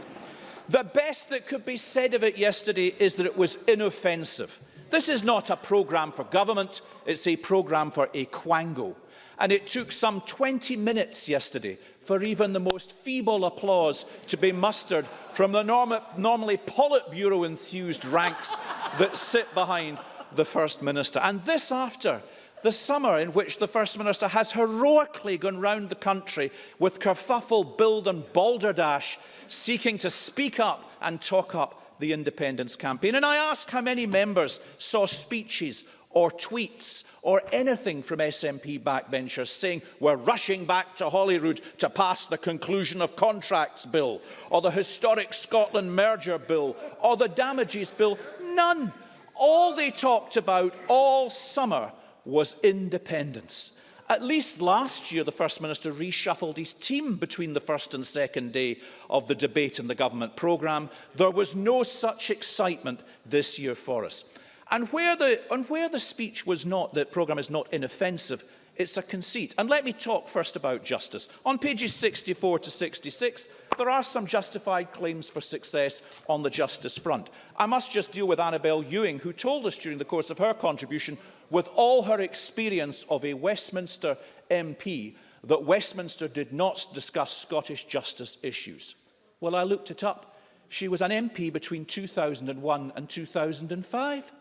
The best that could be said of it yesterday is that it was inoffensive. This is not a programme for government, it's a programme for a quango. And it took some 20 minutes yesterday for even the most feeble applause to be mustered from the normally Politburo-enthused ranks that sit behind the First Minister. And this after the summer in which the First Minister has heroically gone round the country with kerfuffle, build and balderdash, seeking to speak up and talk up the independence campaign. And I ask how many members saw speeches or tweets or anything from SNP backbenchers saying we're rushing back to Holyrood to pass the Conclusion of Contracts Bill or the Historic Scotland Merger Bill or the Damages Bill. None. All they talked about all summer was independence. At least last year, the First Minister reshuffled his team between the first and second day of the debate in the government programme. There was no such excitement this year for us. And where the speech was not, the programme is not inoffensive, it's a conceit. And let me talk first about justice. On pages 64 to 66, there are some justified claims for success on the justice front. I must just deal with Annabel Ewing, who told us during the course of her contribution, with all her experience of a Westminster MP, that Westminster did not discuss Scottish justice issues. Well, I looked it up. She was an MP between 2001 and 2005.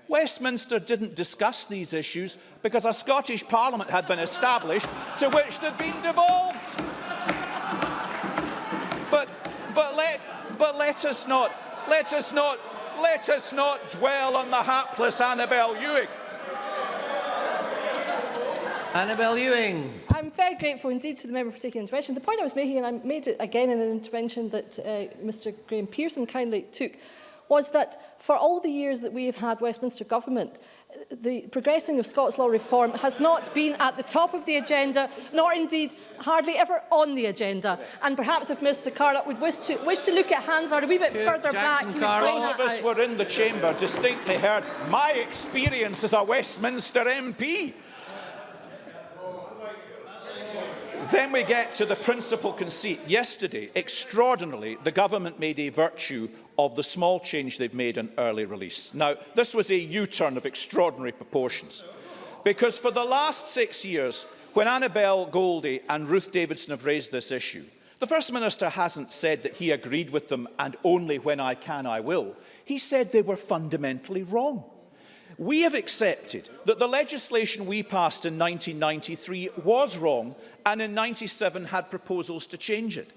Westminster didn't discuss these issues because a Scottish Parliament had been established to which they'd been devolved. But let us not dwell on the hapless Annabel Ewing. Annabel Ewing. I'm very grateful indeed to the member for taking intervention. The point I was making, and I made it again in an intervention that Mr Graham Pearson kindly took, was that for all the years that we have had Westminster Government, the progressing of Scots law reform has not been at the top of the agenda, nor indeed hardly ever on the agenda. And perhaps if Mr Carlock would wish to look at Hansard a wee bit further back, he would find Those of us were in the chamber distinctly heard my experience as a Westminster MP. Then we get to the principal conceit. Yesterday, extraordinarily, the government made a virtue of the small change they've made in early release. Now, this was a U-turn of extraordinary proportions, because for the last 6 years, when Annabel Goldie and Ruth Davidson have raised this issue, the First Minister hasn't said that he agreed with them and only when I can I will. He said they were fundamentally wrong. We have accepted that the legislation we passed in 1993 was wrong, and in 1997 had proposals to change it.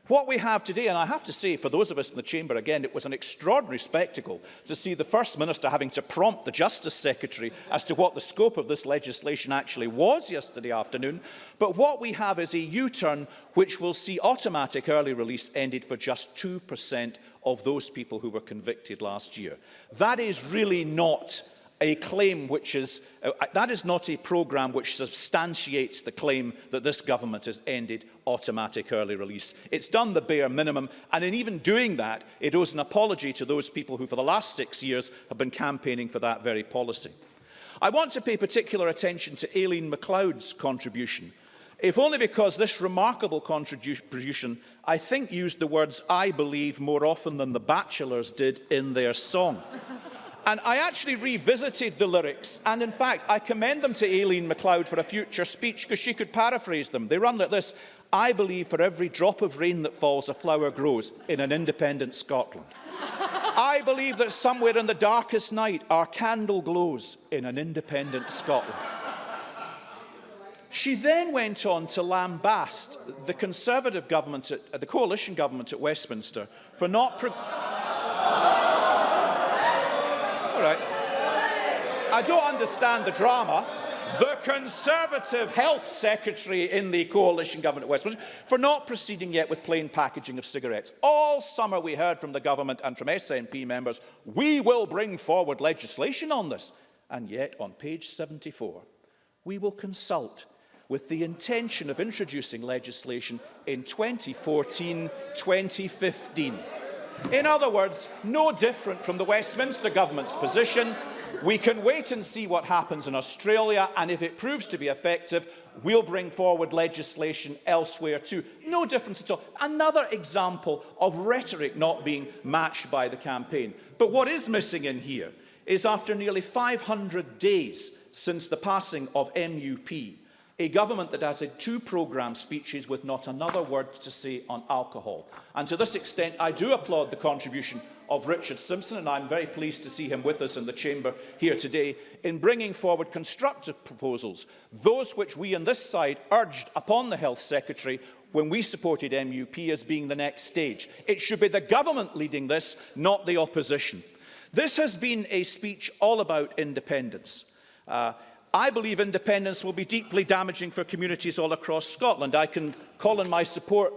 What we have today, and I have to say, for those of us in the chamber, again, it was an extraordinary spectacle to see the First Minister having to prompt the Justice Secretary as to what the scope of this legislation actually was yesterday afternoon. But what we have is a U-turn which will see automatic early release ended for just 2% of those people who were convicted last year. That is really not a claim which is, that is not a programme which substantiates the claim that this government has ended automatic early release. It's done the bare minimum, and in even doing that, it owes an apology to those people who for the last 6 years have been campaigning for that very policy. I want to pay particular attention to Aileen MacLeod's contribution, if only because this remarkable contribution, I think, used the words "I believe" more often than the Bachelors did in their song. And I actually revisited the lyrics, and in fact, I commend them to Aileen MacLeod for a future speech, because she could paraphrase them. They run like this: I believe for every drop of rain that falls, a flower grows in an independent Scotland. I believe that somewhere in the darkest night, our candle glows in an independent Scotland. She then went on to lambast the Conservative government, the coalition government at Westminster, for not... All right. I don't understand the drama. The Conservative Health Secretary in the coalition government at Westminster for not proceeding yet with plain packaging of cigarettes. All summer we heard from the government and from SNP members, we will bring forward legislation on this. And yet, on page 74, we will consult with the intention of introducing legislation in 2014-2015. In other words, no different from the Westminster government's position. We can wait and see what happens in Australia, and if it proves to be effective, we'll bring forward legislation elsewhere too. No difference at all. Another example of rhetoric not being matched by the campaign. But what is missing in here is, after nearly 500 days since the passing of MUP, a government that has had 2 programme speeches with not another word to say on alcohol. And to this extent, I do applaud the contribution of Richard Simpson, and I'm very pleased to see him with us in the chamber here today, in bringing forward constructive proposals, those which we on this side urged upon the Health Secretary when we supported MUP as being the next stage. It should be the government leading this, not the opposition. This has been a speech all about independence. I believe independence will be deeply damaging for communities all across Scotland. I can call in my support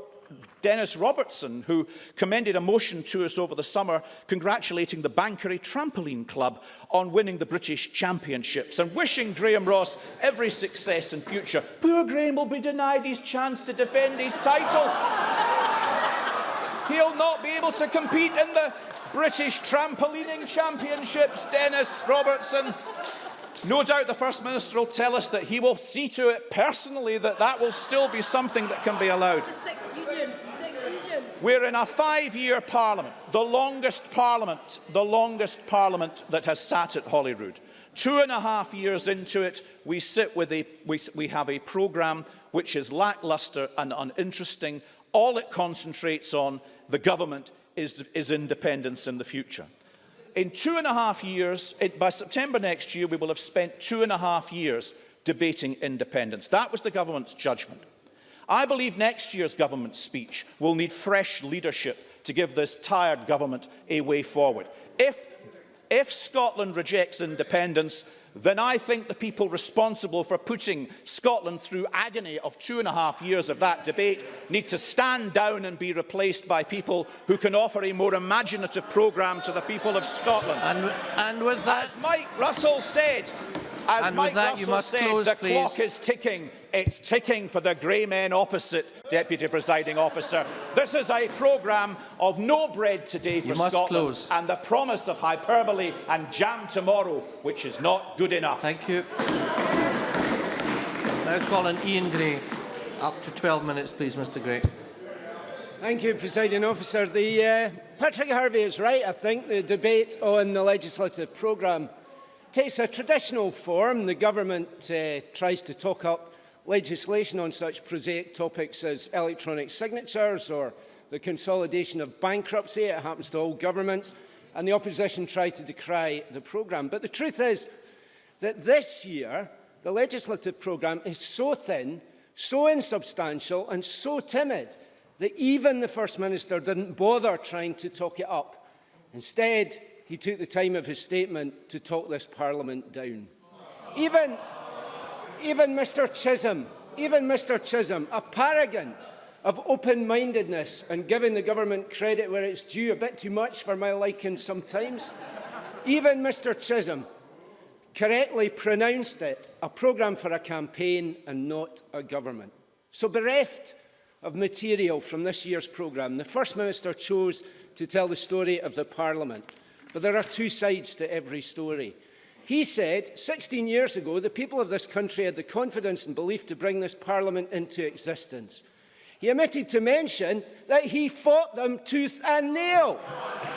Dennis Robertson, who commended a motion to us over the summer congratulating the Bankery Trampoline Club on winning the British Championships and wishing Graham Ross every success in future. Poor Graham will be denied his chance to defend his title. He'll not be able to compete in the British Trampolining Championships, Dennis Robertson. No doubt the First Minister will tell us that he will see to it personally that that will still be something that can be allowed. It's a sixth union. We're in a 5-year parliament, the longest parliament that has sat at Holyrood. 2.5 years into it, we have a programme which is lacklustre and uninteresting. All it concentrates on, the government, is independence in the future. In 2.5 years, by September next year, we will have spent 2.5 years debating independence. That was the government's judgment. I believe next year's government speech will need fresh leadership to give this tired government a way forward. If Scotland rejects independence, then I think the people responsible for putting Scotland through agony of 2.5 years of that debate need to stand down and be replaced by people who can offer a more imaginative programme to the people of Scotland. And with that, as Mike Russell said, the clock is ticking. It's ticking for the grey men opposite, Deputy Presiding Officer. This is a programme of no bread today for Scotland and the promise of hyperbole and jam tomorrow, which is not good enough. Thank you. Now calling Ian Gray. Up to 12 minutes, please, Mr Gray. Thank you, Presiding Officer. Patrick Harvey is right, I think. The debate on the legislative programme takes a traditional form. The government tries to talk up legislation on such prosaic topics as electronic signatures or the consolidation of bankruptcy. It happens to all governments. And the opposition tried to decry the programme. But the truth is that this year, the legislative programme is so thin, so insubstantial and so timid that even the First Minister didn't bother trying to talk it up. Instead, he took the time of his statement to talk this Parliament down. Even Mr Chisholm, a paragon of open-mindedness and giving the government credit where it's due, a bit too much for my liking sometimes, even Mr Chisholm correctly pronounced it a programme for a campaign and not a government. So bereft of material from this year's programme, the First Minister chose to tell the story of the Parliament. But there are two sides to every story. He said 16 years ago the people of this country had the confidence and belief to bring this Parliament into existence. He omitted to mention that he fought them tooth and nail.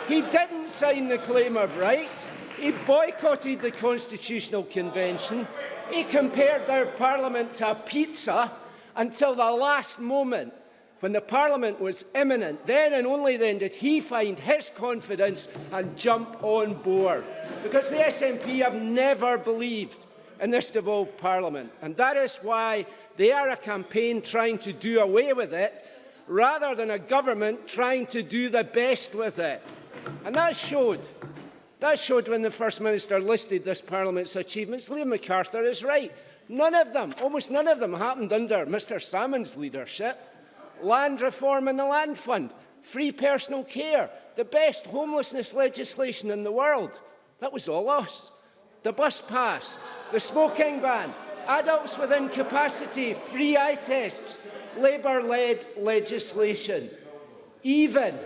He didn't sign the Claim of Right. He boycotted the Constitutional Convention. He compared our Parliament to a pizza until the last moment, when the Parliament was imminent. Then and only then did he find his confidence and jump on board. Because the SNP have never believed in this devolved Parliament. And that is why they are a campaign trying to do away with it, rather than a government trying to do the best with it. And that showed when the First Minister listed this Parliament's achievements. Liam MacArthur is right. None of them, almost none of them, happened under Mr Salmon's leadership. Land reform and the Land Fund, free personal care, the best homelessness legislation in the world. That was all us. The bus pass, the smoking ban, adults with incapacity, free eye tests, Labour-led legislation. Even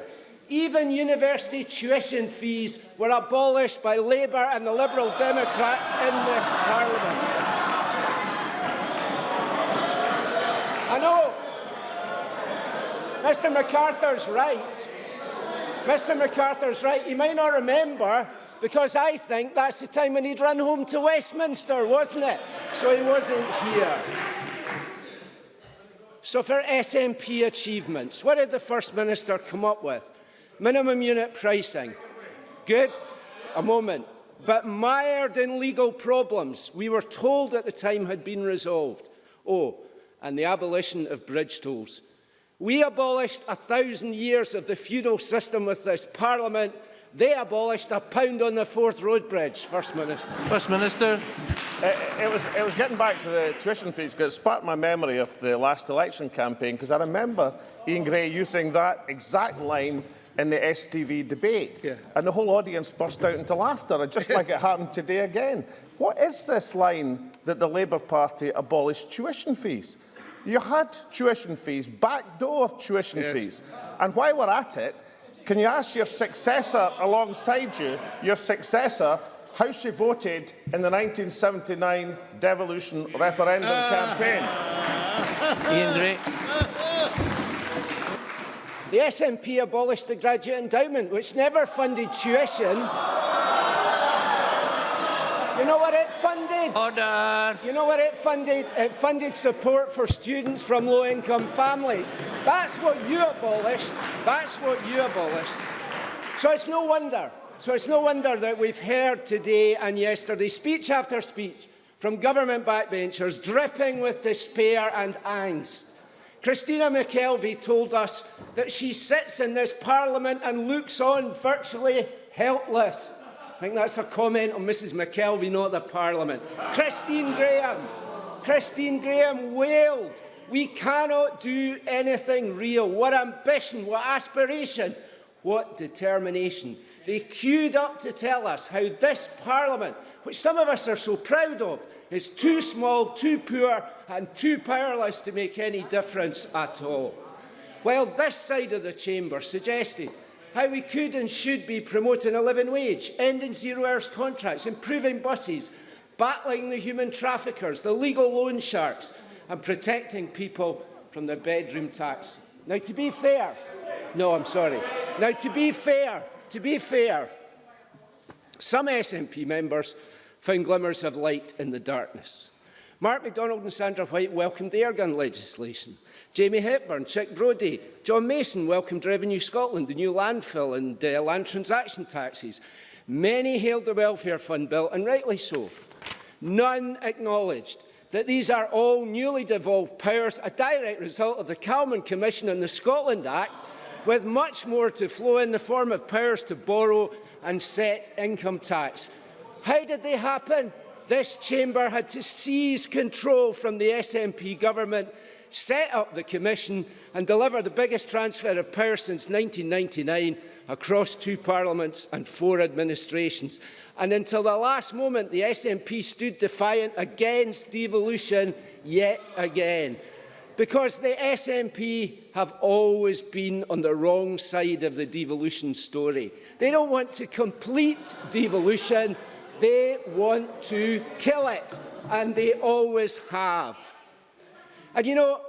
university tuition fees were abolished by Labour and the Liberal Democrats in this Parliament. I know Mr MacArthur's right. Mr MacArthur's right. He might not remember, because I think that's the time when he'd run home to Westminster, wasn't it? So he wasn't here. So for SNP achievements, what did the First Minister come up with? Minimum unit pricing. Good. A moment. But mired in legal problems, we were told at the time had been resolved. Oh, and the abolition of bridge tolls. We abolished 1,000 years of the feudal system with this Parliament. They abolished £1 on the Forth Road Bridge. First Minister. First Minister. It was getting back to the tuition fees, because it sparked my memory of the last election campaign, because I remember Ian Gray using that exact line in the STV debate, and the whole audience burst out into laughter, just like it happened today again. What is this line that the Labour Party abolished tuition fees? You had tuition fees, backdoor tuition fees, and while we're at it, can you ask your successor alongside you, how she voted in the 1979 devolution referendum campaign? Ian Gray. The SNP abolished the graduate endowment, which never funded tuition. You know what it funded? Order. You know what it funded? It funded support for students from low-income families. That's what you abolished. That's what you abolished. So it's no wonder that we've heard today and yesterday, speech after speech, from government backbenchers dripping with despair and angst. Christina McKelvey told us that she sits in this Parliament and looks on virtually helpless. think that's a comment on Mrs McKelvey, not the Parliament. Christine Graham wailed, "We cannot do anything real." What ambition, what aspiration, what determination. They queued up to tell us how this Parliament, which some of us are so proud of, is too small, too poor and too powerless to make any difference at all. While this side of the chamber suggested how we could and should be promoting a living wage, ending zero-hours contracts, improving buses, battling the human traffickers, the legal loan sharks, and protecting people from the bedroom tax. Now, to be fair, to be fair, some SNP members found glimmers of light in the darkness. Mark MacDonald and Sandra White welcomed airgun legislation. Jamie Hepburn, Chick Brodie, John Mason welcomed Revenue Scotland, the new landfill and land transaction taxes. Many hailed the Welfare Fund bill, and rightly so. None acknowledged that these are all newly devolved powers, a direct result of the Calman Commission and the Scotland Act, with much more to flow in the form of powers to borrow and set income tax. How did they happen? This chamber had to seize control from the SNP government, set up the Commission and deliver the biggest transfer of power since 1999 across 2 parliaments and 4 administrations. And until the last moment, the SNP stood defiant against devolution yet again. Because the SNP have always been on the wrong side of the devolution story. They don't want to complete devolution, they want to kill it, and they always have. And you know,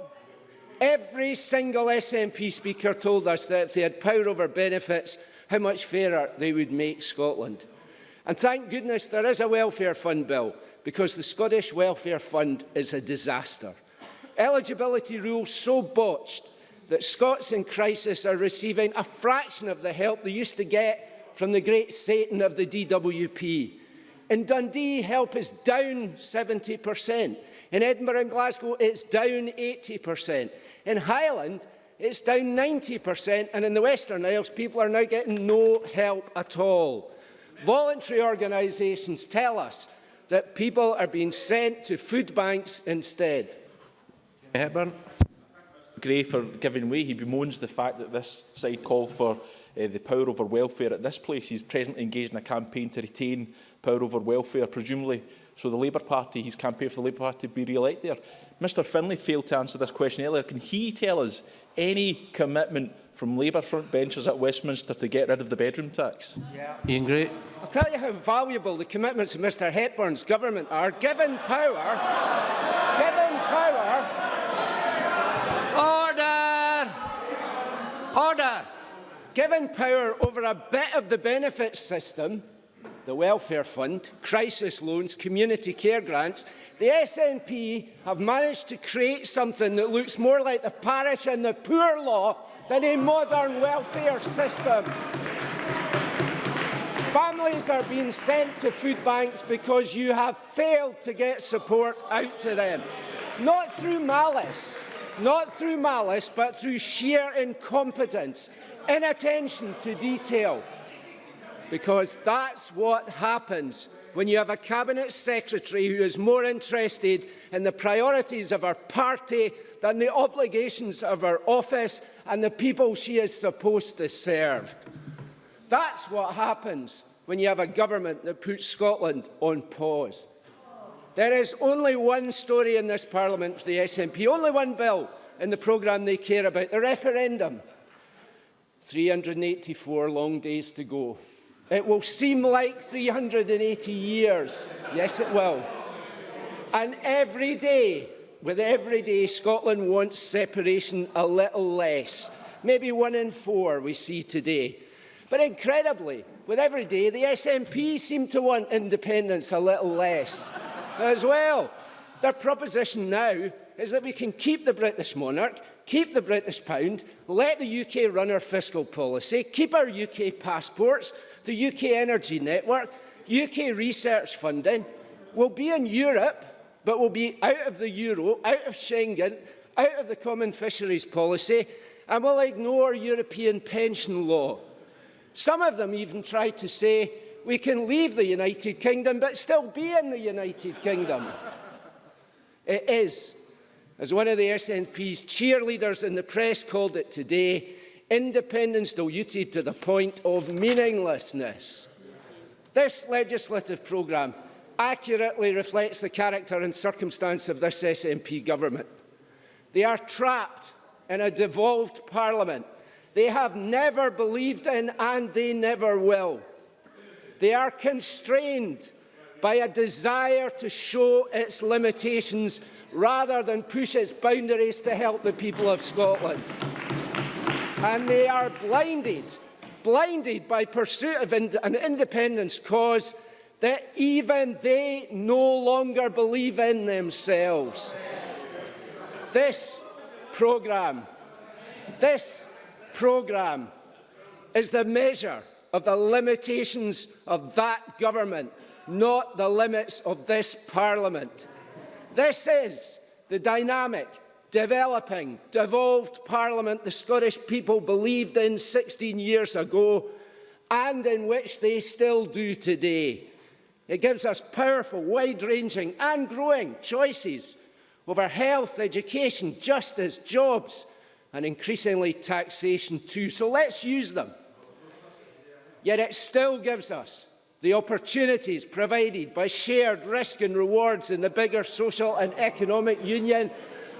every single SNP speaker told us that if they had power over benefits, how much fairer they would make Scotland. And thank goodness there is a welfare fund bill, because the Scottish Welfare Fund is a disaster. Eligibility rules so botched that Scots in crisis are receiving a fraction of the help they used to get from the great Satan of the DWP. In Dundee, help is down 70%. In Edinburgh and Glasgow, it's down 80%. In Highland, it's down 90%. And in the Western Isles, people are now getting no help at all. Voluntary organisations tell us that people are being sent to food banks instead. Hepburn. Gray for giving way. He bemoans the fact that this side call for the power over welfare at this place. He's presently engaged in a campaign to retain power over welfare, presumably so the Labour Party, his campaign for the Labour Party, to be re-elected there. Mr Finlay failed to answer this question earlier. Can he tell us any commitment from Labour frontbenchers at Westminster to get rid of the bedroom tax? Yeah. Ian Gray. I'll tell you how valuable the commitments of Mr Hepburn's government are. Given power... Order! Given power over a bit of the benefits system, the welfare fund, crisis loans, community care grants, the SNP have managed to create something that looks more like the parish and the poor law than a modern welfare system. Families are being sent to food banks because you have failed to get support out to them. Not through malice, but through sheer incompetence, inattention to detail. Because that's what happens when you have a Cabinet Secretary who is more interested in the priorities of our party than the obligations of her office and the people she is supposed to serve. That's what happens when you have a government that puts Scotland on pause. There is only one story in this Parliament for the SNP, only one bill in the programme they care about, the referendum. 384 long days to go. It will seem like 380 years. Yes, it will. And every day, with every day, Scotland wants separation a little less. Maybe 1 in 4 we see today. But incredibly, with every day, the SNP seem to want independence a little less as well. Their proposition now is that we can keep the British monarch, keep the British pound, let the UK run our fiscal policy, keep our UK passports, the UK energy network, UK research funding. We'll be in Europe, but we'll be out of the euro, out of Schengen, out of the common fisheries policy, and we'll ignore European pension law. Some of them even tried to say we can leave the United Kingdom but still be in the United Kingdom. It is, as one of the SNP's cheerleaders in the press called it today, independence diluted to the point of meaninglessness. This legislative programme accurately reflects the character and circumstance of this SNP government. They are trapped in a devolved parliament they have never believed in and they never will. They are constrained by a desire to show its limitations rather than push its boundaries to help the people of Scotland. And they are blinded by pursuit of an independence cause that even they no longer believe in themselves. This programme is the measure of the limitations of that government, not the limits of this Parliament. This is the dynamic, developing, devolved Parliament the Scottish people believed in 16 years ago and in which they still do today. It gives us powerful, wide-ranging and growing choices over health, education, justice, jobs and increasingly taxation too. So let's use them. Yet it still gives us the opportunities provided by shared risk and rewards in the bigger social and economic union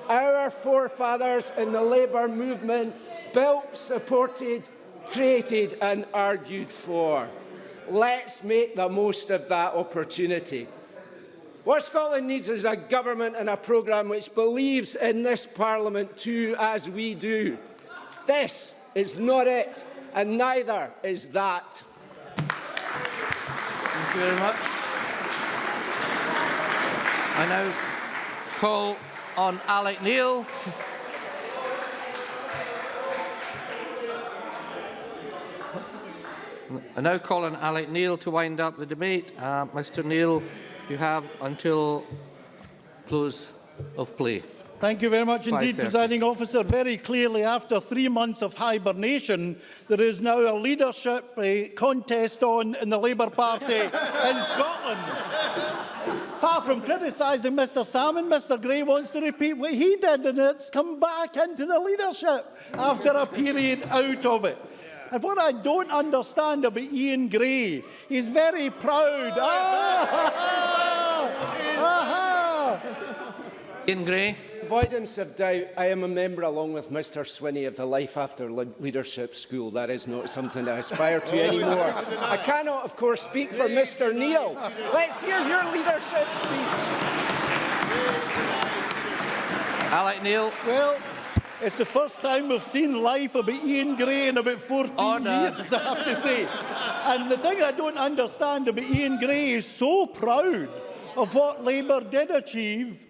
our forefathers in the Labour movement built, supported, created and argued for. Let's make the most of that opportunity. What Scotland needs is a government and a programme which believes in this Parliament too, as we do. This is not it, and neither is that. Thank you very much. I now call on Alec Neil. I now call on Alec Neil to wind up the debate. Mr Neil, you have until close of play. Thank you very much indeed, Presiding Officer. Very clearly, after 3 months of hibernation, there is now a leadership contest on in the Labour Party in Scotland. Far from criticising Mr Salmon, Mr Gray wants to repeat what he did, and it's come back into the leadership after a period out of it. And what I don't understand about Ian Gray, he's very proud. Ian Gray. Avoidance of doubt, I am a member, along with Mr Swinney, of the Life After Leadership School. That is not something I aspire to anymore. I cannot, of course, speak for Mr Neil. Let's hear your leadership speech. Alec Neil. Well, it's the first time we've seen life about Ian Gray in about 14 years, I have to say. And the thing I don't understand about Ian Gray is so proud of what Labour did achieve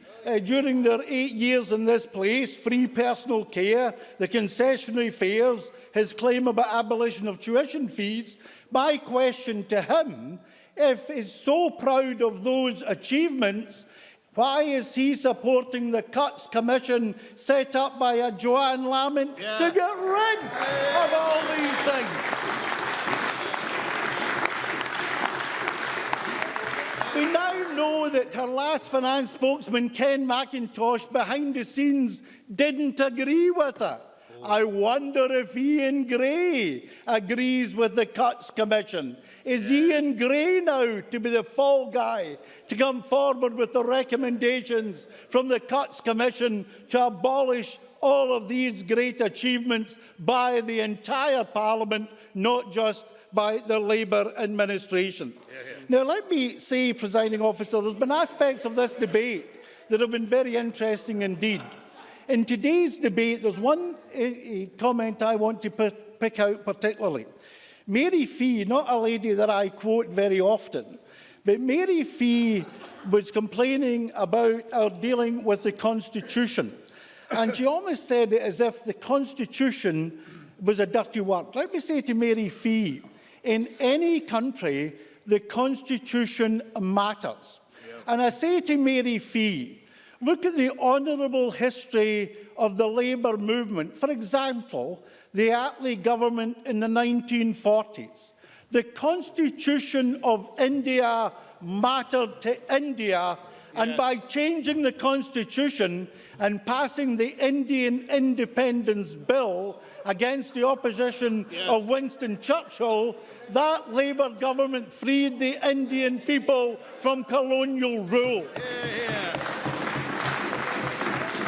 during their 8 years in this place: free personal care, the concessionary fares, his claim about abolition of tuition fees. My question to him, if he's so proud of those achievements, why is he supporting the Cuts Commission set up by a Joanne Lamont to get rid of all these things? We now know that her last finance spokesman, Ken McIntosh, behind the scenes didn't agree with her. I wonder if Ian Gray agrees with the Cuts Commission. Is Ian Gray now to be the fall guy to come forward with the recommendations from the Cuts Commission to abolish all of these great achievements by the entire Parliament, not just by the Labour administration? Now, let me say, Presiding Officer, there's been aspects of this debate that have been very interesting indeed. In today's debate, there's one comment I want to pick out particularly. Mary Fee, not a lady that I quote very often, but Mary Fee was complaining about our dealing with the Constitution. And she almost said it as if the Constitution was a dirty word. Let me say to Mary Fee, in any country, the Constitution matters. And I say to Mary Fee, look at the honourable history of the Labour movement. For example, the Attlee government in the 1940s. The Constitution of India mattered to India, and by changing the Constitution and passing the Indian Independence Bill against the opposition of Winston Churchill, that Labour government freed the Indian people from colonial rule.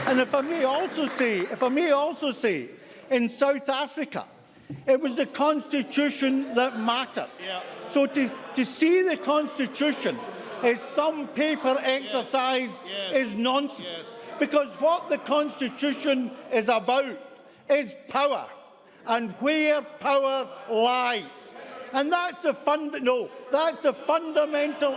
And if I may also say, in South Africa, it was the Constitution that mattered. So to see the Constitution as some paper exercise is nonsense. Because what the Constitution is about is power, and where power lies. And that's the fundamental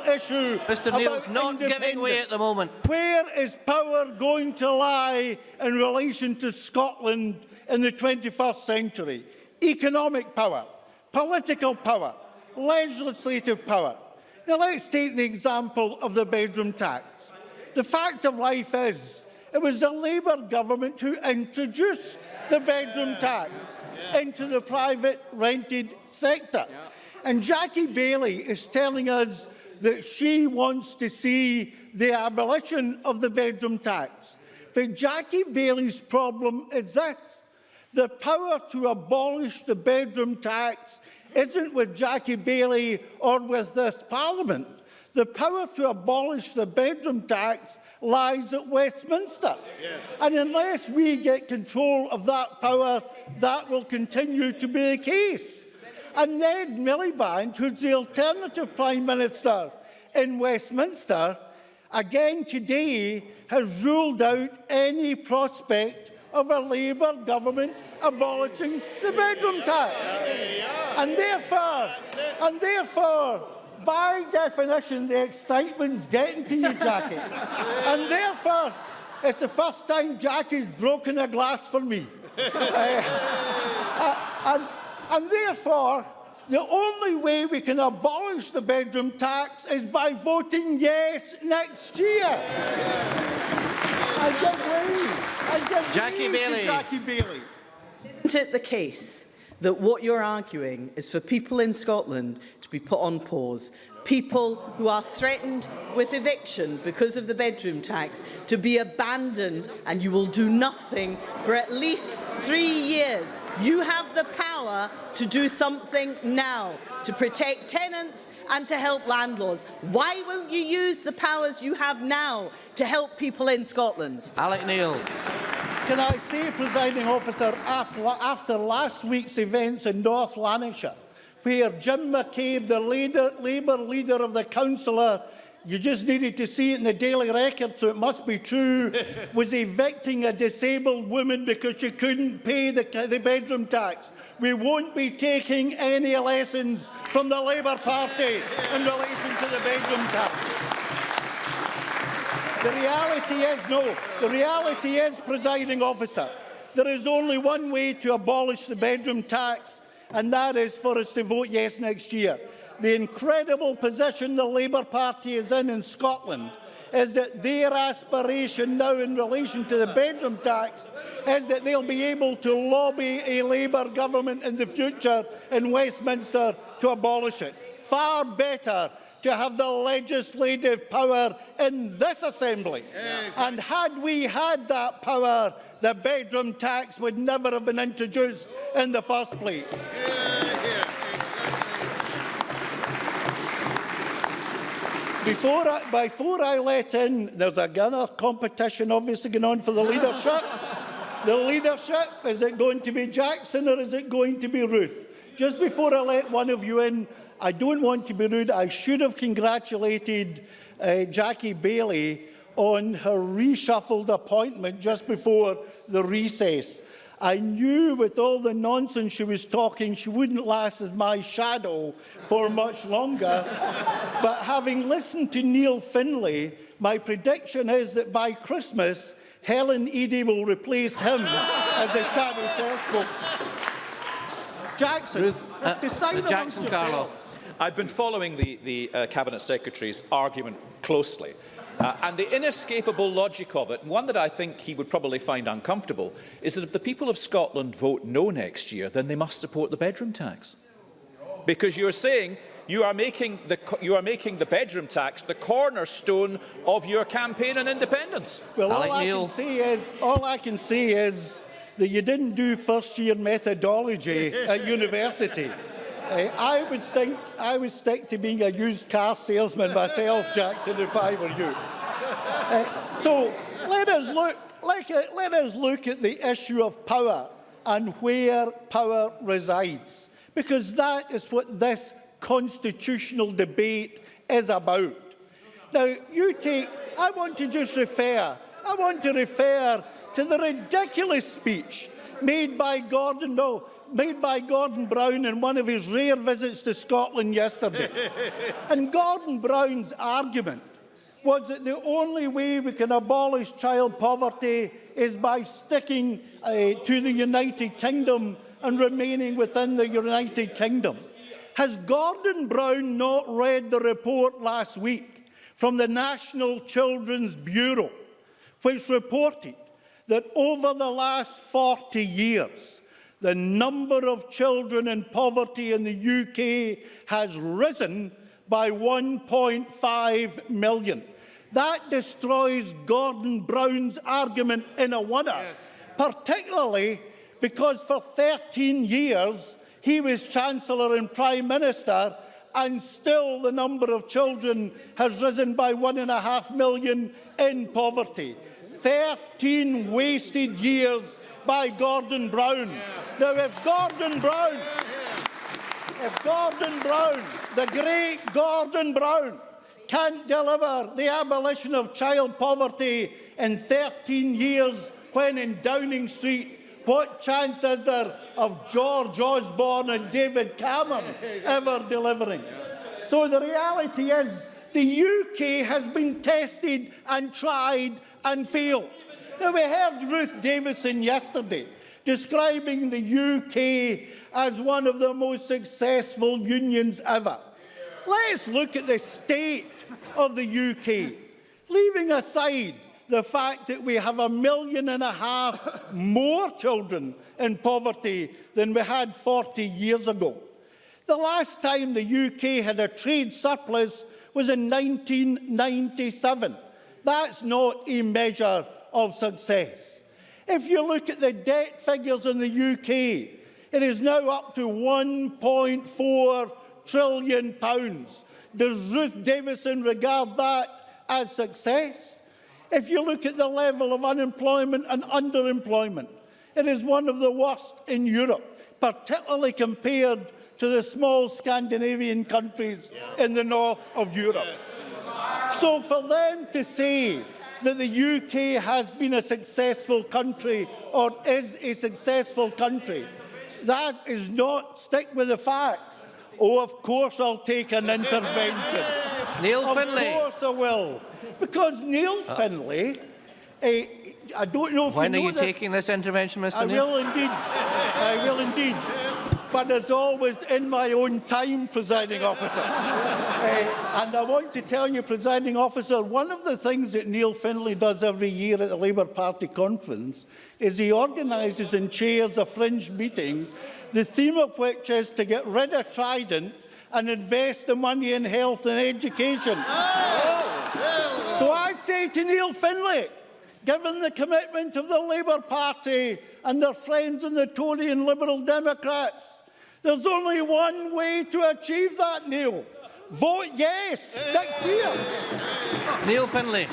issue. Mr. Neil's not giving way at the moment. Where is power going to lie in relation to Scotland in the 21st century? Economic power, political power, legislative power. Now let's take the example of the bedroom tax. The fact of life is, it was the Labour government who introduced the bedroom tax into the private rented sector. And Jackie Baillie is telling us that she wants to see the abolition of the bedroom tax. But Jackie Baillie's problem is this: the power to abolish the bedroom tax isn't with Jackie Baillie or with this Parliament. The power to abolish the bedroom tax lies at Westminster. And unless we get control of that power, that will continue to be the case. And Ned Miliband, who's the alternative Prime Minister in Westminster, again today has ruled out any prospect of a Labour government abolishing the bedroom tax. And therefore, by definition, the excitement's getting to you, Jackie. And therefore, it's the first time Jackie's broken a glass for me. And therefore, the only way we can abolish the bedroom tax is by voting yes next year. I give way to Jackie Baillie. Isn't it the case that what you're arguing is for people in Scotland to be put on pause, people who are threatened with eviction because of the bedroom tax to be abandoned, and you will do nothing for at least 3 years? You have the power to do something now to protect tenants and to help landlords. Why won't you use the powers you have now to help people in Scotland? Alec Neil. Can I say, Presiding Officer, after last week's events in North Lanarkshire, where Jim McCabe, the Labour leader of the councillor, you just needed to see it in the Daily Record, so it must be true, was evicting a disabled woman because she couldn't pay the bedroom tax. We won't be taking any lessons from the Labour Party in relation to the bedroom tax. The reality is, Presiding Officer, there is only one way to abolish the bedroom tax, and that is for us to vote yes next year. The incredible position the Labour Party is in Scotland is that their aspiration now in relation to the bedroom tax is that they'll be able to lobby a Labour government in the future in Westminster to abolish it. Far better to have the legislative power in this Assembly. And had we had that power, the bedroom tax would never have been introduced in the first place. Before I let in, there's another competition obviously going on for the leadership. The leadership, is it going to be Jackson or is it going to be Ruth? Just before I let one of you in, I don't want to be rude. I should have congratulated Jackie Baillie on her reshuffled appointment just before the recess. I knew with all the nonsense she was talking, she wouldn't last as my shadow for much longer. But having listened to Neil Findlay, my prediction is that by Christmas, Helen Eadie will replace him as the shadow spokesman. Jackson, Jackson Carlo. I've been following the Cabinet Secretary's argument closely. And the inescapable logic of it, one that I think he would probably find uncomfortable, is that if the people of Scotland vote no next year, then they must support the bedroom tax. because you're saying you are making the bedroom tax the cornerstone of your campaign on independence. Well, all I can say is that you didn't do first-year methodology at university. I would stick to being a used car salesman myself, Jackson, if I were you. So let us look at the issue of power and where power resides, because that is what this constitutional debate is about. Now, I want to refer to the ridiculous speech made by Gordon Brown in one of his rare visits to Scotland yesterday. And Gordon Brown's argument was that the only way we can abolish child poverty is by sticking to the United Kingdom and remaining within the United Kingdom. Has Gordon Brown not read the report last week from the National Children's Bureau, which reported that over the last 40 years, the number of children in poverty in the UK has risen by 1.5 million. That destroys Gordon Brown's argument in a wonder, particularly because for 13 years he was Chancellor and Prime Minister, and still the number of children has risen by 1.5 million in poverty. 13 wasted years by Gordon Brown. Now, if Gordon Brown, the great Gordon Brown, can't deliver the abolition of child poverty in 13 years when in Downing Street, what chance is there of George Osborne and David Cameron ever delivering? So the reality is the UK has been tested and tried and failed. Now, we heard Ruth Davidson yesterday describing the UK as one of the most successful unions ever. Let's look at the state of the UK, leaving aside the fact that we have 1.5 million more children in poverty than we had 40 years ago. The last time the UK had a trade surplus was in 1997. That's not a measure of success. If you look at the debt figures in the UK, it is now up to £1.4 trillion. Does Ruth Davidson regard that as success? If you look at the level of unemployment and underemployment, it is one of the worst in Europe, particularly compared to the small Scandinavian countries in the north of Europe. So for them to say that the UK has been a successful country or is a successful country, that is not stick with the facts. Oh, of course I'll take an intervention. Neil Findlay. Of course I will. Because Neil Findlay, I don't know if when you know are you taking this intervention, Mr. Neil? I will indeed. But as always, in my own time, Presiding Officer. And I want to tell you, Presiding Officer, one of the things that Neil Findlay does every year at the Labour Party conference is he organises and chairs a fringe meeting, the theme of which is to get rid of Trident and invest the money in health and education. So I say to Neil Findlay, given the commitment of the Labour Party and their friends in the Tory and Liberal Democrats, there's only one way to achieve that, Neil. Vote yes next year. Neil Findlay.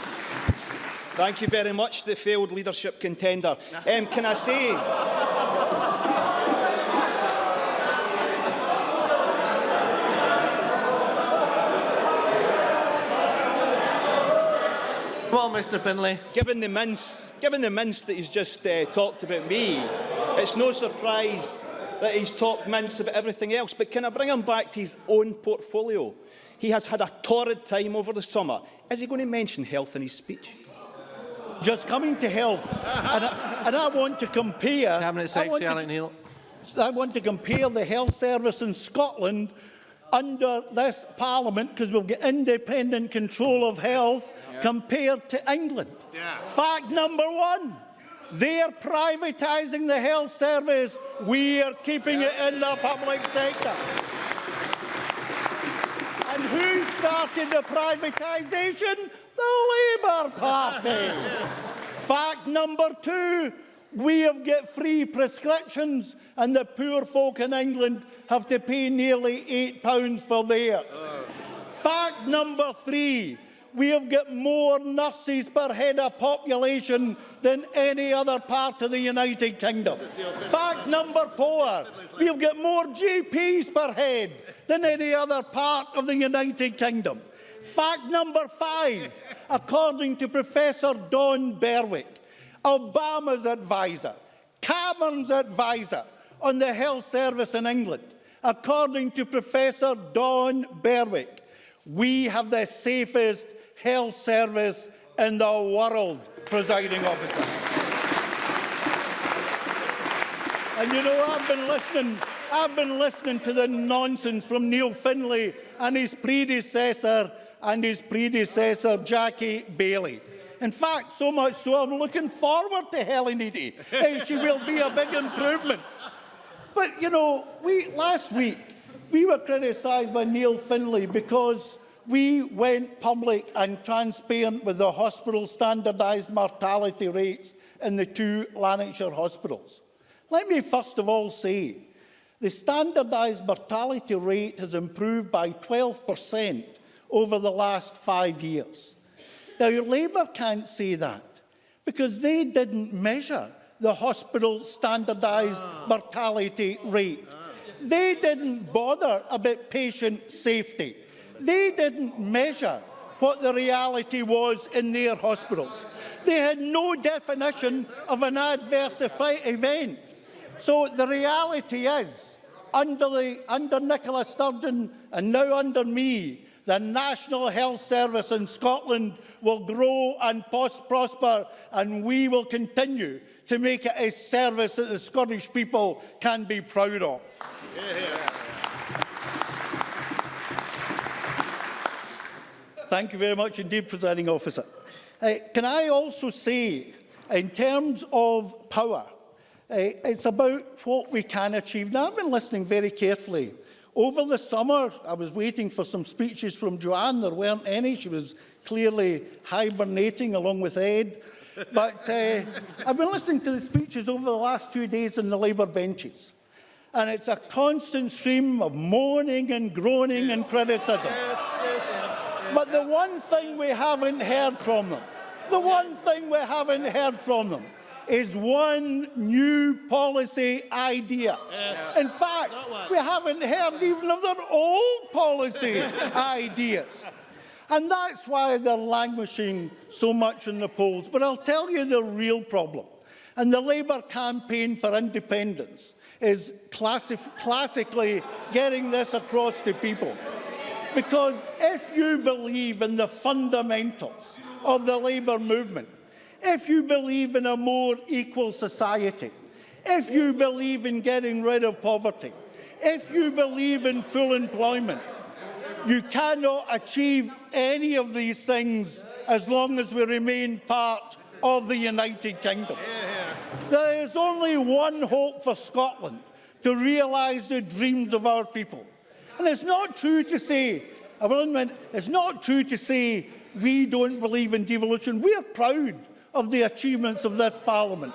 Thank you very much, the failed leadership contender. Can I say... Well, Mr. Findlay. Given the mince that he's just talked about me, it's no surprise that he's talked mince about everything else. But can I bring him back to his own portfolio? He has had a torrid time over the summer. Is he going to mention health in his speech? Just coming to health, and I want to compare. Cabinet Secretary Alec Neil. I want to compare the health service in Scotland under this Parliament, because we've got independent control of health, compared to England. Fact number one, they're privatising the health service. We are keeping it in the public sector. started the privatisation? The Labour Party. Fact number 2, we have got free prescriptions and the poor folk in England have to pay nearly £8 for theirs. Fact number 3, we have got more nurses per head of population than any other part of the United Kingdom. Fact number 4, we have got more GPs per head than any other part of the United Kingdom. Fact number 5, according to Professor Don Berwick, Obama's advisor, Cameron's advisor on the health service in England, according to Professor Don Berwick, we have the safest health service in the world, presiding officer. And you know, I've been listening to the nonsense from Neil Findlay and his predecessor Jackie Bailey. In fact, so much so I'm looking forward to Helen Eadie. She will be a big improvement. But you know, last week we were criticised by Neil Findlay because we went public and transparent with the hospital standardised mortality rates in the 2 Lanarkshire hospitals. Let me first of all say, the standardised mortality rate has improved by 12% over the last 5 years. Now, Labour can't say that because they didn't measure the hospital standardised mortality rate. They didn't bother about patient safety. They didn't measure what the reality was in their hospitals. They had no definition of an adverse event. So the reality is, under Nicola Sturgeon and now under me, the National Health Service in Scotland will grow and prosper, and we will continue to make it a service that the Scottish people can be proud of. Thank you very much indeed, Presiding Officer. Can I also say, in terms of power, it's about what we can achieve. Now, I've been listening very carefully. Over the summer, I was waiting for some speeches from Joanne. There weren't any. She was clearly hibernating along with Ed. But I've been listening to the speeches over the last 2 days in the Labour benches. And it's a constant stream of moaning and groaning and criticism. But the one thing we haven't heard from them, is one new policy idea. In fact, we haven't heard even of their old policy ideas. And that's why they're languishing so much in the polls. But I'll tell you the real problem. And the Labour campaign for independence is classically getting this across to people. Because if you believe in the fundamentals of the Labour movement, if you believe in a more equal society, if you believe in getting rid of poverty, if you believe in full employment, you cannot achieve any of these things as long as we remain part of the United Kingdom. There is only one hope for Scotland to realise the dreams of our people. And it's not true to say, I will admit, it's not true to say we don't believe in devolution. We are proud of the achievements of this Parliament.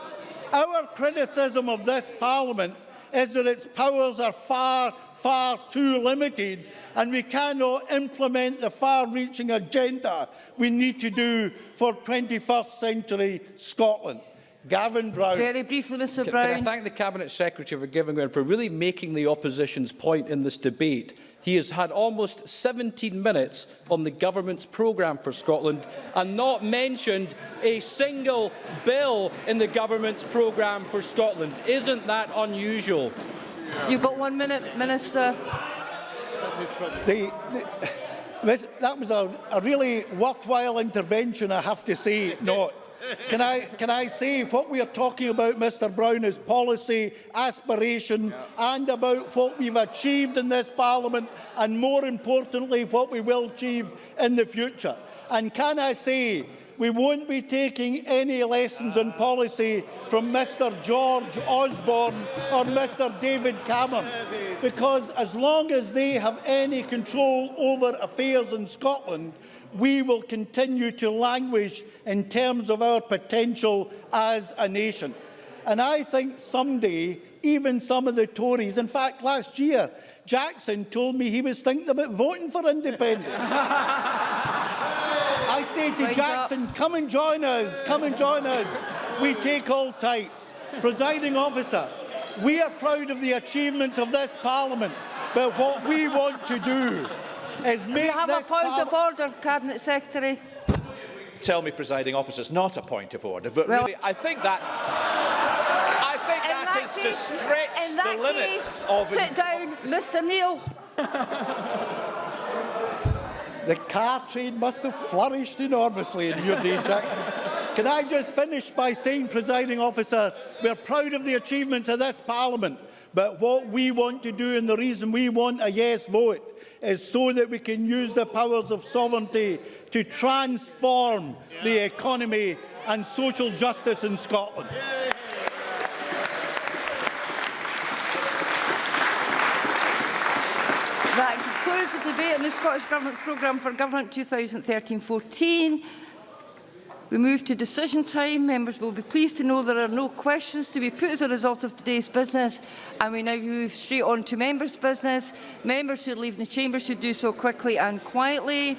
Our criticism of this Parliament is that its powers are far, far too limited, and we cannot implement the far-reaching agenda we need to do for 21st century Scotland. Gavin Brown. Very briefly, Mr Brown. Can I thank the Cabinet Secretary for giving way and for really making the opposition's point in this debate. He has had almost 17 minutes on the government's programme for Scotland and not mentioned a single bill in the government's programme for Scotland. Isn't that unusual? You've got 1 minute, Minister. That was a really worthwhile intervention, I have to say. Not. Can I say what we are talking about, Mr Brown, is policy, aspiration, and about what we've achieved in this Parliament, and more importantly, what we will achieve in the future. And can I say, We won't be taking any lessons in policy from Mr George Osborne or Mr David Cameron, because as long as they have any control over affairs in Scotland, we will continue to languish in terms of our potential as a nation. And I think someday, even some of the Tories, in fact last year, Jackson told me he was thinking about voting for independence. I say to Jackson, come and join us, come and join us. We take all types. Presiding officer, we are proud of the achievements of this Parliament, but what we want to do is make we have this a point of order, Cabinet Secretary. Tell me, presiding officer, it's not a point of order, but well, really, I think that is to stretch the limits of... Sit down, Mr Neil. The car trade must have flourished enormously in your day, Jackson. Can I just finish by saying, presiding officer, we're proud of the achievements of this Parliament, but what we want to do and the reason we want a yes vote is so that we can use the powers of sovereignty to transform the economy and social justice in Scotland. That concludes the debate on the Scottish Government's programme for Government 2013-14. We move to decision time. Members will be pleased to know there are no questions to be put as a result of today's business, and we now move straight on to members' business. Members who leave the chamber should do so quickly and quietly.